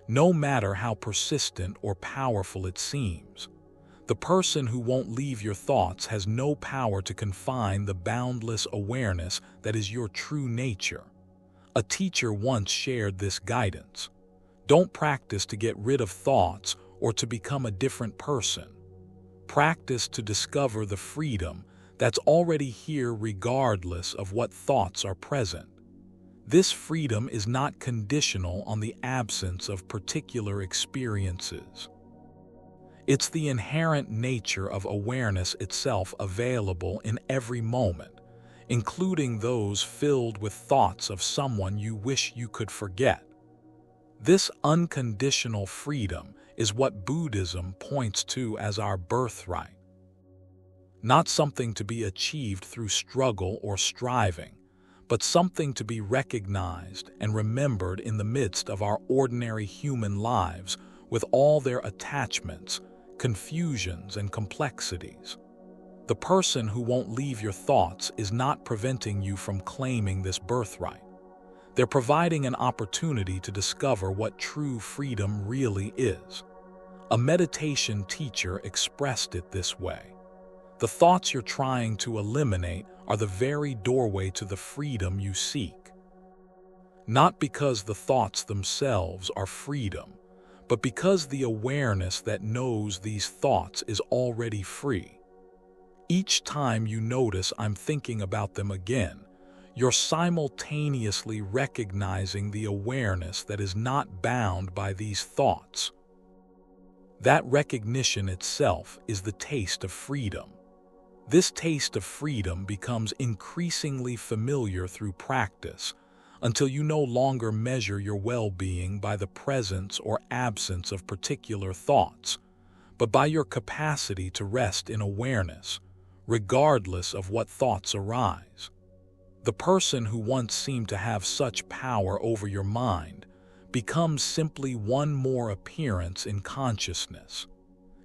no matter how persistent or powerful it seems. The person who won't leave your thoughts has no power to confine the boundless awareness that is your true nature. A teacher once shared this guidance. Don't practice to get rid of thoughts or to become a different person. Practice to discover the freedom that's already here regardless of what thoughts are present. This freedom is not conditional on the absence of particular experiences. It's the inherent nature of awareness itself available in every moment, including those filled with thoughts of someone you wish you could forget. This unconditional freedom is what Buddhism points to as our birthright. Not something to be achieved through struggle or striving, but something to be recognized and remembered in the midst of our ordinary human lives with all their attachments, confusions, and complexities. The person who won't leave your thoughts is not preventing you from claiming this birthright. They're providing an opportunity to discover what true freedom really is. A meditation teacher expressed it this way. The thoughts you're trying to eliminate are the very doorway to the freedom you seek. Not because the thoughts themselves are freedom, but because the awareness that knows these thoughts is already free. Each time you notice I'm thinking about them again, you're simultaneously recognizing the awareness that is not bound by these thoughts. That recognition itself is the taste of freedom. This taste of freedom becomes increasingly familiar through practice, until you no longer measure your well-being by the presence or absence of particular thoughts, but by your capacity to rest in awareness, regardless of what thoughts arise. The person who once seemed to have such power over your mind becomes simply one more appearance in consciousness,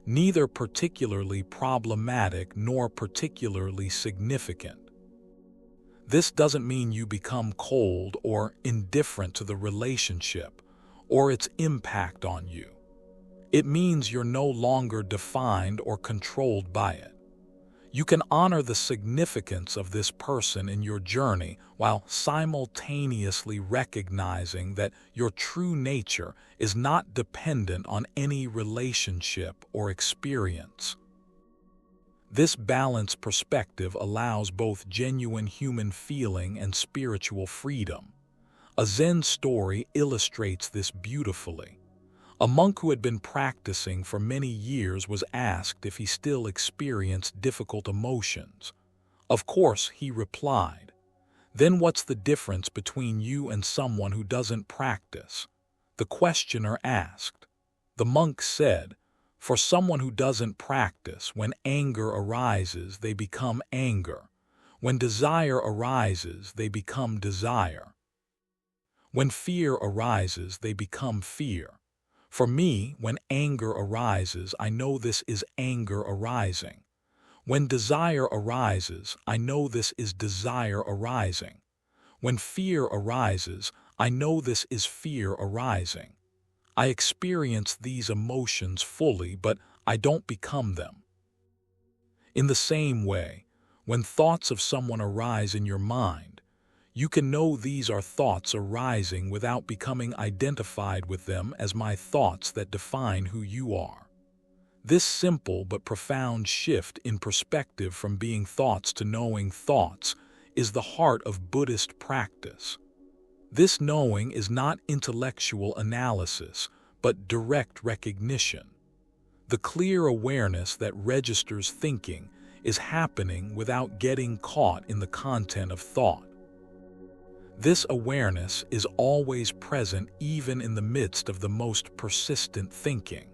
neither particularly problematic nor particularly significant. This doesn't mean you become cold or indifferent to the relationship or its impact on you. It means you're no longer defined or controlled by it. You can honor the significance of this person in your journey while simultaneously recognizing that your true nature is not dependent on any relationship or experience. This balanced perspective allows both genuine human feeling and spiritual freedom. A Zen story illustrates this beautifully. A monk who had been practicing for many years was asked if he still experienced difficult emotions. Of course, he replied. Then what's the difference between you and someone who doesn't practice? The questioner asked. The monk said, for someone who doesn't practice, when anger arises, they become anger. When desire arises, they become desire. When fear arises, they become fear. For me, when anger arises, I know this is anger arising. When desire arises, I know this is desire arising. When fear arises, I know this is fear arising. I experience these emotions fully, but I don't become them. In the same way, when thoughts of someone arise in your mind, you can know these are thoughts arising without becoming identified with them as my thoughts that define who you are. This simple but profound shift in perspective from being thoughts to knowing thoughts is the heart of Buddhist practice. This knowing is not intellectual analysis, but direct recognition. The clear awareness that registers thinking is happening without getting caught in the content of thought. This awareness is always present even in the midst of the most persistent thinking.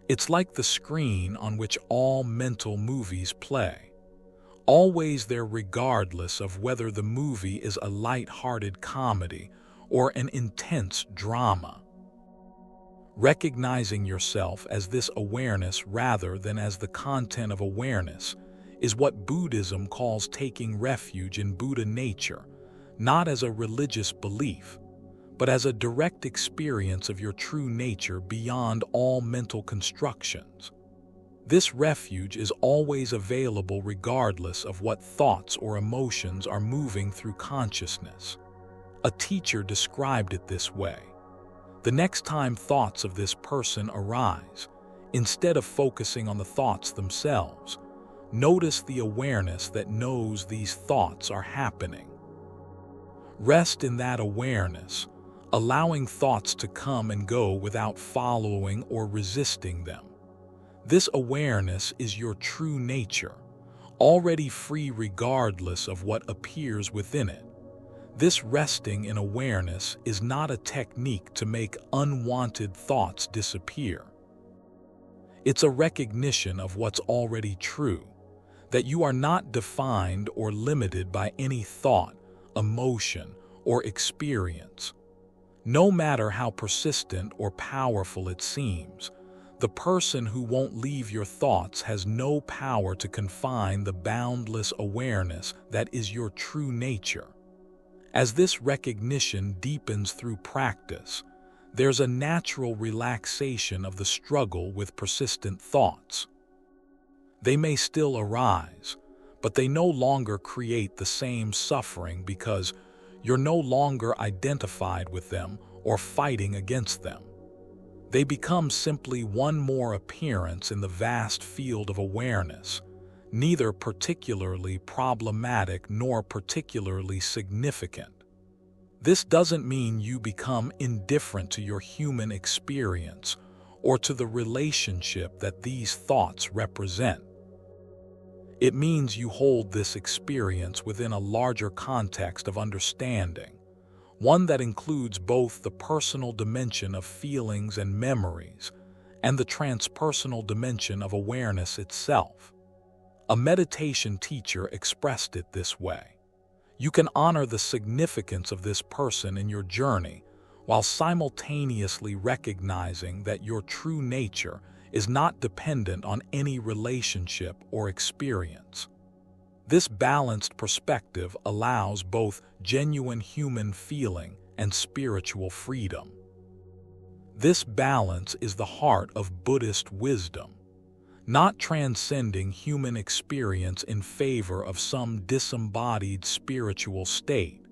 It's like the screen on which all mental movies play. Always there regardless of whether the movie is a light-hearted comedy or an intense drama. Recognizing yourself as this awareness rather than as the content of awareness is what Buddhism calls taking refuge in Buddha nature, not as a religious belief, but as a direct experience of your true nature beyond all mental constructions. This refuge is always available regardless of what thoughts or emotions are moving through consciousness. A teacher described it this way. The next time thoughts of this person arise, instead of focusing on the thoughts themselves, notice the awareness that knows these thoughts are happening. Rest in that awareness, allowing thoughts to come and go without following or resisting them. This awareness is your true nature, already free regardless of what appears within it. This resting in awareness is not a technique to make unwanted thoughts disappear. It's a recognition of what's already true, that you are not defined or limited by any thought, emotion, or experience. No matter how persistent or powerful it seems, the person who won't leave your thoughts has no power to confine the boundless awareness that is your true nature. As this recognition deepens through practice, there's a natural relaxation of the struggle with persistent thoughts. They may still arise, but they no longer create the same suffering because you're no longer identified with them or fighting against them. They become simply one more appearance in the vast field of awareness, neither particularly problematic nor particularly significant. This doesn't mean you become indifferent to your human experience or to the relationship that these thoughts represent. It means you hold this experience within a larger context of understanding, one that includes both the personal dimension of feelings and memories and the transpersonal dimension of awareness itself. A meditation teacher expressed it this way. You can honor the significance of this person in your journey while simultaneously recognizing that your true nature is not dependent on any relationship or experience. This balanced perspective allows both genuine human feeling and spiritual freedom. This balance is the heart of Buddhist wisdom. not transcending human experience in favor of some disembodied spiritual state,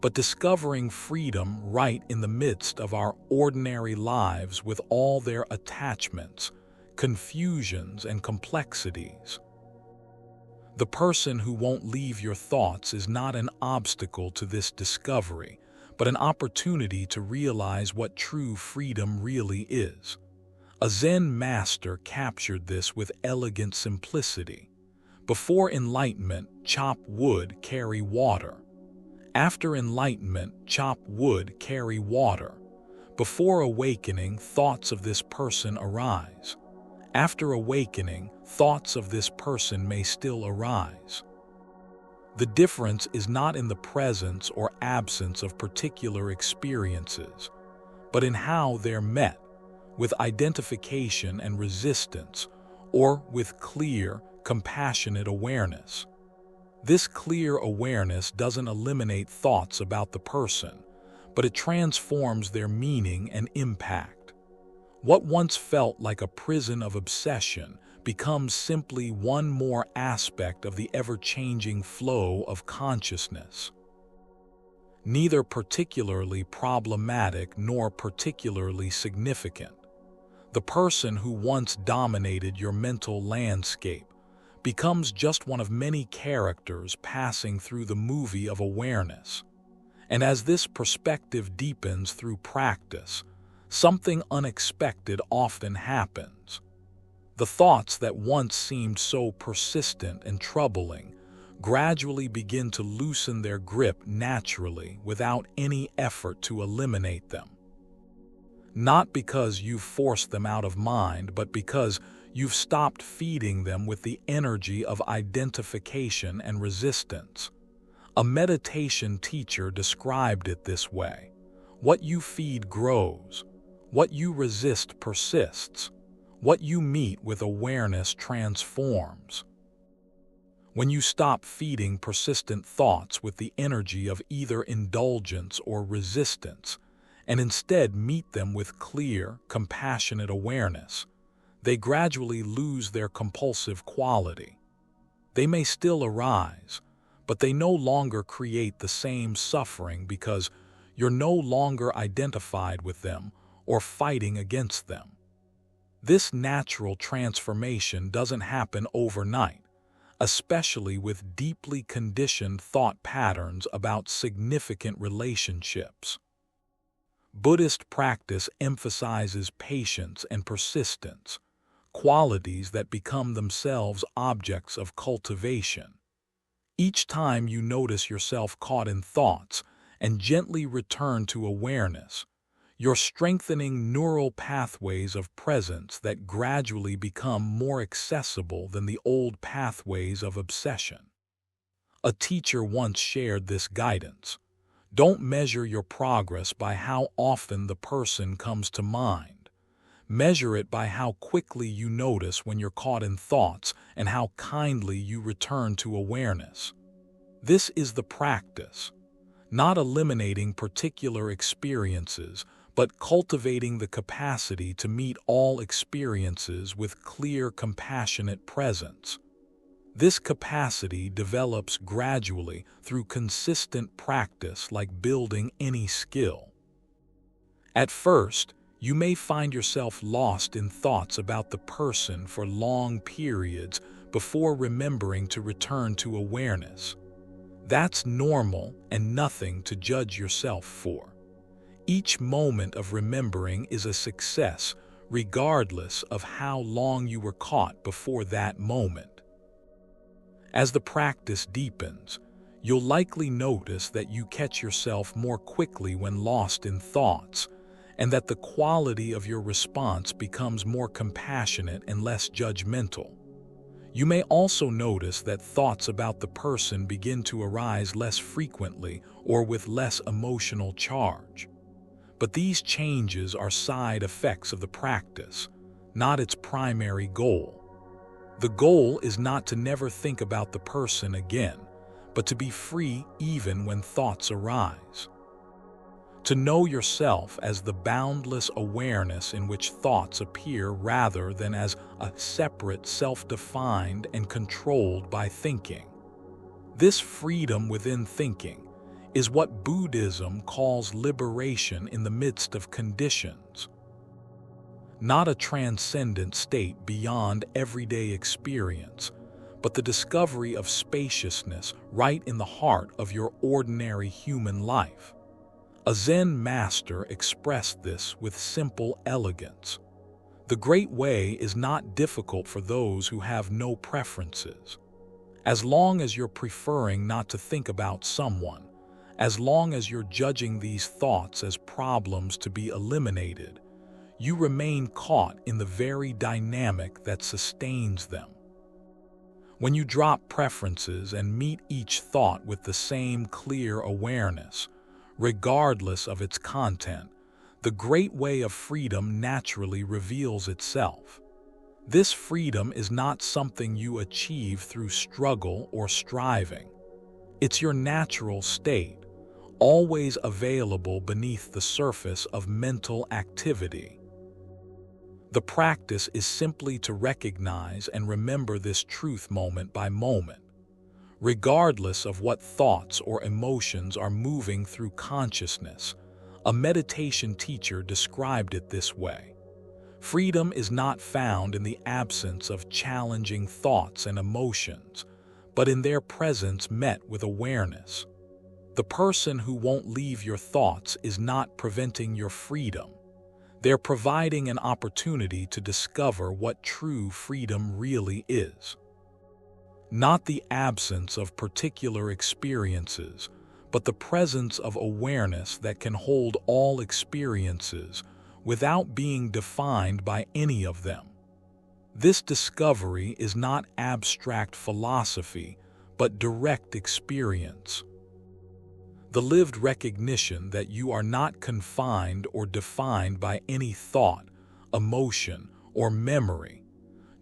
but discovering freedom right in the midst of our ordinary lives with all their attachments, confusions, and complexities. The person who won't leave your thoughts is not an obstacle to this discovery, but an opportunity to realize what true freedom really is. A Zen master captured this with elegant simplicity. Before enlightenment, chop wood, carry water. After enlightenment, chop wood, carry water. Before awakening, thoughts of this person arise. After awakening, thoughts of this person may still arise. The difference is not in the presence or absence of particular experiences, but in how they're met, with identification and resistance, or with clear, compassionate awareness. This clear awareness doesn't eliminate thoughts about the person, but it transforms their meaning and impact. What once felt like a prison of obsession becomes simply one more aspect of the ever-changing flow of consciousness. Neither particularly problematic nor particularly significant. The person who once dominated your mental landscape becomes just one of many characters passing through the movie of awareness. And as this perspective deepens through practice, something unexpected often happens. The thoughts that once seemed so persistent and troubling gradually begin to loosen their grip naturally without any effort to eliminate them. Not because you've forced them out of mind, but because you've stopped feeding them with the energy of identification and resistance. A meditation teacher described it this way: what you feed grows, what you resist persists, what you meet with awareness transforms. When you stop feeding persistent thoughts with the energy of either indulgence or resistance, and instead meet them with clear, compassionate awareness, they gradually lose their compulsive quality. They may still arise, but they no longer create the same suffering because you're no longer identified with them or fighting against them. This natural transformation doesn't happen overnight, especially with deeply conditioned thought patterns about significant relationships. Buddhist practice emphasizes patience and persistence, qualities that become themselves objects of cultivation. Each time you notice yourself caught in thoughts and gently return to awareness, you're strengthening neural pathways of presence that gradually become more accessible than the old pathways of obsession. A teacher once shared this guidance: don't measure your progress by how often the person comes to mind. Measure it by how quickly you notice when you're caught in thoughts and how kindly you return to awareness. This is the practice, not eliminating particular experiences, but cultivating the capacity to meet all experiences with clear, compassionate presence. This capacity develops gradually through consistent practice, like building any skill. At first, you may find yourself lost in thoughts about the person for long periods before remembering to return to awareness. That's normal and nothing to judge yourself for. Each moment of remembering is a success, regardless of how long you were caught before that moment. As the practice deepens, you'll likely notice that you catch yourself more quickly when lost in thoughts, and that the quality of your response becomes more compassionate and less judgmental. You may also notice that thoughts about the person begin to arise less frequently or with less emotional charge. But these changes are side effects of the practice, not its primary goal. The goal is not to never think about the person again, but to be free even when thoughts arise. To know yourself as the boundless awareness in which thoughts appear rather than as a separate, self-defined and controlled by thinking. This freedom within thinking is what Buddhism calls liberation in the midst of conditions. Not a transcendent state beyond everyday experience, but the discovery of spaciousness right in the heart of your ordinary human life. A Zen master expressed this with simple elegance. The great way is not difficult for those who have no preferences. As long as you're preferring not to think about someone, as long as you're judging these thoughts as problems to be eliminated, you remain caught in the very dynamic that sustains them. When you drop preferences and meet each thought with the same clear awareness, regardless of its content, the great way of freedom naturally reveals itself. This freedom is not something you achieve through struggle or striving. It's your natural state, always available beneath the surface of mental activity. The practice is simply to recognize and remember this truth moment by moment, regardless of what thoughts or emotions are moving through consciousness. A meditation teacher described it this way: freedom is not found in the absence of challenging thoughts and emotions, but in their presence met with awareness. The person who won't leave your thoughts is not preventing your freedom. They're providing an opportunity to discover what true freedom really is. Not the absence of particular experiences, but the presence of awareness that can hold all experiences without being defined by any of them. This discovery is not abstract philosophy, but direct experience. The lived recognition that you are not confined or defined by any thought, emotion, or memory,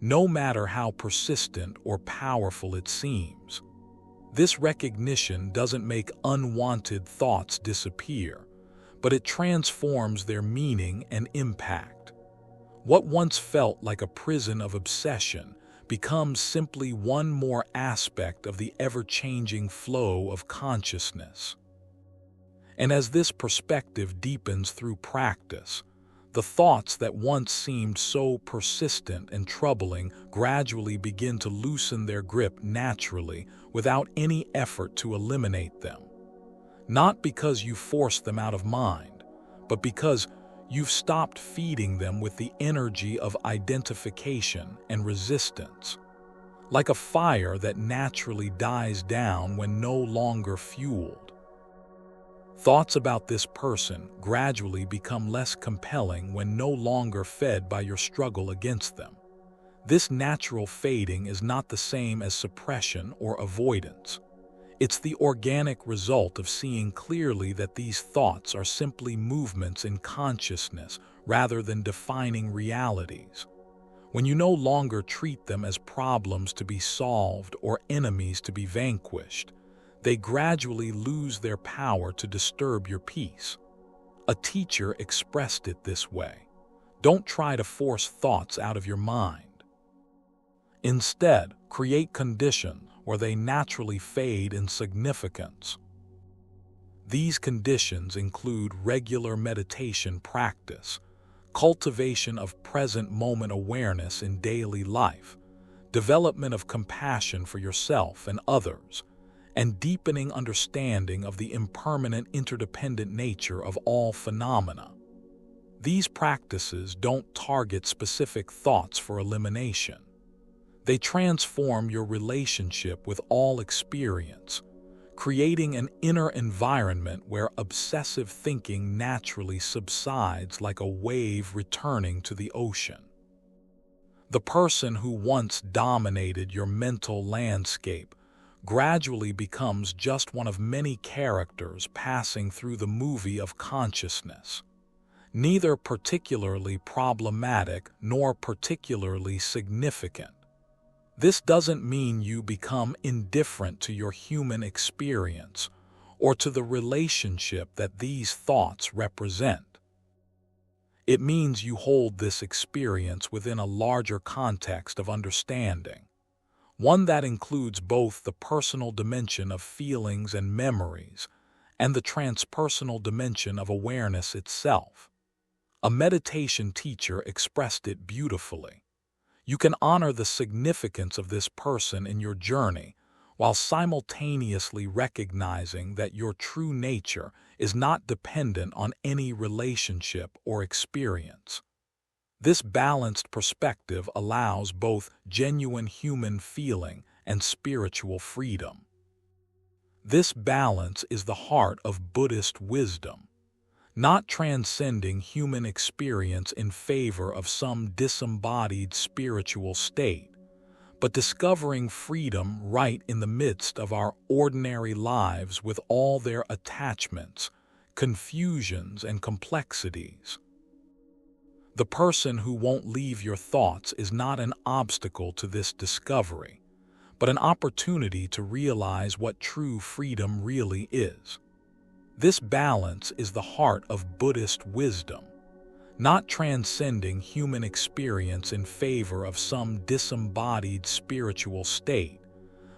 no matter how persistent or powerful it seems. This recognition doesn't make unwanted thoughts disappear, but it transforms their meaning and impact. What once felt like a prison of obsession becomes simply one more aspect of the ever-changing flow of consciousness. And as this perspective deepens through practice, the thoughts that once seemed so persistent and troubling gradually begin to loosen their grip naturally without any effort to eliminate them. Not because you forced them out of mind, but because you've stopped feeding them with the energy of identification and resistance. Like a fire that naturally dies down when no longer fueled. Thoughts about this person gradually become less compelling when no longer fed by your struggle against them. This natural fading is not the same as suppression or avoidance. It's the organic result of seeing clearly that these thoughts are simply movements in consciousness rather than defining realities. When you no longer treat them as problems to be solved or enemies to be vanquished, they gradually lose their power to disturb your peace. A teacher expressed it this way: don't try to force thoughts out of your mind. Instead, create conditions where they naturally fade in significance. These conditions include regular meditation practice, cultivation of present moment awareness in daily life, development of compassion for yourself and others, and deepening understanding of the impermanent interdependent nature of all phenomena. These practices don't target specific thoughts for elimination. They transform your relationship with all experience, creating an inner environment where obsessive thinking naturally subsides like a wave returning to the ocean. The person who once dominated your mental landscape gradually becomes just one of many characters passing through the movie of consciousness, neither particularly problematic nor particularly significant. This doesn't mean you become indifferent to your human experience or to the relationship that these thoughts represent. It means you hold this experience within a larger context of understanding, one that includes both the personal dimension of feelings and memories and the transpersonal dimension of awareness itself. A meditation teacher expressed it beautifully. You can honor the significance of this person in your journey while simultaneously recognizing that your true nature is not dependent on any relationship or experience. This balanced perspective allows both genuine human feeling and spiritual freedom. This balance is the heart of Buddhist wisdom, not transcending human experience in favor of some disembodied spiritual state, but discovering freedom right in the midst of our ordinary lives with all their attachments, confusions, and complexities. The person who won't leave your thoughts is not an obstacle to this discovery, but an opportunity to realize what true freedom really is. This balance is the heart of Buddhist wisdom, not transcending human experience in favor of some disembodied spiritual state,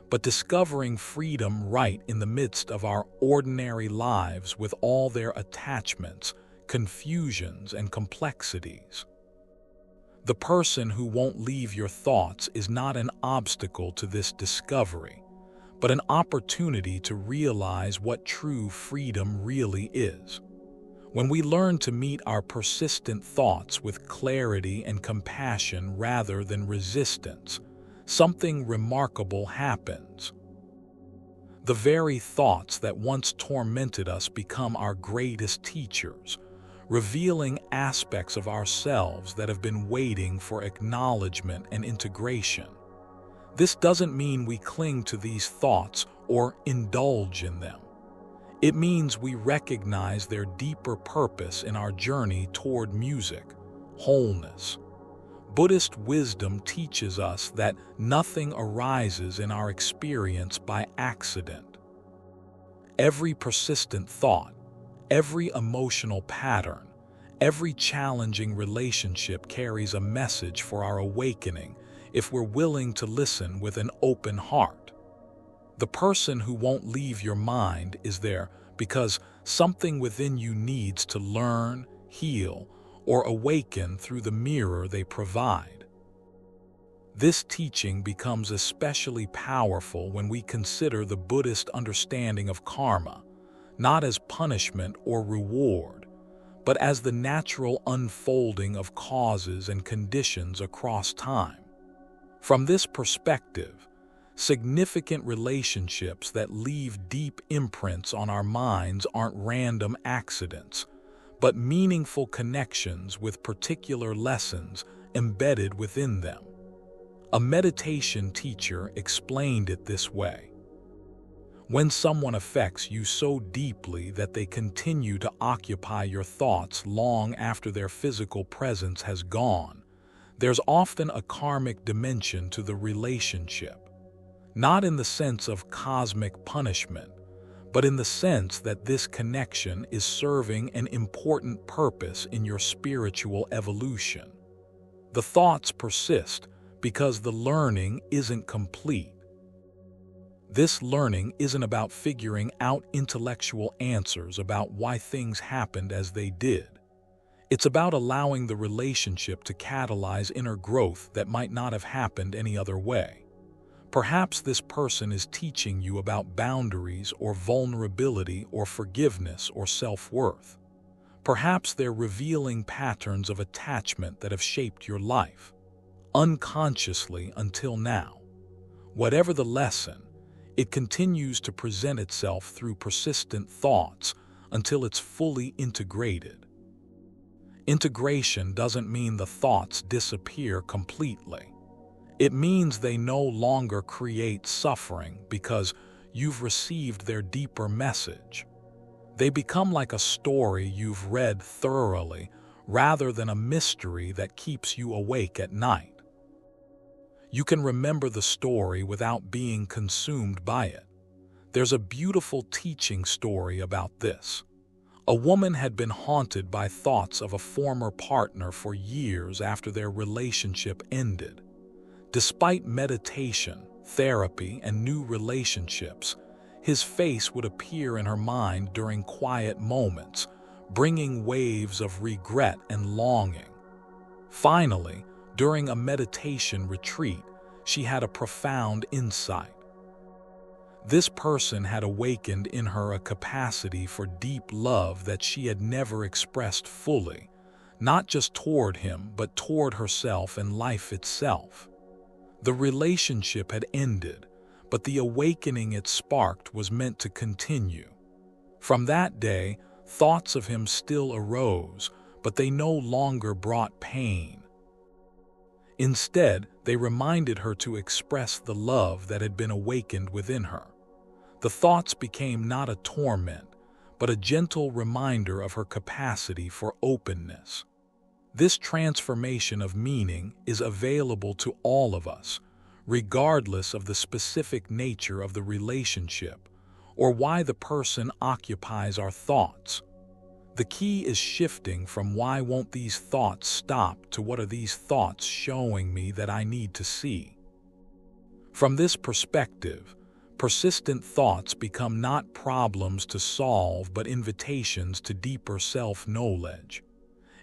but discovering freedom right in the midst of our ordinary lives with all their attachments, confusions, and complexities. The person who won't leave your thoughts is not an obstacle to this discovery, but an opportunity to realize what true freedom really is. When we learn to meet our persistent thoughts with clarity and compassion rather than resistance, something remarkable happens. The very thoughts that once tormented us become our greatest teachers, revealing aspects of ourselves that have been waiting for acknowledgement and integration. This doesn't mean we cling to these thoughts or indulge in them. It means we recognize their deeper purpose in our journey toward music, wholeness. Buddhist wisdom teaches us that nothing arises in our experience by accident. Every persistent thought, every emotional pattern, every challenging relationship carries a message for our awakening if we're willing to listen with an open heart. The person who won't leave your mind is there because something within you needs to learn, heal, or awaken through the mirror they provide. This teaching becomes especially powerful when we consider the Buddhist understanding of karma, not as punishment or reward, but as the natural unfolding of causes and conditions across time. From this perspective, significant relationships that leave deep imprints on our minds aren't random accidents, but meaningful connections with particular lessons embedded within them. A meditation teacher explained it this way: when someone affects you so deeply that they continue to occupy your thoughts long after their physical presence has gone, there's often a karmic dimension to the relationship, not in the sense of cosmic punishment, but in the sense that this connection is serving an important purpose in your spiritual evolution. The thoughts persist because the learning isn't complete. This learning isn't about figuring out intellectual answers about why things happened as they did. It's about allowing the relationship to catalyze inner growth that might not have happened any other way. Perhaps this person is teaching you about boundaries or vulnerability or forgiveness or self-worth. Perhaps they're revealing patterns of attachment that have shaped your life, unconsciously until now. Whatever the lesson, it continues to present itself through persistent thoughts until it's fully integrated. Integration doesn't mean the thoughts disappear completely. It means they no longer create suffering because you've received their deeper message. They become like a story you've read thoroughly rather than a mystery that keeps you awake at night. You can remember the story without being consumed by it. There's a beautiful teaching story about this. A woman had been haunted by thoughts of a former partner for years after their relationship ended. Despite meditation, therapy, and new relationships, his face would appear in her mind during quiet moments, bringing waves of regret and longing. Finally, during a meditation retreat, she had a profound insight. This person had awakened in her a capacity for deep love that she had never expressed fully, not just toward him, but toward herself and life itself. The relationship had ended, but the awakening it sparked was meant to continue. From that day, thoughts of him still arose, but they no longer brought pain. Instead, they reminded her to express the love that had been awakened within her. The thoughts became not a torment, but a gentle reminder of her capacity for openness. This transformation of meaning is available to all of us, regardless of the specific nature of the relationship or why the person occupies our thoughts. The key is shifting from "why won't these thoughts stop" to "what are these thoughts showing me that I need to see?" From this perspective, persistent thoughts become not problems to solve but invitations to deeper self-knowledge.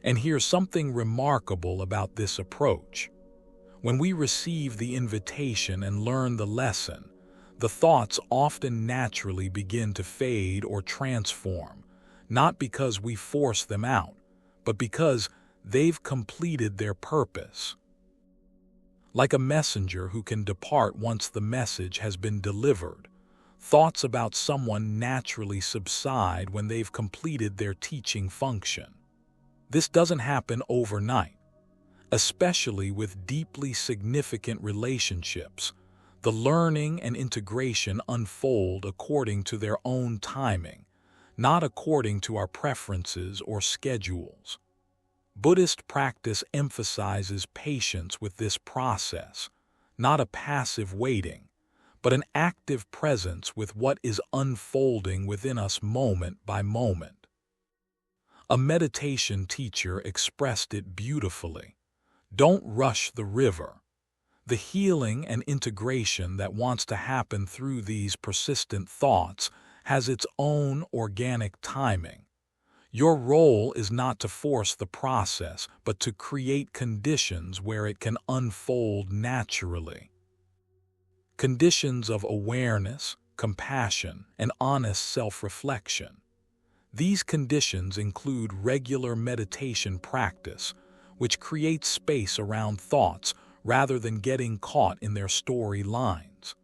And here's something remarkable about this approach. When we receive the invitation and learn the lesson, the thoughts often naturally begin to fade or transform, not because we force them out, but because they've completed their purpose. Like a messenger who can depart once the message has been delivered, thoughts about someone naturally subside when they've completed their teaching function. This doesn't happen overnight. Especially with deeply significant relationships, the learning and integration unfold according to their own timing, not according to our preferences or schedules. Buddhist practice emphasizes patience with this process, not a passive waiting, but an active presence with what is unfolding within us moment by moment. A meditation teacher expressed it beautifully. Don't rush the river. The healing and integration that wants to happen through these persistent thoughts has its own organic timing. Your role is not to force the process, but to create conditions where it can unfold naturally. Conditions of awareness, compassion, and honest self-reflection. These conditions include regular meditation practice, which creates space around thoughts rather than getting caught in their story lines.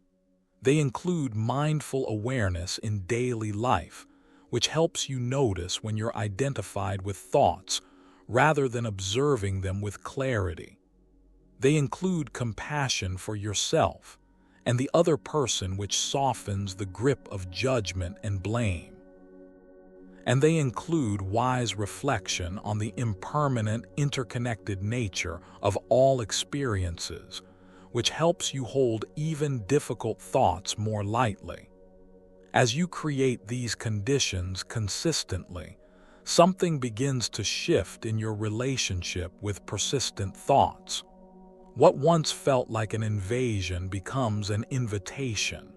They include mindful awareness in daily life, which helps you notice when you're identified with thoughts rather than observing them with clarity. They include compassion for yourself and the other person, which softens the grip of judgment and blame. And they include wise reflection on the impermanent, interconnected nature of all experiences, which helps you hold even difficult thoughts more lightly. As you create these conditions consistently, something begins to shift in your relationship with persistent thoughts. What once felt like an invasion becomes an invitation.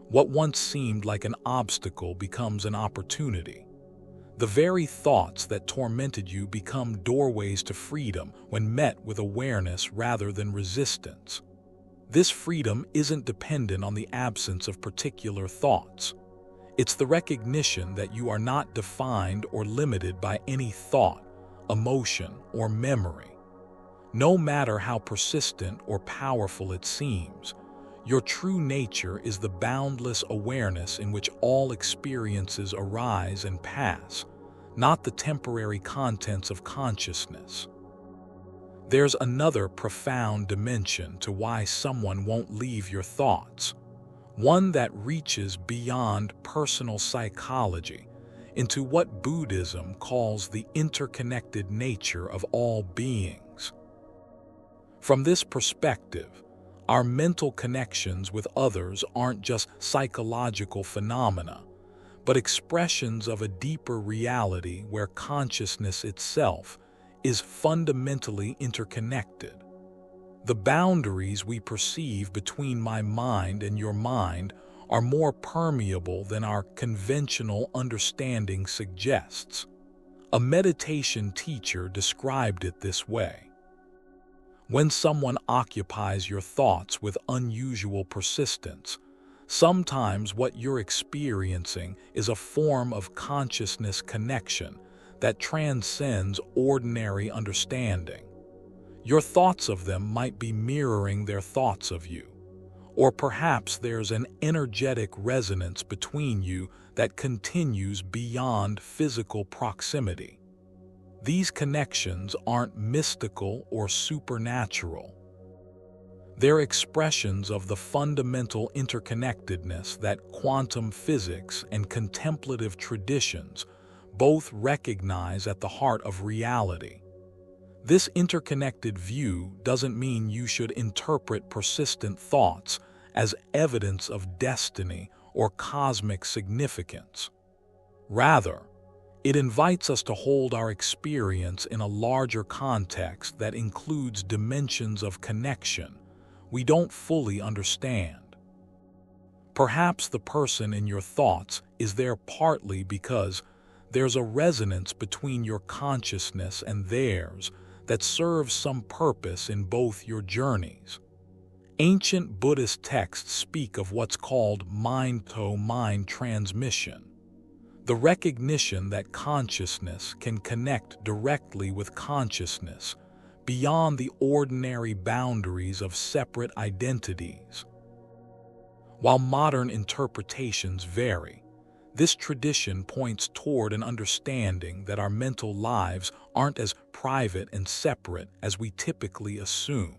What once seemed like an obstacle becomes an opportunity. The very thoughts that tormented you become doorways to freedom when met with awareness rather than resistance. This freedom isn't dependent on the absence of particular thoughts. It's the recognition that you are not defined or limited by any thought, emotion, or memory. No matter how persistent or powerful it seems, your true nature is the boundless awareness in which all experiences arise and pass, not the temporary contents of consciousness. There's another profound dimension to why someone won't leave your thoughts, one that reaches beyond personal psychology into what Buddhism calls the interconnected nature of all beings. From this perspective, Our mental connections with others aren't just psychological phenomena, but expressions of a deeper reality where consciousness itself is fundamentally interconnected. The boundaries we perceive between my mind and your mind are more permeable than our conventional understanding suggests. A meditation teacher described it this way. When someone occupies your thoughts with unusual persistence, sometimes what you're experiencing is a form of consciousness connection that transcends ordinary understanding. Your thoughts of them might be mirroring their thoughts of you, or perhaps there's an energetic resonance between you that continues beyond physical proximity. These connections aren't mystical or supernatural. They're expressions of the fundamental interconnectedness that quantum physics and contemplative traditions both recognize at the heart of reality. This interconnected view doesn't mean you should interpret persistent thoughts as evidence of destiny or cosmic significance. Rather, it invites us to hold our experience in a larger context that includes dimensions of connection we don't fully understand. Perhaps the person in your thoughts is there partly because there's a resonance between your consciousness and theirs that serves some purpose in both your journeys. Ancient Buddhist texts speak of what's called mind-to-mind transmission, the recognition that consciousness can connect directly with consciousness beyond the ordinary boundaries of separate identities. While modern interpretations vary, this tradition points toward an understanding that our mental lives aren't as private and separate as we typically assume.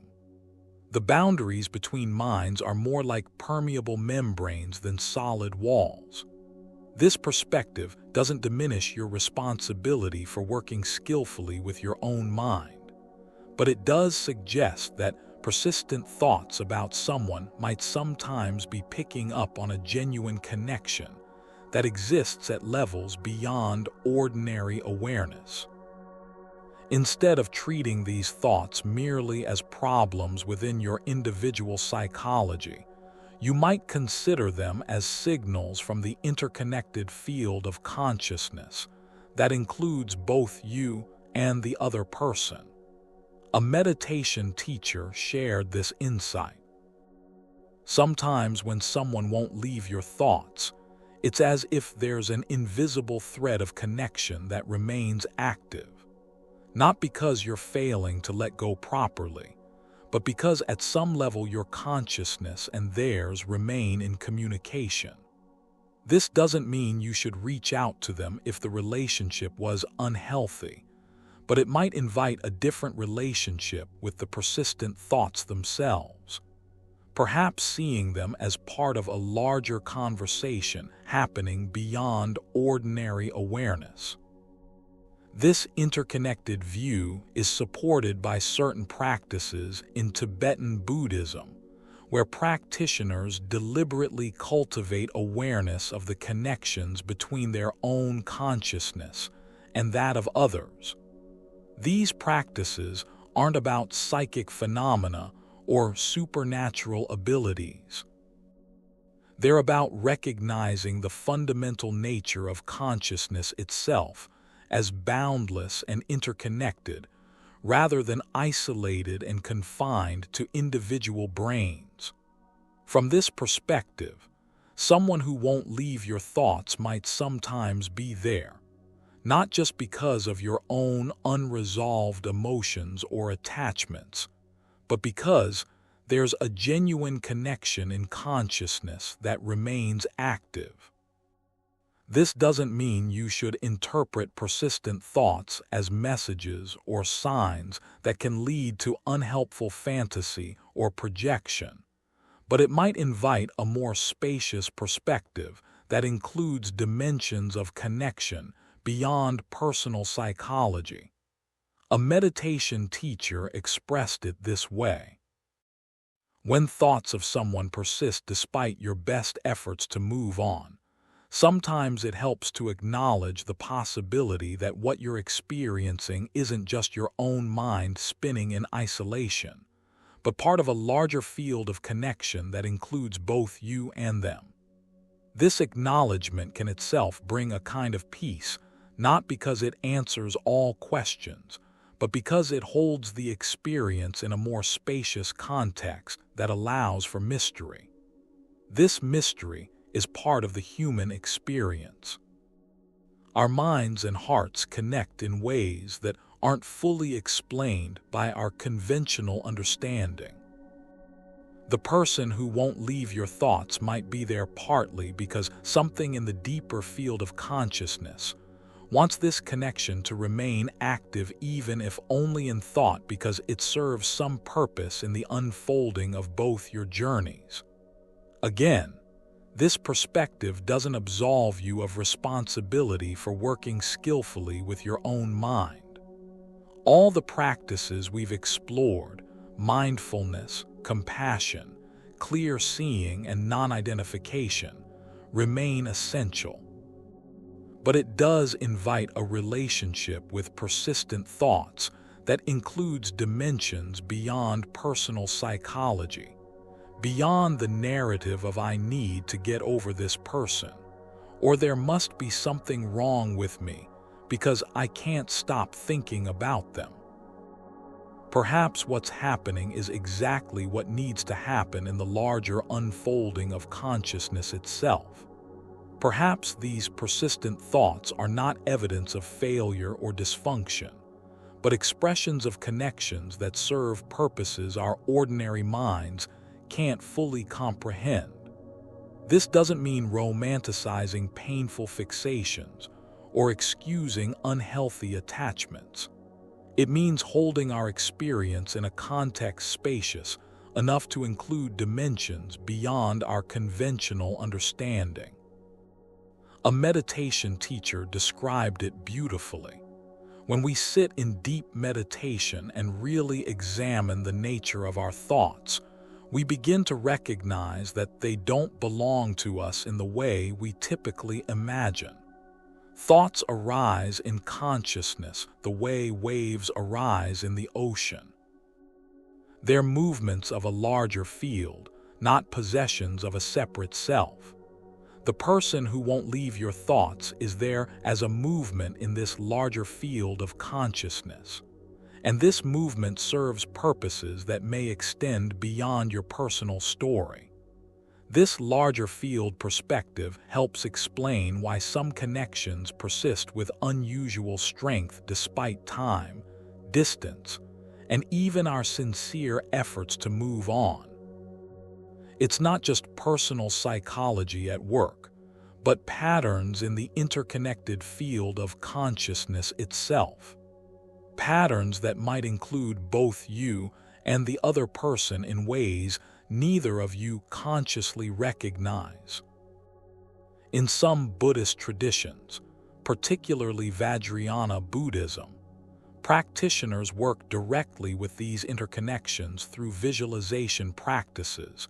The boundaries between minds are more like permeable membranes than solid walls. This perspective doesn't diminish your responsibility for working skillfully with your own mind, but it does suggest that persistent thoughts about someone might sometimes be picking up on a genuine connection that exists at levels beyond ordinary awareness. Instead of treating these thoughts merely as problems within your individual psychology, you might consider them as signals from the interconnected field of consciousness that includes both you and the other person. A meditation teacher shared this insight. Sometimes when someone won't leave your thoughts, it's as if there's an invisible thread of connection that remains active. Not because you're failing to let go properly, but because at some level your consciousness and theirs remain in communication. This doesn't mean you should reach out to them if the relationship was unhealthy, but it might invite a different relationship with the persistent thoughts themselves. Perhaps seeing them as part of a larger conversation happening beyond ordinary awareness. This interconnected view is supported by certain practices in Tibetan Buddhism, where practitioners deliberately cultivate awareness of the connections between their own consciousness and that of others. These practices aren't about psychic phenomena or supernatural abilities. They're about recognizing the fundamental nature of consciousness itself as boundless and interconnected, rather than isolated and confined to individual brains. From this perspective, someone who won't leave your thoughts might sometimes be there, not just because of your own unresolved emotions or attachments, but because there's a genuine connection in consciousness that remains active. This doesn't mean you should interpret persistent thoughts as messages or signs that can lead to unhelpful fantasy or projection, but it might invite a more spacious perspective that includes dimensions of connection beyond personal psychology. A meditation teacher expressed it this way. When thoughts of someone persist despite your best efforts to move on, sometimes it helps to acknowledge the possibility that what you're experiencing isn't just your own mind spinning in isolation, but part of a larger field of connection that includes both you and them. This acknowledgement can itself bring a kind of peace, not because it answers all questions, but because it holds the experience in a more spacious context that allows for mystery. This mystery is part of the human experience. Our minds and hearts connect in ways that aren't fully explained by our conventional understanding. The person who won't leave your thoughts might be there partly because something in the deeper field of consciousness wants this connection to remain active, even if only in thought, because it serves some purpose in the unfolding of both your journeys. Again, this perspective doesn't absolve you of responsibility for working skillfully with your own mind. All the practices we've explored, mindfulness, compassion, clear seeing, and non-identification, remain essential. But it does invite a relationship with persistent thoughts that includes dimensions beyond personal psychology, beyond the narrative of "I need to get over this person," or "there must be something wrong with me because I can't stop thinking about them." Perhaps what's happening is exactly what needs to happen in the larger unfolding of consciousness itself. Perhaps these persistent thoughts are not evidence of failure or dysfunction, but expressions of connections that serve purposes our ordinary minds can't fully comprehend. This doesn't mean romanticizing painful fixations or excusing unhealthy attachments. It means holding our experience in a context spacious enough to include dimensions beyond our conventional understanding. A meditation teacher described it beautifully. When we sit in deep meditation and really examine the nature of our thoughts, we begin to recognize that they don't belong to us in the way we typically imagine. Thoughts arise in consciousness the way waves arise in the ocean. They're movements of a larger field, not possessions of a separate self. The person who won't leave your thoughts is there as a movement in this larger field of consciousness. And this movement serves purposes that may extend beyond your personal story. This larger field perspective helps explain why some connections persist with unusual strength despite time, distance, and even our sincere efforts to move on. It's not just personal psychology at work, but patterns in the interconnected field of consciousness itself. Patterns that might include both you and the other person in ways neither of you consciously recognize. In some Buddhist traditions, particularly Vajrayana Buddhism, practitioners work directly with these interconnections through visualization practices,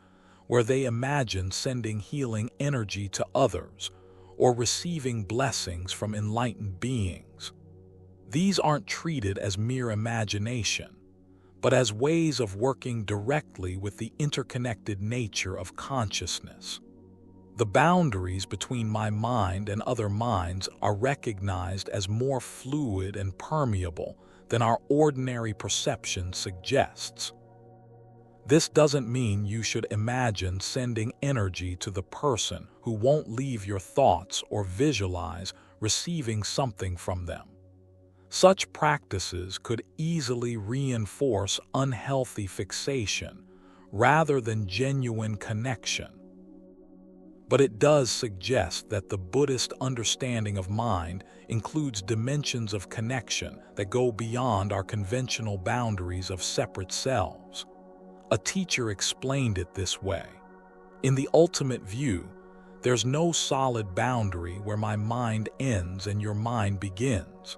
where they imagine sending healing energy to others or receiving blessings from enlightened beings. These aren't treated as mere imagination, but as ways of working directly with the interconnected nature of consciousness. The boundaries between my mind and other minds are recognized as more fluid and permeable than our ordinary perception suggests. This doesn't mean you should imagine sending energy to the person who won't leave your thoughts or visualize receiving something from them. Such practices could easily reinforce unhealthy fixation rather than genuine connection. But it does suggest that the Buddhist understanding of mind includes dimensions of connection that go beyond our conventional boundaries of separate selves. A teacher explained it this way: in the ultimate view, there's no solid boundary where my mind ends and your mind begins.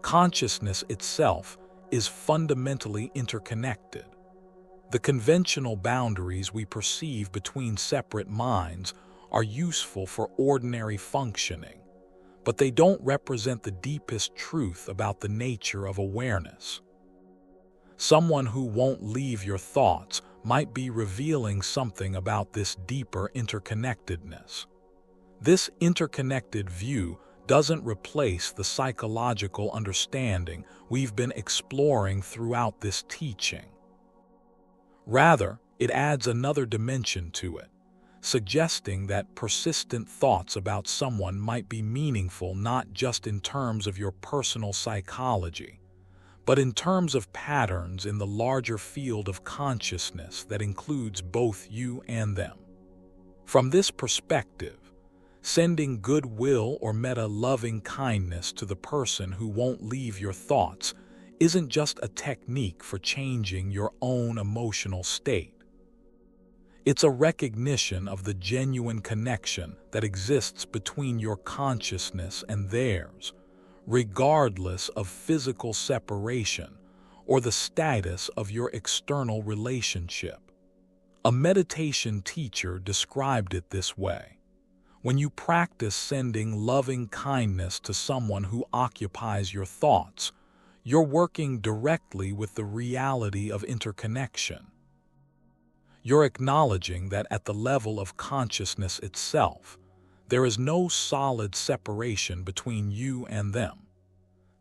Consciousness itself is fundamentally interconnected. The conventional boundaries we perceive between separate minds are useful for ordinary functioning, but they don't represent the deepest truth about the nature of awareness. Someone who won't leave your thoughts might be revealing something about this deeper interconnectedness. This interconnected view doesn't replace the psychological understanding we've been exploring throughout this teaching. Rather, it adds another dimension to it, suggesting that persistent thoughts about someone might be meaningful not just in terms of your personal psychology, but in terms of patterns in the larger field of consciousness that includes both you and them. From this perspective, sending goodwill or meta-loving kindness to the person who won't leave your thoughts isn't just a technique for changing your own emotional state. It's a recognition of the genuine connection that exists between your consciousness and theirs, regardless of physical separation or the status of your external relationship. A meditation teacher described it this way: when you practice sending loving kindness to someone who occupies your thoughts, you're working directly with the reality of interconnection. You're acknowledging that at the level of consciousness itself, there is no solid separation between you and them.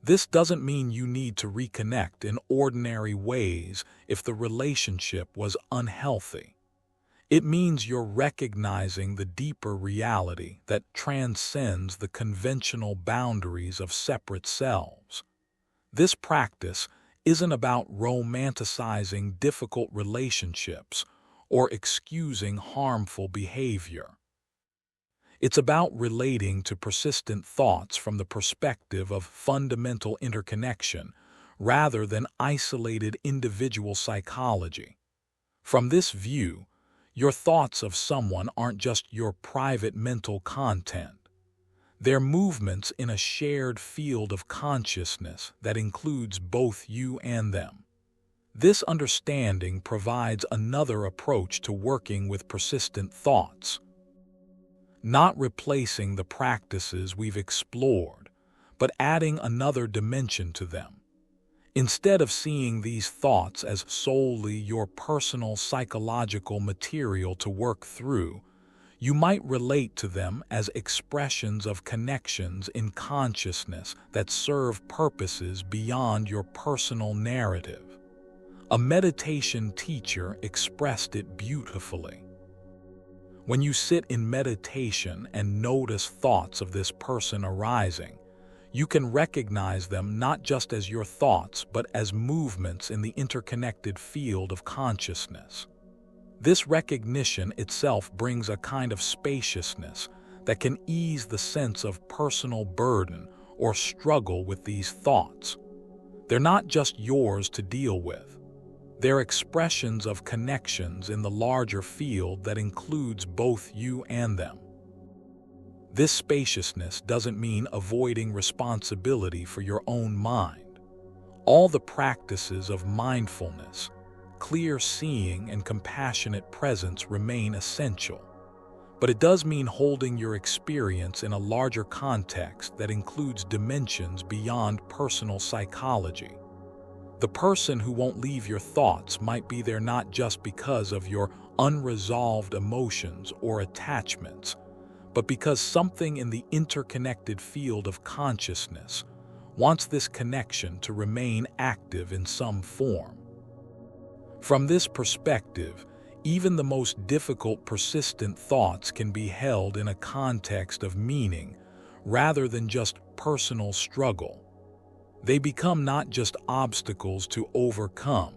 This doesn't mean you need to reconnect in ordinary ways if the relationship was unhealthy. It means you're recognizing the deeper reality that transcends the conventional boundaries of separate selves. This practice isn't about romanticizing difficult relationships or excusing harmful behavior. It's about relating to persistent thoughts from the perspective of fundamental interconnection rather than isolated individual psychology. From this view, your thoughts of someone aren't just your private mental content. They're movements in a shared field of consciousness that includes both you and them. This understanding provides another approach to working with persistent thoughts, not replacing the practices we've explored, but adding another dimension to them. Instead of seeing these thoughts as solely your personal psychological material to work through, you might relate to them as expressions of connections in consciousness that serve purposes beyond your personal narrative. A meditation teacher expressed it beautifully. When you sit in meditation and notice thoughts of this person arising, you can recognize them not just as your thoughts, but as movements in the interconnected field of consciousness. This recognition itself brings a kind of spaciousness that can ease the sense of personal burden or struggle with these thoughts. They're not just yours to deal with. They're expressions of connections in the larger field that includes both you and them. This spaciousness doesn't mean avoiding responsibility for your own mind. All the practices of mindfulness, clear seeing, and compassionate presence remain essential. But it does mean holding your experience in a larger context that includes dimensions beyond personal psychology. The person who won't leave your thoughts might be there not just because of your unresolved emotions or attachments, but because something in the interconnected field of consciousness wants this connection to remain active in some form. From this perspective, even the most difficult, persistent thoughts can be held in a context of meaning rather than just personal struggle. They become not just obstacles to overcome,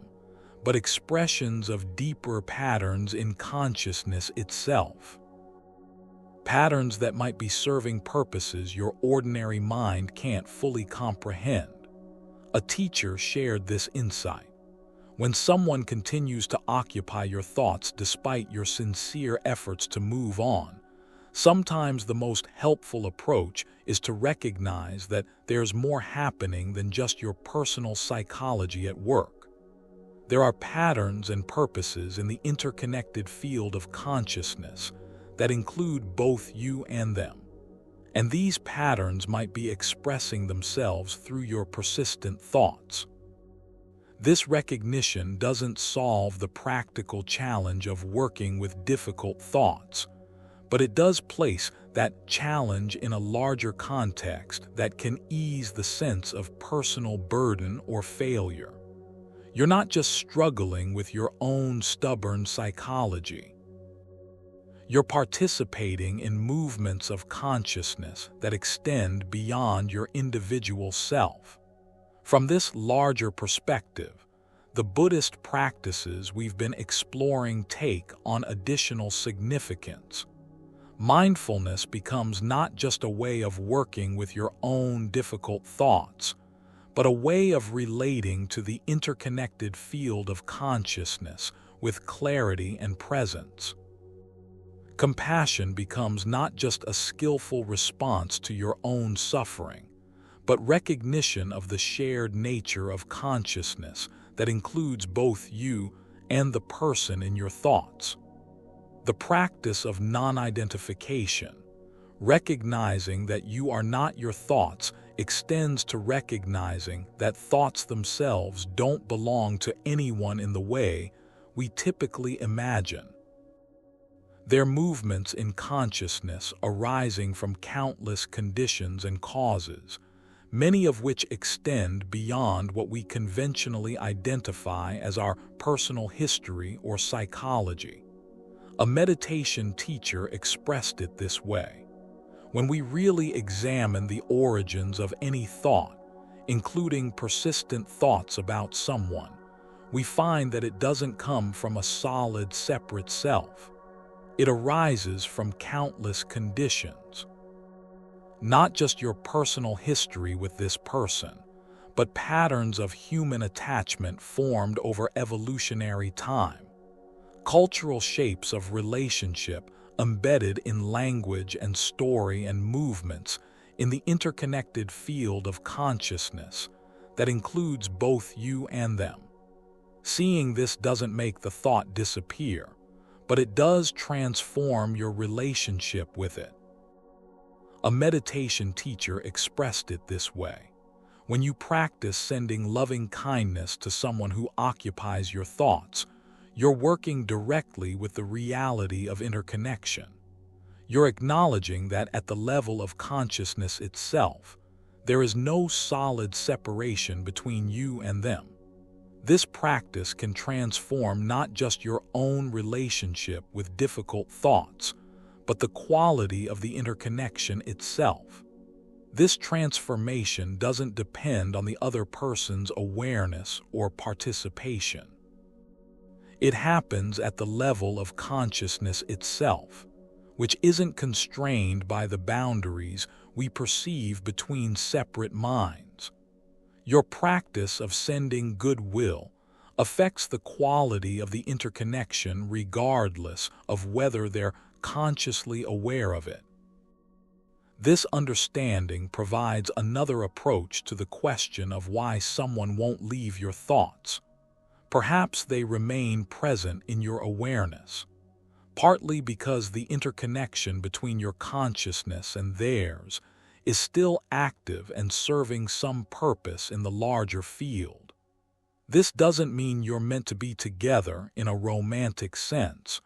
but expressions of deeper patterns in consciousness itself. Patterns that might be serving purposes your ordinary mind can't fully comprehend. A teacher shared this insight. When someone continues to occupy your thoughts despite your sincere efforts to move on, sometimes the most helpful approach is to recognize that there's more happening than just your personal psychology at work. There are patterns and purposes in the interconnected field of consciousness that include both you and them. And these patterns might be expressing themselves through your persistent thoughts. This recognition doesn't solve the practical challenge of working with difficult thoughts, but it does place that challenge in a larger context that can ease the sense of personal burden or failure. You're not just struggling with your own stubborn psychology. You're participating in movements of consciousness that extend beyond your individual self. From this larger perspective, the Buddhist practices we've been exploring take on additional significance. Mindfulness becomes not just a way of working with your own difficult thoughts, but a way of relating to the interconnected field of consciousness with clarity and presence. Compassion becomes not just a skillful response to your own suffering, but recognition of the shared nature of consciousness that includes both you and the person in your thoughts. The practice of non-identification, recognizing that you are not your thoughts, extends to recognizing that thoughts themselves don't belong to anyone in the way we typically imagine. They're movements in consciousness arising from countless conditions and causes, many of which extend beyond what we conventionally identify as our personal history or psychology. A meditation teacher expressed it this way: when we really examine the origins of any thought, including persistent thoughts about someone, we find that it doesn't come from a solid, separate self. It arises from countless conditions. Not just your personal history with this person, but patterns of human attachment formed over evolutionary time. Cultural shapes of relationship embedded in language and story and movements in the interconnected field of consciousness that includes both you and them. Seeing this doesn't make the thought disappear, but it does transform your relationship with it. A meditation teacher expressed it this way: when you practice sending loving kindness to someone who occupies your thoughts, you're working directly with the reality of interconnection. You're acknowledging that at the level of consciousness itself, there is no solid separation between you and them. This practice can transform not just your own relationship with difficult thoughts, but the quality of the interconnection itself. This transformation doesn't depend on the other person's awareness or participation. It happens at the level of consciousness itself, which isn't constrained by the boundaries we perceive between separate minds. Your practice of sending goodwill affects the quality of the interconnection regardless of whether they're consciously aware of it. This understanding provides another approach to the question of why someone won't leave your thoughts. Perhaps they remain present in your awareness, partly because the interconnection between your consciousness and theirs is still active and serving some purpose in the larger field. This doesn't mean you're meant to be together in a romantic sense,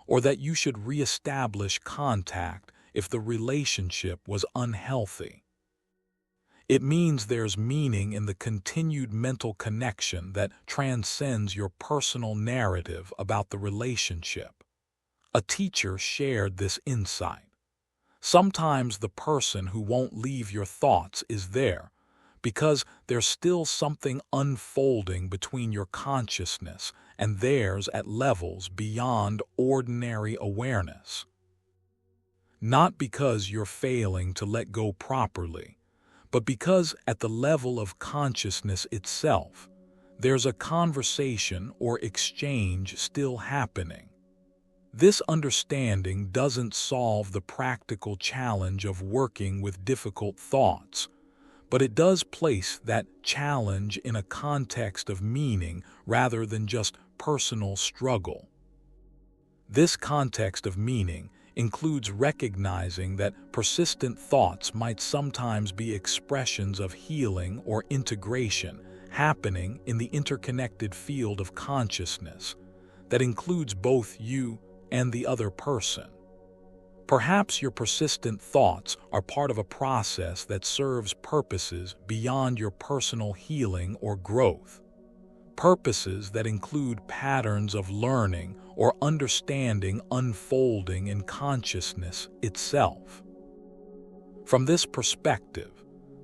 or that you should reestablish contact if the relationship was unhealthy. It means there's meaning in the continued mental connection that transcends your personal narrative about the relationship. A teacher shared this insight. Sometimes the person who won't leave your thoughts is there because there's still something unfolding between your consciousness and theirs at levels beyond ordinary awareness. Not because you're failing to let go properly, but because at the level of consciousness itself, there's a conversation or exchange still happening. This understanding doesn't solve the practical challenge of working with difficult thoughts, but it does place that challenge in a context of meaning rather than just personal struggle. This context of meaning includes recognizing that persistent thoughts might sometimes be expressions of healing or integration happening in the interconnected field of consciousness that includes both you and the other person. Perhaps your persistent thoughts are part of a process that serves purposes beyond your personal healing or growth. Purposes that include patterns of learning or understanding unfolding in consciousness itself. From this perspective,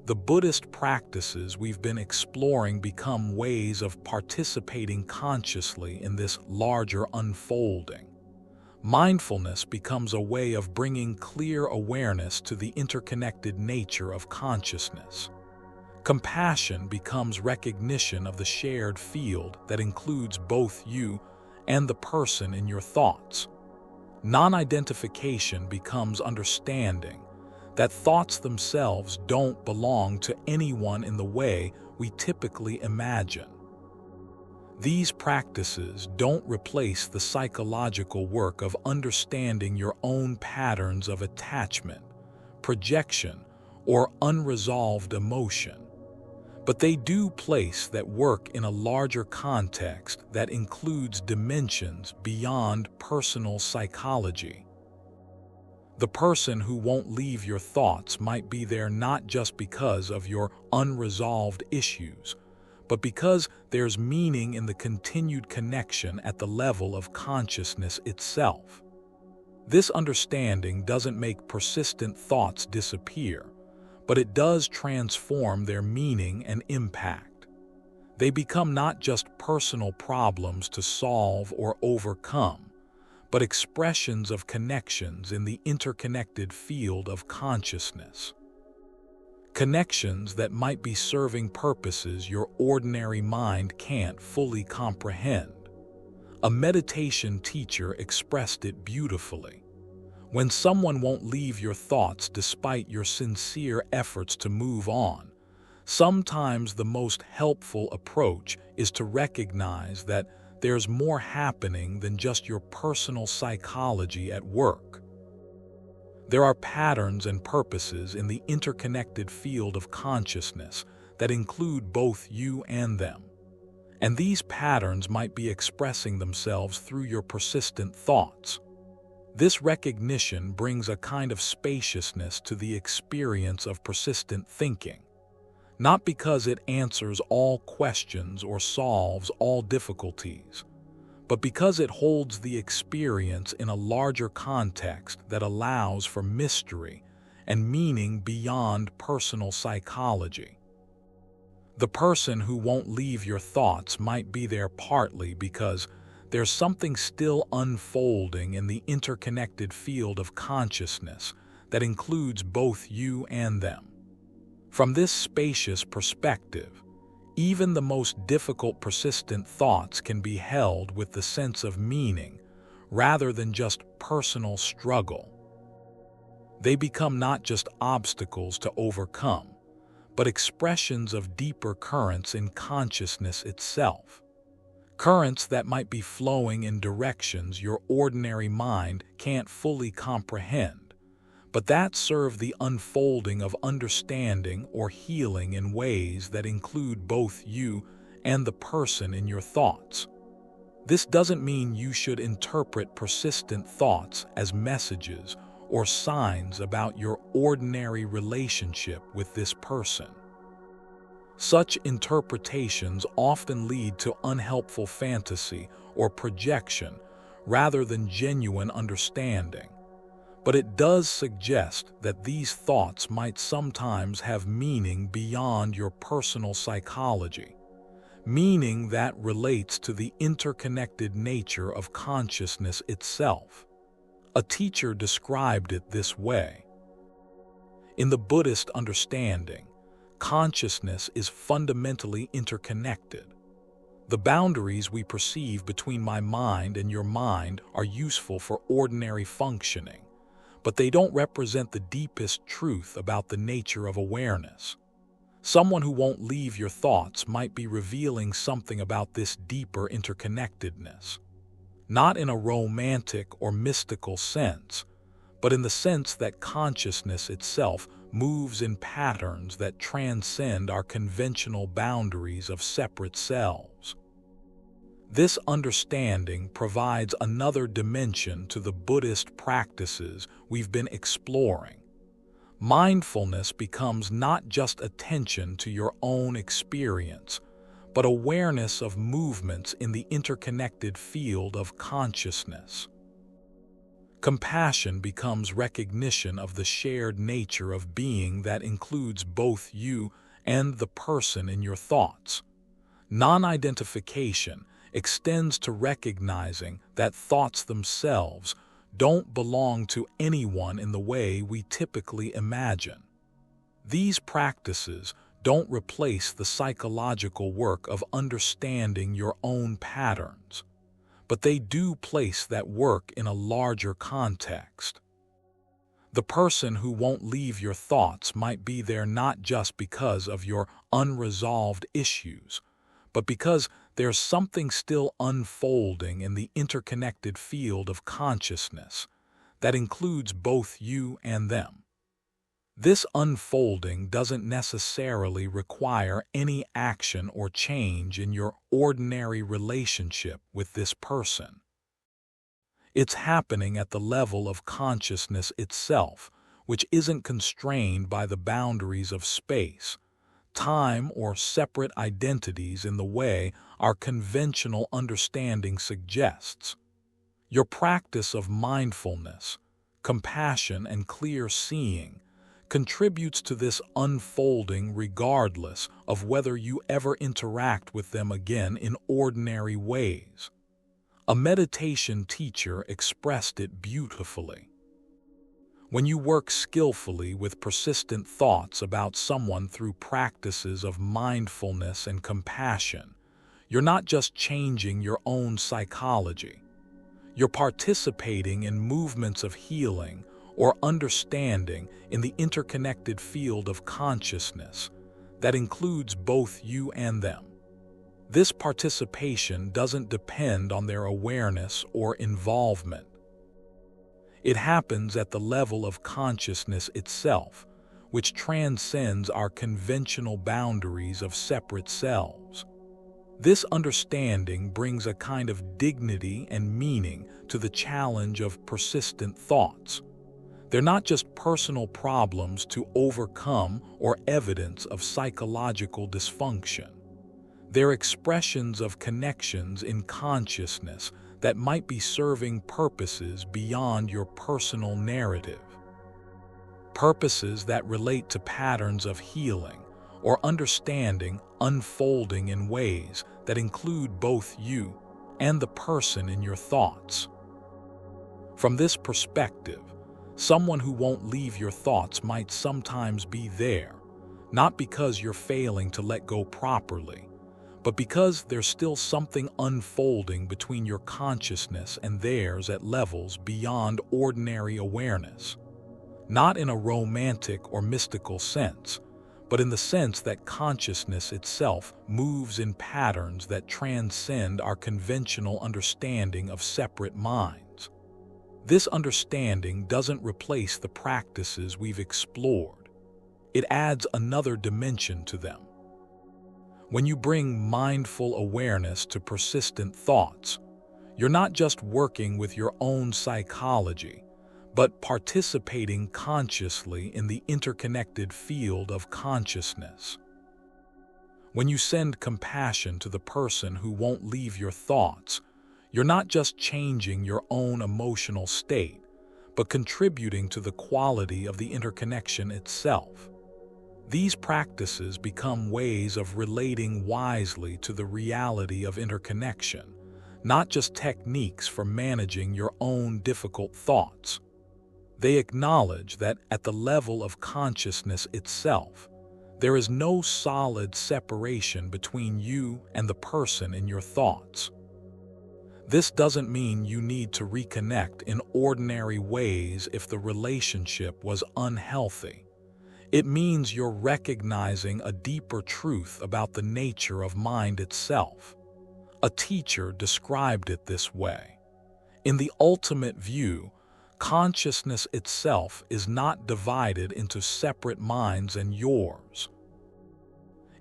the Buddhist practices we've been exploring become ways of participating consciously in this larger unfolding. Mindfulness becomes a way of bringing clear awareness to the interconnected nature of consciousness. Compassion becomes recognition of the shared field that includes both you and the person in your thoughts. Non-identification becomes understanding that thoughts themselves don't belong to anyone in the way we typically imagine. These practices don't replace the psychological work of understanding your own patterns of attachment, projection, or unresolved emotion, but they do place that work in a larger context that includes dimensions beyond personal psychology. The person who won't leave your thoughts might be there not just because of your unresolved issues, but because there's meaning in the continued connection at the level of consciousness itself. This understanding doesn't make persistent thoughts disappear, but it does transform their meaning and impact. They become not just personal problems to solve or overcome, but expressions of connections in the interconnected field of consciousness. Connections that might be serving purposes your ordinary mind can't fully comprehend. A meditation teacher expressed it beautifully. When someone won't leave your thoughts despite your sincere efforts to move on, sometimes the most helpful approach is to recognize that there's more happening than just your personal psychology at work. There are patterns and purposes in the interconnected field of consciousness that include both you and them. And these patterns might be expressing themselves through your persistent thoughts. This recognition brings a kind of spaciousness to the experience of persistent thinking, not because it answers all questions or solves all difficulties, but because it holds the experience in a larger context that allows for mystery and meaning beyond personal psychology. The person who won't leave your thoughts might be there partly because there's something still unfolding in the interconnected field of consciousness that includes both you and them. From this spacious perspective, even the most difficult persistent thoughts can be held with the sense of meaning rather than just personal struggle. They become not just obstacles to overcome, but expressions of deeper currents in consciousness itself. Currents that might be flowing in directions your ordinary mind can't fully comprehend, but that serve the unfolding of understanding or healing in ways that include both you and the person in your thoughts. This doesn't mean you should interpret persistent thoughts as messages or signs about your ordinary relationship with this person. Such interpretations often lead to unhelpful fantasy or projection rather than genuine understanding. But it does suggest that these thoughts might sometimes have meaning beyond your personal psychology, meaning that relates to the interconnected nature of consciousness itself. A teacher described it this way. In the Buddhist understanding, consciousness is fundamentally interconnected. The boundaries we perceive between my mind and your mind are useful for ordinary functioning, but they don't represent the deepest truth about the nature of awareness. Someone who won't leave your thoughts might be revealing something about this deeper interconnectedness, not in a romantic or mystical sense, but in the sense that consciousness itself moves in patterns that transcend our conventional boundaries of separate selves. This understanding provides another dimension to the Buddhist practices we've been exploring. Mindfulness becomes not just attention to your own experience, but awareness of movements in the interconnected field of consciousness. Compassion becomes recognition of the shared nature of being that includes both you and the person in your thoughts. Non-identification extends to recognizing that thoughts themselves don't belong to anyone in the way we typically imagine. These practices don't replace the psychological work of understanding your own patterns, but they do place that work in a larger context. The person who won't leave your thoughts might be there not just because of your unresolved issues, but because there's something still unfolding in the interconnected field of consciousness that includes both you and them. This unfolding doesn't necessarily require any action or change in your ordinary relationship with this person. It's happening at the level of consciousness itself, which isn't constrained by the boundaries of space, time, or separate identities in the way our conventional understanding suggests. Your practice of mindfulness, compassion, and clear seeing contributes to this unfolding regardless of whether you ever interact with them again in ordinary ways. A meditation teacher expressed it beautifully. When you work skillfully with persistent thoughts about someone through practices of mindfulness and compassion, you're not just changing your own psychology. You're participating in movements of healing or understanding in the interconnected field of consciousness that includes both you and them. This participation doesn't depend on their awareness or involvement. It happens at the level of consciousness itself, which transcends our conventional boundaries of separate selves. This understanding brings a kind of dignity and meaning to the challenge of persistent thoughts. They're not just personal problems to overcome or evidence of psychological dysfunction. They're expressions of connections in consciousness that might be serving purposes beyond your personal narrative. Purposes that relate to patterns of healing or understanding unfolding in ways that include both you and the person in your thoughts. From this perspective, someone who won't leave your thoughts might sometimes be there, not because you're failing to let go properly, but because there's still something unfolding between your consciousness and theirs at levels beyond ordinary awareness. Not in a romantic or mystical sense, but in the sense that consciousness itself moves in patterns that transcend our conventional understanding of separate minds. This understanding doesn't replace the practices we've explored. It adds another dimension to them. When you bring mindful awareness to persistent thoughts, you're not just working with your own psychology, but participating consciously in the interconnected field of consciousness. When you send compassion to the person who won't leave your thoughts, you're not just changing your own emotional state, but contributing to the quality of the interconnection itself. These practices become ways of relating wisely to the reality of interconnection, not just techniques for managing your own difficult thoughts. They acknowledge that at the level of consciousness itself, there is no solid separation between you and the person in your thoughts. This doesn't mean you need to reconnect in ordinary ways if the relationship was unhealthy. It means you're recognizing a deeper truth about the nature of mind itself. A teacher described it this way. In the ultimate view, consciousness itself is not divided into separate minds and yours.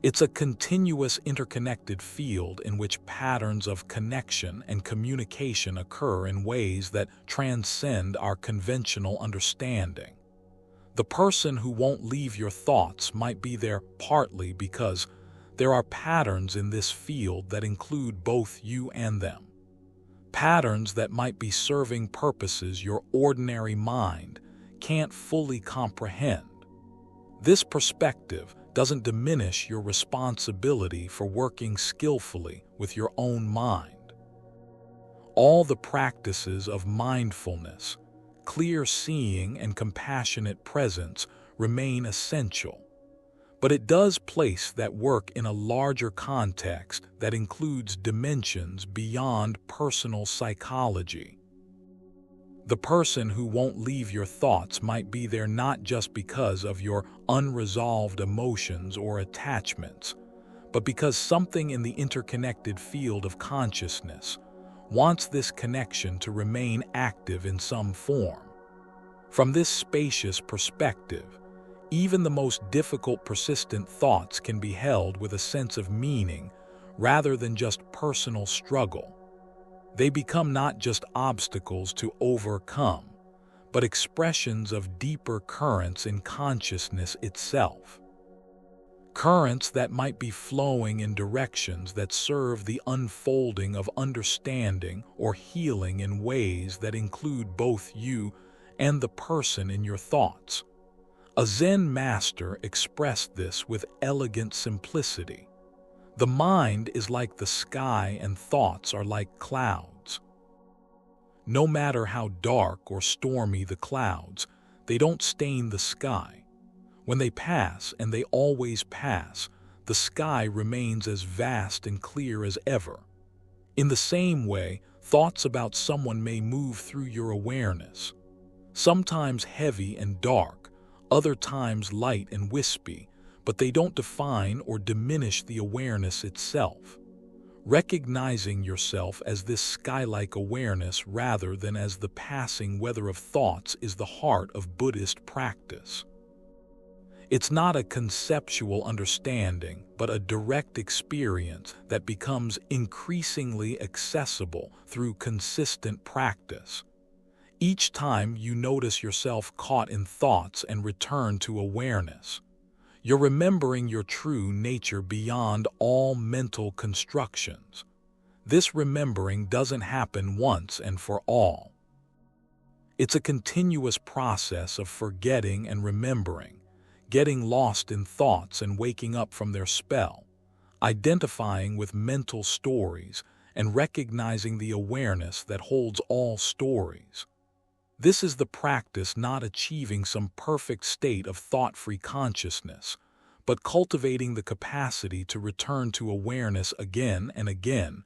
It's a continuous interconnected field in which patterns of connection and communication occur in ways that transcend our conventional understanding. The person who won't leave your thoughts might be there partly because there are patterns in this field that include both you and them. Patterns that might be serving purposes your ordinary mind can't fully comprehend. This perspective doesn't diminish your responsibility for working skillfully with your own mind. All the practices of mindfulness, clear seeing, and compassionate presence remain essential, but it does place that work in a larger context that includes dimensions beyond personal psychology. The person who won't leave your thoughts might be there not just because of your unresolved emotions or attachments, but because something in the interconnected field of consciousness wants this connection to remain active in some form. From this spacious perspective, even the most difficult, persistent thoughts can be held with a sense of meaning rather than just personal struggle. They become not just obstacles to overcome, but expressions of deeper currents in consciousness itself. Currents that might be flowing in directions that serve the unfolding of understanding or healing in ways that include both you and the person in your thoughts. A Zen master expressed this with elegant simplicity. The mind is like the sky and thoughts are like clouds. No matter how dark or stormy the clouds, they don't stain the sky. When they pass, and they always pass, the sky remains as vast and clear as ever. In the same way, thoughts about someone may move through your awareness, sometimes heavy and dark, other times light and wispy, but they don't define or diminish the awareness itself. Recognizing yourself as this sky-like awareness rather than as the passing weather of thoughts is the heart of Buddhist practice. It's not a conceptual understanding, but a direct experience that becomes increasingly accessible through consistent practice. Each time you notice yourself caught in thoughts and return to awareness, you're remembering your true nature beyond all mental constructions. This remembering doesn't happen once and for all. It's a continuous process of forgetting and remembering, getting lost in thoughts and waking up from their spell, identifying with mental stories and recognizing the awareness that holds all stories. This is the practice not achieving some perfect state of thought-free consciousness, but cultivating the capacity to return to awareness again and again,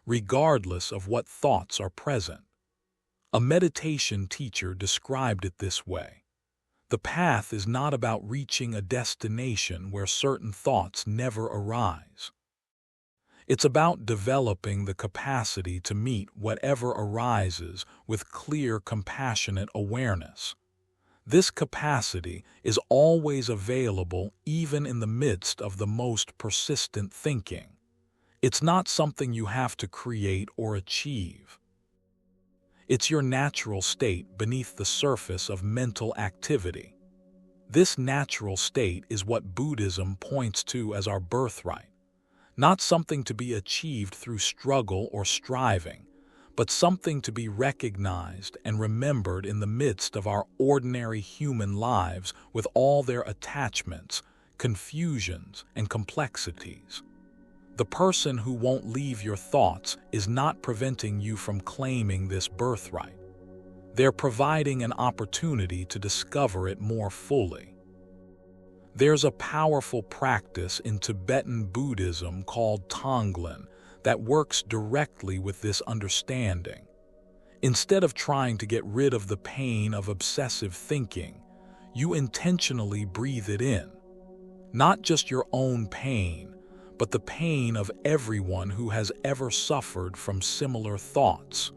regardless of what thoughts are present. A meditation teacher described it this way. The path is not about reaching a destination where certain thoughts never arise. It's about developing the capacity to meet whatever arises with clear, compassionate awareness. This capacity is always available even in the midst of the most persistent thinking. It's not something you have to create or achieve. It's your natural state beneath the surface of mental activity. This natural state is what Buddhism points to as our birthright. Not something to be achieved through struggle or striving, but something to be recognized and remembered in the midst of our ordinary human lives with all their attachments, confusions, and complexities. The person who won't leave your thoughts is not preventing you from claiming this birthright. They're providing an opportunity to discover it more fully. There's a powerful practice in Tibetan Buddhism called Tonglen that works directly with this understanding. Instead of trying to get rid of the pain of obsessive thinking, you intentionally breathe it in. Not just your own pain, but the pain of everyone who has ever suffered from similar thoughts.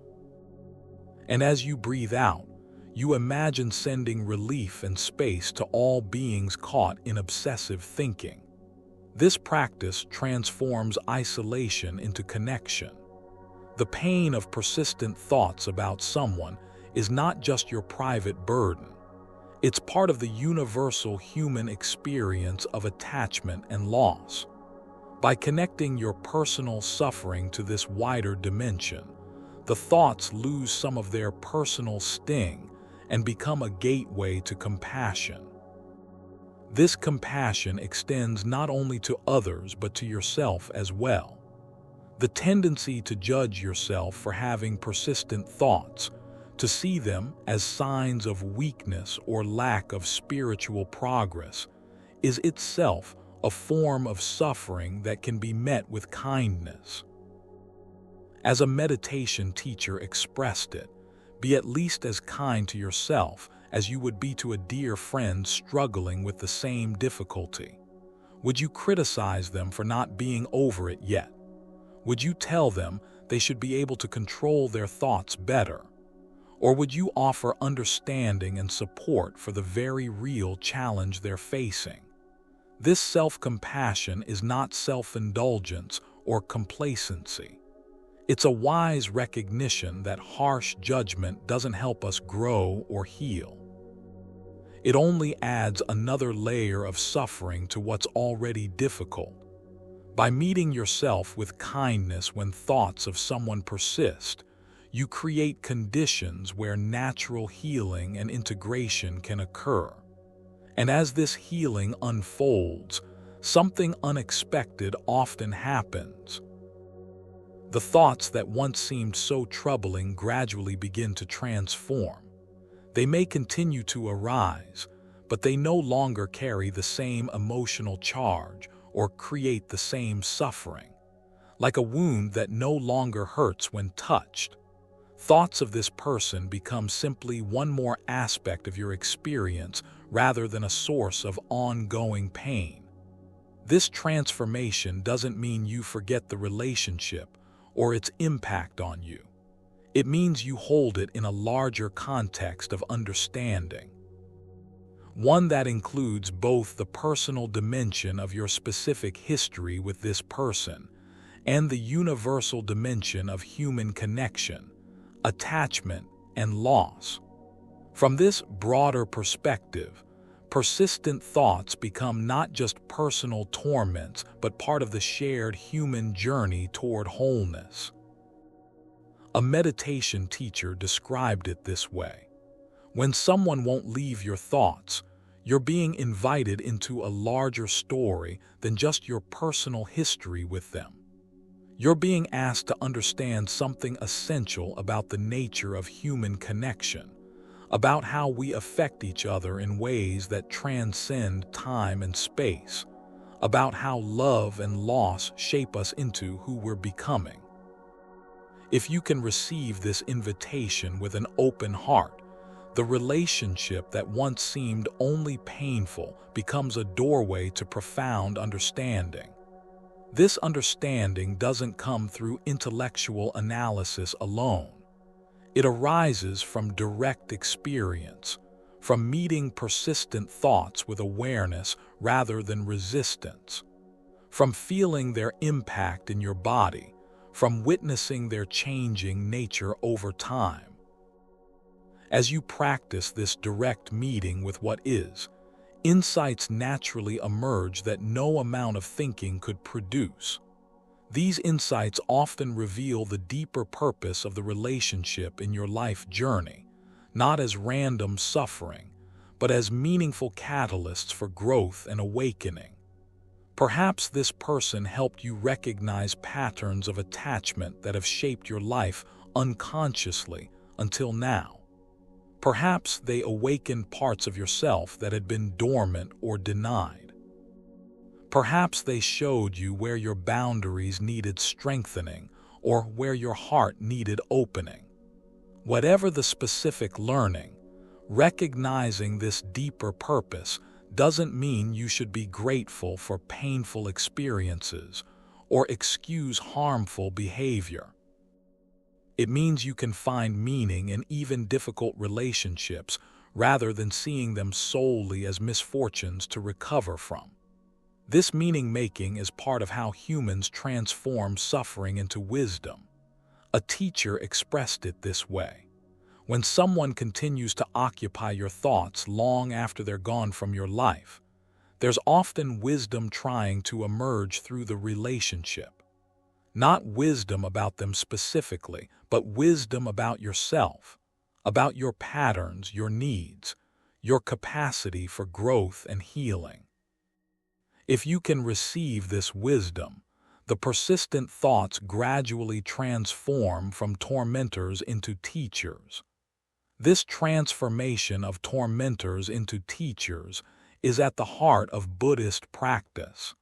And as you breathe out, you imagine sending relief and space to all beings caught in obsessive thinking. This practice transforms isolation into connection. The pain of persistent thoughts about someone is not just your private burden. It's part of the universal human experience of attachment and loss. By connecting your personal suffering to this wider dimension, the thoughts lose some of their personal sting and become a gateway to compassion. This compassion extends not only to others but to yourself as well. The tendency to judge yourself for having persistent thoughts, to see them as signs of weakness or lack of spiritual progress, is itself a form of suffering that can be met with kindness. As a meditation teacher expressed it, be at least as kind to yourself as you would be to a dear friend struggling with the same difficulty. Would you criticize them for not being over it yet? Would you tell them they should be able to control their thoughts better? Or would you offer understanding and support for the very real challenge they're facing? This self-compassion is not self-indulgence or complacency. It's a wise recognition that harsh judgment doesn't help us grow or heal. It only adds another layer of suffering to what's already difficult. By meeting yourself with kindness when thoughts of someone persist, you create conditions where natural healing and integration can occur. And as this healing unfolds, something unexpected often happens. The thoughts that once seemed so troubling gradually begin to transform. They may continue to arise, but they no longer carry the same emotional charge or create the same suffering. Like a wound that no longer hurts when touched, thoughts of this person become simply one more aspect of your experience rather than a source of ongoing pain. This transformation doesn't mean you forget the relationship or its impact on you. It means you hold it in a larger context of understanding. One that includes both the personal dimension of your specific history with this person and the universal dimension of human connection, attachment, and loss. From this broader perspective, persistent thoughts become not just personal torments, but part of the shared human journey toward wholeness. A meditation teacher described it this way: when someone won't leave your thoughts, you're being invited into a larger story than just your personal history with them. You're being asked to understand something essential about the nature of human connection, about how we affect each other in ways that transcend time and space, about how love and loss shape us into who we're becoming. If you can receive this invitation with an open heart, the relationship that once seemed only painful becomes a doorway to profound understanding. This understanding doesn't come through intellectual analysis alone. It arises from direct experience, from meeting persistent thoughts with awareness rather than resistance, from feeling their impact in your body, from witnessing their changing nature over time. As you practice this direct meeting with what is, insights naturally emerge that no amount of thinking could produce. These insights often reveal the deeper purpose of the relationship in your life journey, not as random suffering, but as meaningful catalysts for growth and awakening. Perhaps this person helped you recognize patterns of attachment that have shaped your life unconsciously until now. Perhaps they awakened parts of yourself that had been dormant or denied. Perhaps they showed you where your boundaries needed strengthening or where your heart needed opening. Whatever the specific learning, Recognizing this deeper purpose doesn't mean you should be grateful for painful experiences or excuse harmful behavior. It means you can find meaning in even difficult relationships rather than seeing them solely as misfortunes to recover from. This meaning-making is part of how humans transform suffering into wisdom. A teacher expressed it this way: when someone continues to occupy your thoughts long after they're gone from your life, there's often wisdom trying to emerge through the relationship. Not wisdom about them specifically, but wisdom about yourself, about your patterns, your needs, your capacity for growth and healing. If you can receive this wisdom, the persistent thoughts gradually transform from tormentors into teachers. This transformation of tormentors into teachers is at the heart of Buddhist practice.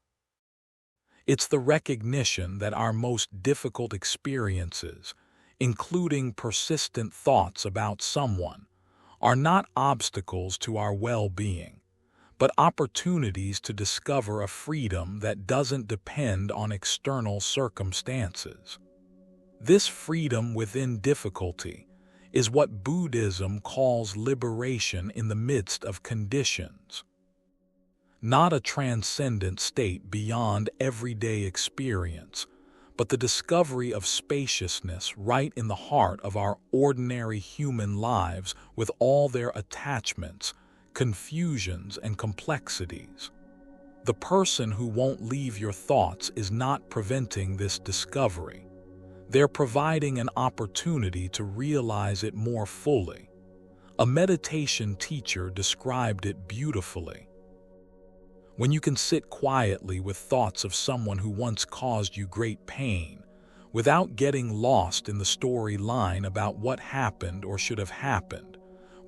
It's the recognition that our most difficult experiences, including persistent thoughts about someone, are not obstacles to our well-being, but opportunities to discover a freedom that doesn't depend on external circumstances. This freedom within difficulty is what Buddhism calls liberation in the midst of conditions. Not a transcendent state beyond everyday experience, but the discovery of spaciousness right in the heart of our ordinary human lives with all their attachments, confusions, and complexities. The person who won't leave your thoughts is not preventing this discovery. They're providing an opportunity to realize it more fully. A meditation teacher described it beautifully. When you can sit quietly with thoughts of someone who once caused you great pain, without getting lost in the storyline about what happened or should have happened,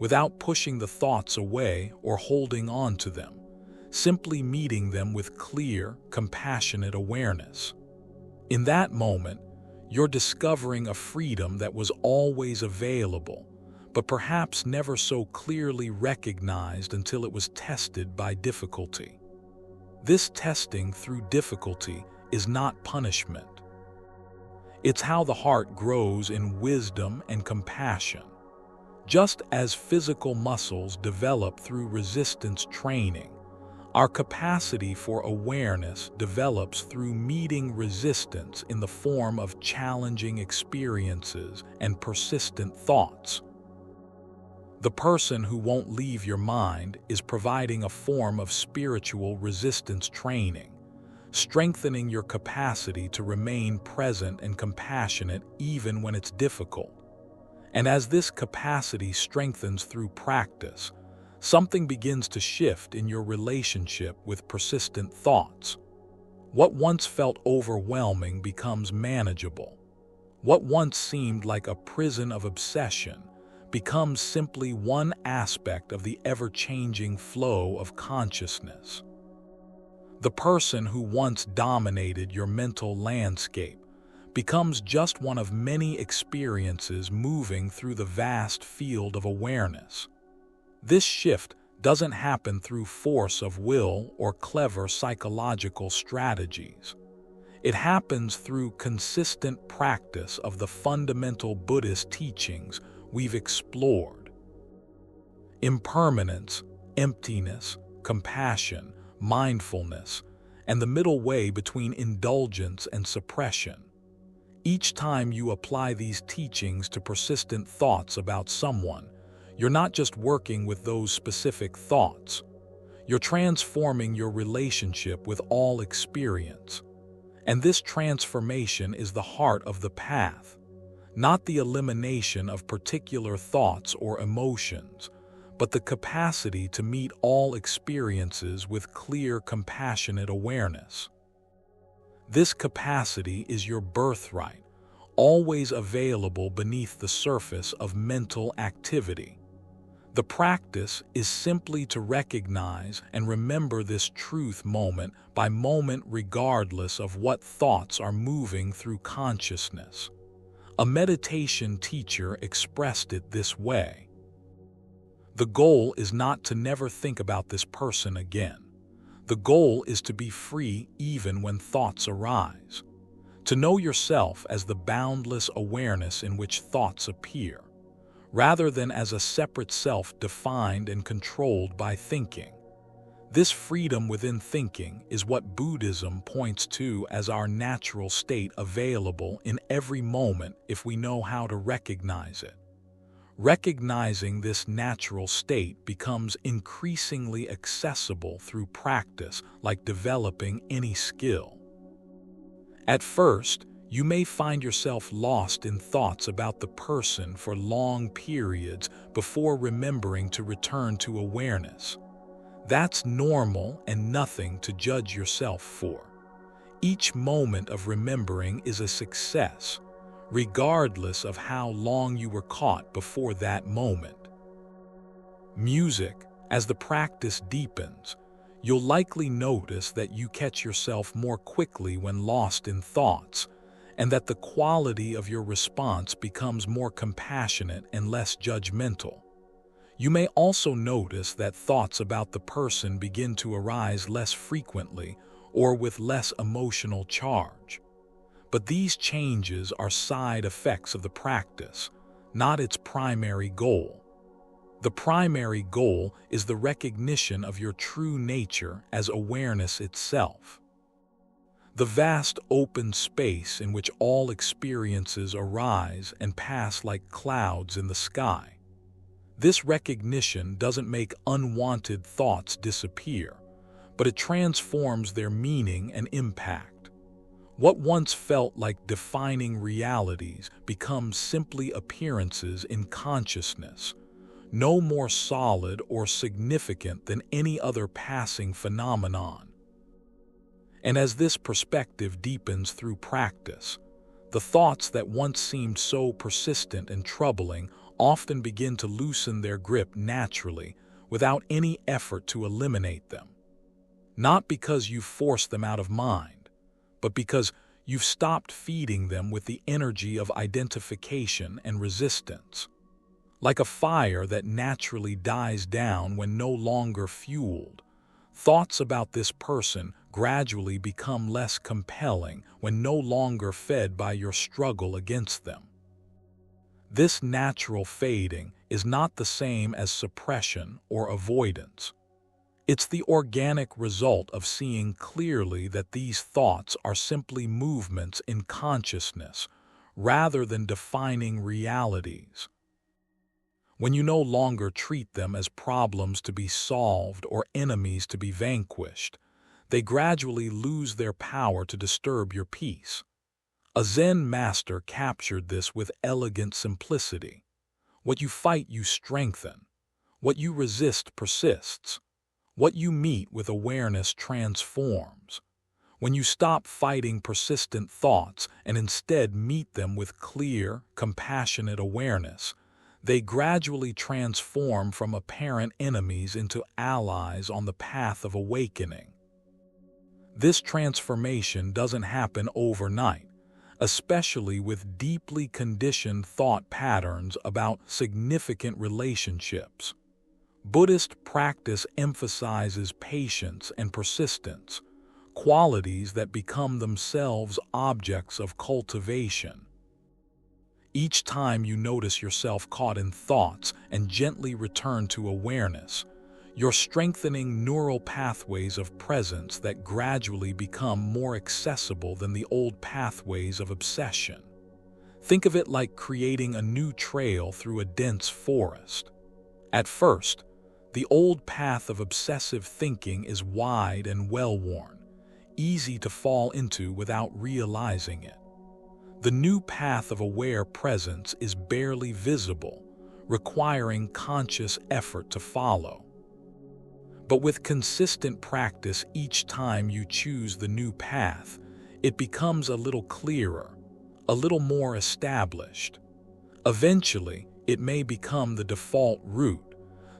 without pushing the thoughts away or holding on to them, simply meeting them with clear, compassionate awareness. In that moment, you're discovering a freedom that was always available, but perhaps never so clearly recognized until it was tested by difficulty. This testing through difficulty is not punishment. It's how the heart grows in wisdom and compassion. Just as physical muscles develop through resistance training, our capacity for awareness develops through meeting resistance in the form of challenging experiences and persistent thoughts. The person who won't leave your mind is providing a form of spiritual resistance training, strengthening your capacity to remain present and compassionate even when it's difficult. And as this capacity strengthens through practice, something begins to shift in your relationship with persistent thoughts. What once felt overwhelming becomes manageable. What once seemed like a prison of obsession becomes simply one aspect of the ever-changing flow of consciousness. The person who once dominated your mental landscape becomes just one of many experiences moving through the vast field of awareness. This shift doesn't happen through force of will or clever psychological strategies. It happens through consistent practice of the fundamental Buddhist teachings we've explored. Impermanence, emptiness, compassion, mindfulness, and the middle way between indulgence and suppression. Each time you apply these teachings to persistent thoughts about someone, you're not just working with those specific thoughts. You're transforming your relationship with all experience. And this transformation is the heart of the path. Not the elimination of particular thoughts or emotions, but the capacity to meet all experiences with clear, compassionate awareness. This capacity is your birthright, always available beneath the surface of mental activity. The practice is simply to recognize and remember this truth moment by moment regardless of what thoughts are moving through consciousness. A meditation teacher expressed it this way: The goal is not to never think about this person again. The goal is to be free even when thoughts arise. To know yourself as the boundless awareness in which thoughts appear, rather than as a separate self defined and controlled by thinking. This freedom within thinking is what Buddhism points to as our natural state, available in every moment if we know how to recognize it. Recognizing this natural state becomes increasingly accessible through practice, like developing any skill. At first, you may find yourself lost in thoughts about the person for long periods before remembering to return to awareness. That's normal and nothing to judge yourself for. Each moment of remembering is a success, regardless of how long you were caught before that moment. Music, as the practice deepens, you'll likely notice that you catch yourself more quickly when lost in thoughts, and that the quality of your response becomes more compassionate and less judgmental. You may also notice that thoughts about the person begin to arise less frequently or with less emotional charge. But these changes are side effects of the practice, not its primary goal. The primary goal is the recognition of your true nature as awareness itself. The vast open space in which all experiences arise and pass like clouds in the sky. This recognition doesn't make unwanted thoughts disappear, but it transforms their meaning and impact. What once felt like defining realities becomes simply appearances in consciousness, no more solid or significant than any other passing phenomenon. And as this perspective deepens through practice, the thoughts that once seemed so persistent and troubling often begin to loosen their grip naturally, without any effort to eliminate them. Not because you forced them out of mind, but because you've stopped feeding them with the energy of identification and resistance. Like a fire that naturally dies down when no longer fueled, thoughts about this person gradually become less compelling when no longer fed by your struggle against them. This natural fading is not the same as suppression or avoidance. It's the organic result of seeing clearly that these thoughts are simply movements in consciousness, rather than defining realities. When you no longer treat them as problems to be solved or enemies to be vanquished, they gradually lose their power to disturb your peace. A Zen master captured this with elegant simplicity. What you fight, you strengthen. What you resist persists. What you meet with awareness transforms. When you stop fighting persistent thoughts and instead meet them with clear, compassionate awareness, they gradually transform from apparent enemies into allies on the path of awakening. This transformation doesn't happen overnight, especially with deeply conditioned thought patterns about significant relationships. Buddhist practice emphasizes patience and persistence, qualities that become themselves objects of cultivation. Each time you notice yourself caught in thoughts and gently return to awareness, you're strengthening neural pathways of presence that gradually become more accessible than the old pathways of obsession. Think of it like creating a new trail through a dense forest. At first, the old path of obsessive thinking is wide and well-worn, easy to fall into without realizing it. The new path of aware presence is barely visible, requiring conscious effort to follow. But with consistent practice each time you choose the new path, it becomes a little clearer, a little more established. Eventually, it may become the default route,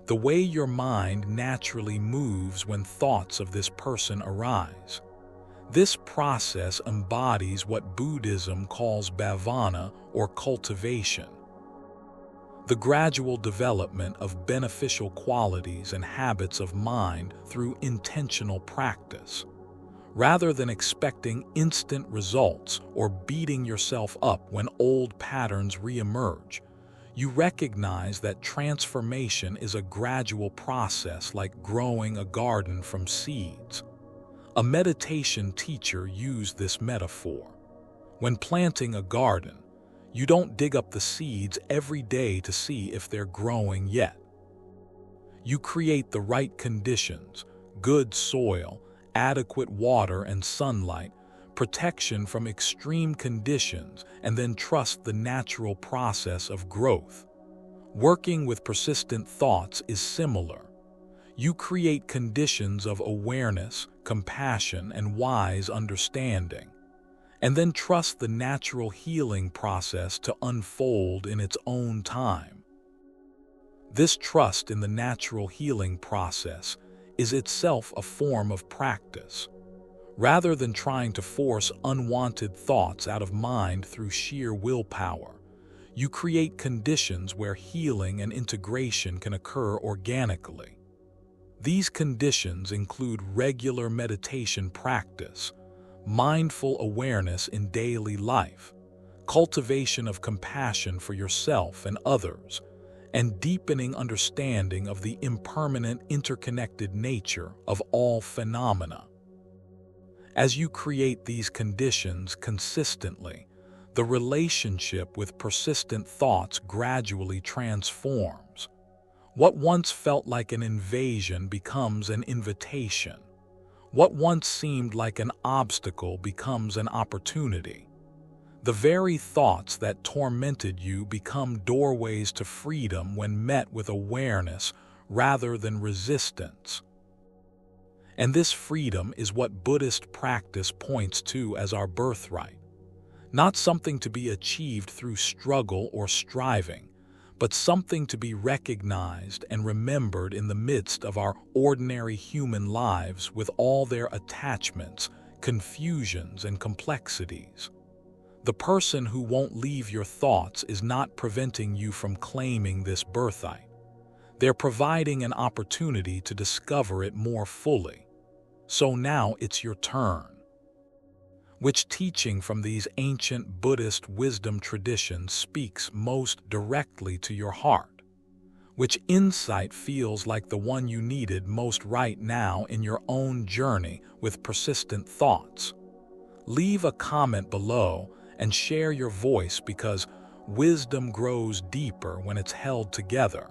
the way your mind naturally moves when thoughts of this person arise. This process embodies what Buddhism calls bhavana, or cultivation. The gradual development of beneficial qualities and habits of mind through intentional practice. Rather than expecting instant results or beating yourself up when old patterns reemerge, you recognize that transformation is a gradual process like growing a garden from seeds. A meditation teacher used this metaphor. When planting a garden, you don't dig up the seeds every day to see if they're growing yet. You create the right conditions, good soil, adequate water and sunlight, protection from extreme conditions, and then trust the natural process of growth. Working with persistent thoughts is similar. You create conditions of awareness, compassion, and wise understanding, and then trust the natural healing process to unfold in its own time. This trust in the natural healing process is itself a form of practice. Rather than trying to force unwanted thoughts out of mind through sheer willpower, you create conditions where healing and integration can occur organically. These conditions include regular meditation practice, mindful awareness in daily life, cultivation of compassion for yourself and others, and deepening understanding of the impermanent, interconnected nature of all phenomena. As you create these conditions consistently, the relationship with persistent thoughts gradually transforms. What once felt like an invasion becomes an invitation. What once seemed like an obstacle becomes an opportunity. The very thoughts that tormented you become doorways to freedom when met with awareness rather than resistance. And this freedom is what Buddhist practice points to as our birthright. Not something to be achieved through struggle or striving, but something to be recognized and remembered in the midst of our ordinary human lives with all their attachments, confusions, and complexities. The person who won't leave your thoughts is not preventing you from claiming this birthright. They're providing an opportunity to discover it more fully. So now it's your turn. Which teaching from these ancient Buddhist wisdom traditions speaks most directly to your heart? Which insight feels like the one you needed most right now in your own journey with persistent thoughts? Leave a comment below and share your voice, because wisdom grows deeper when it's held together.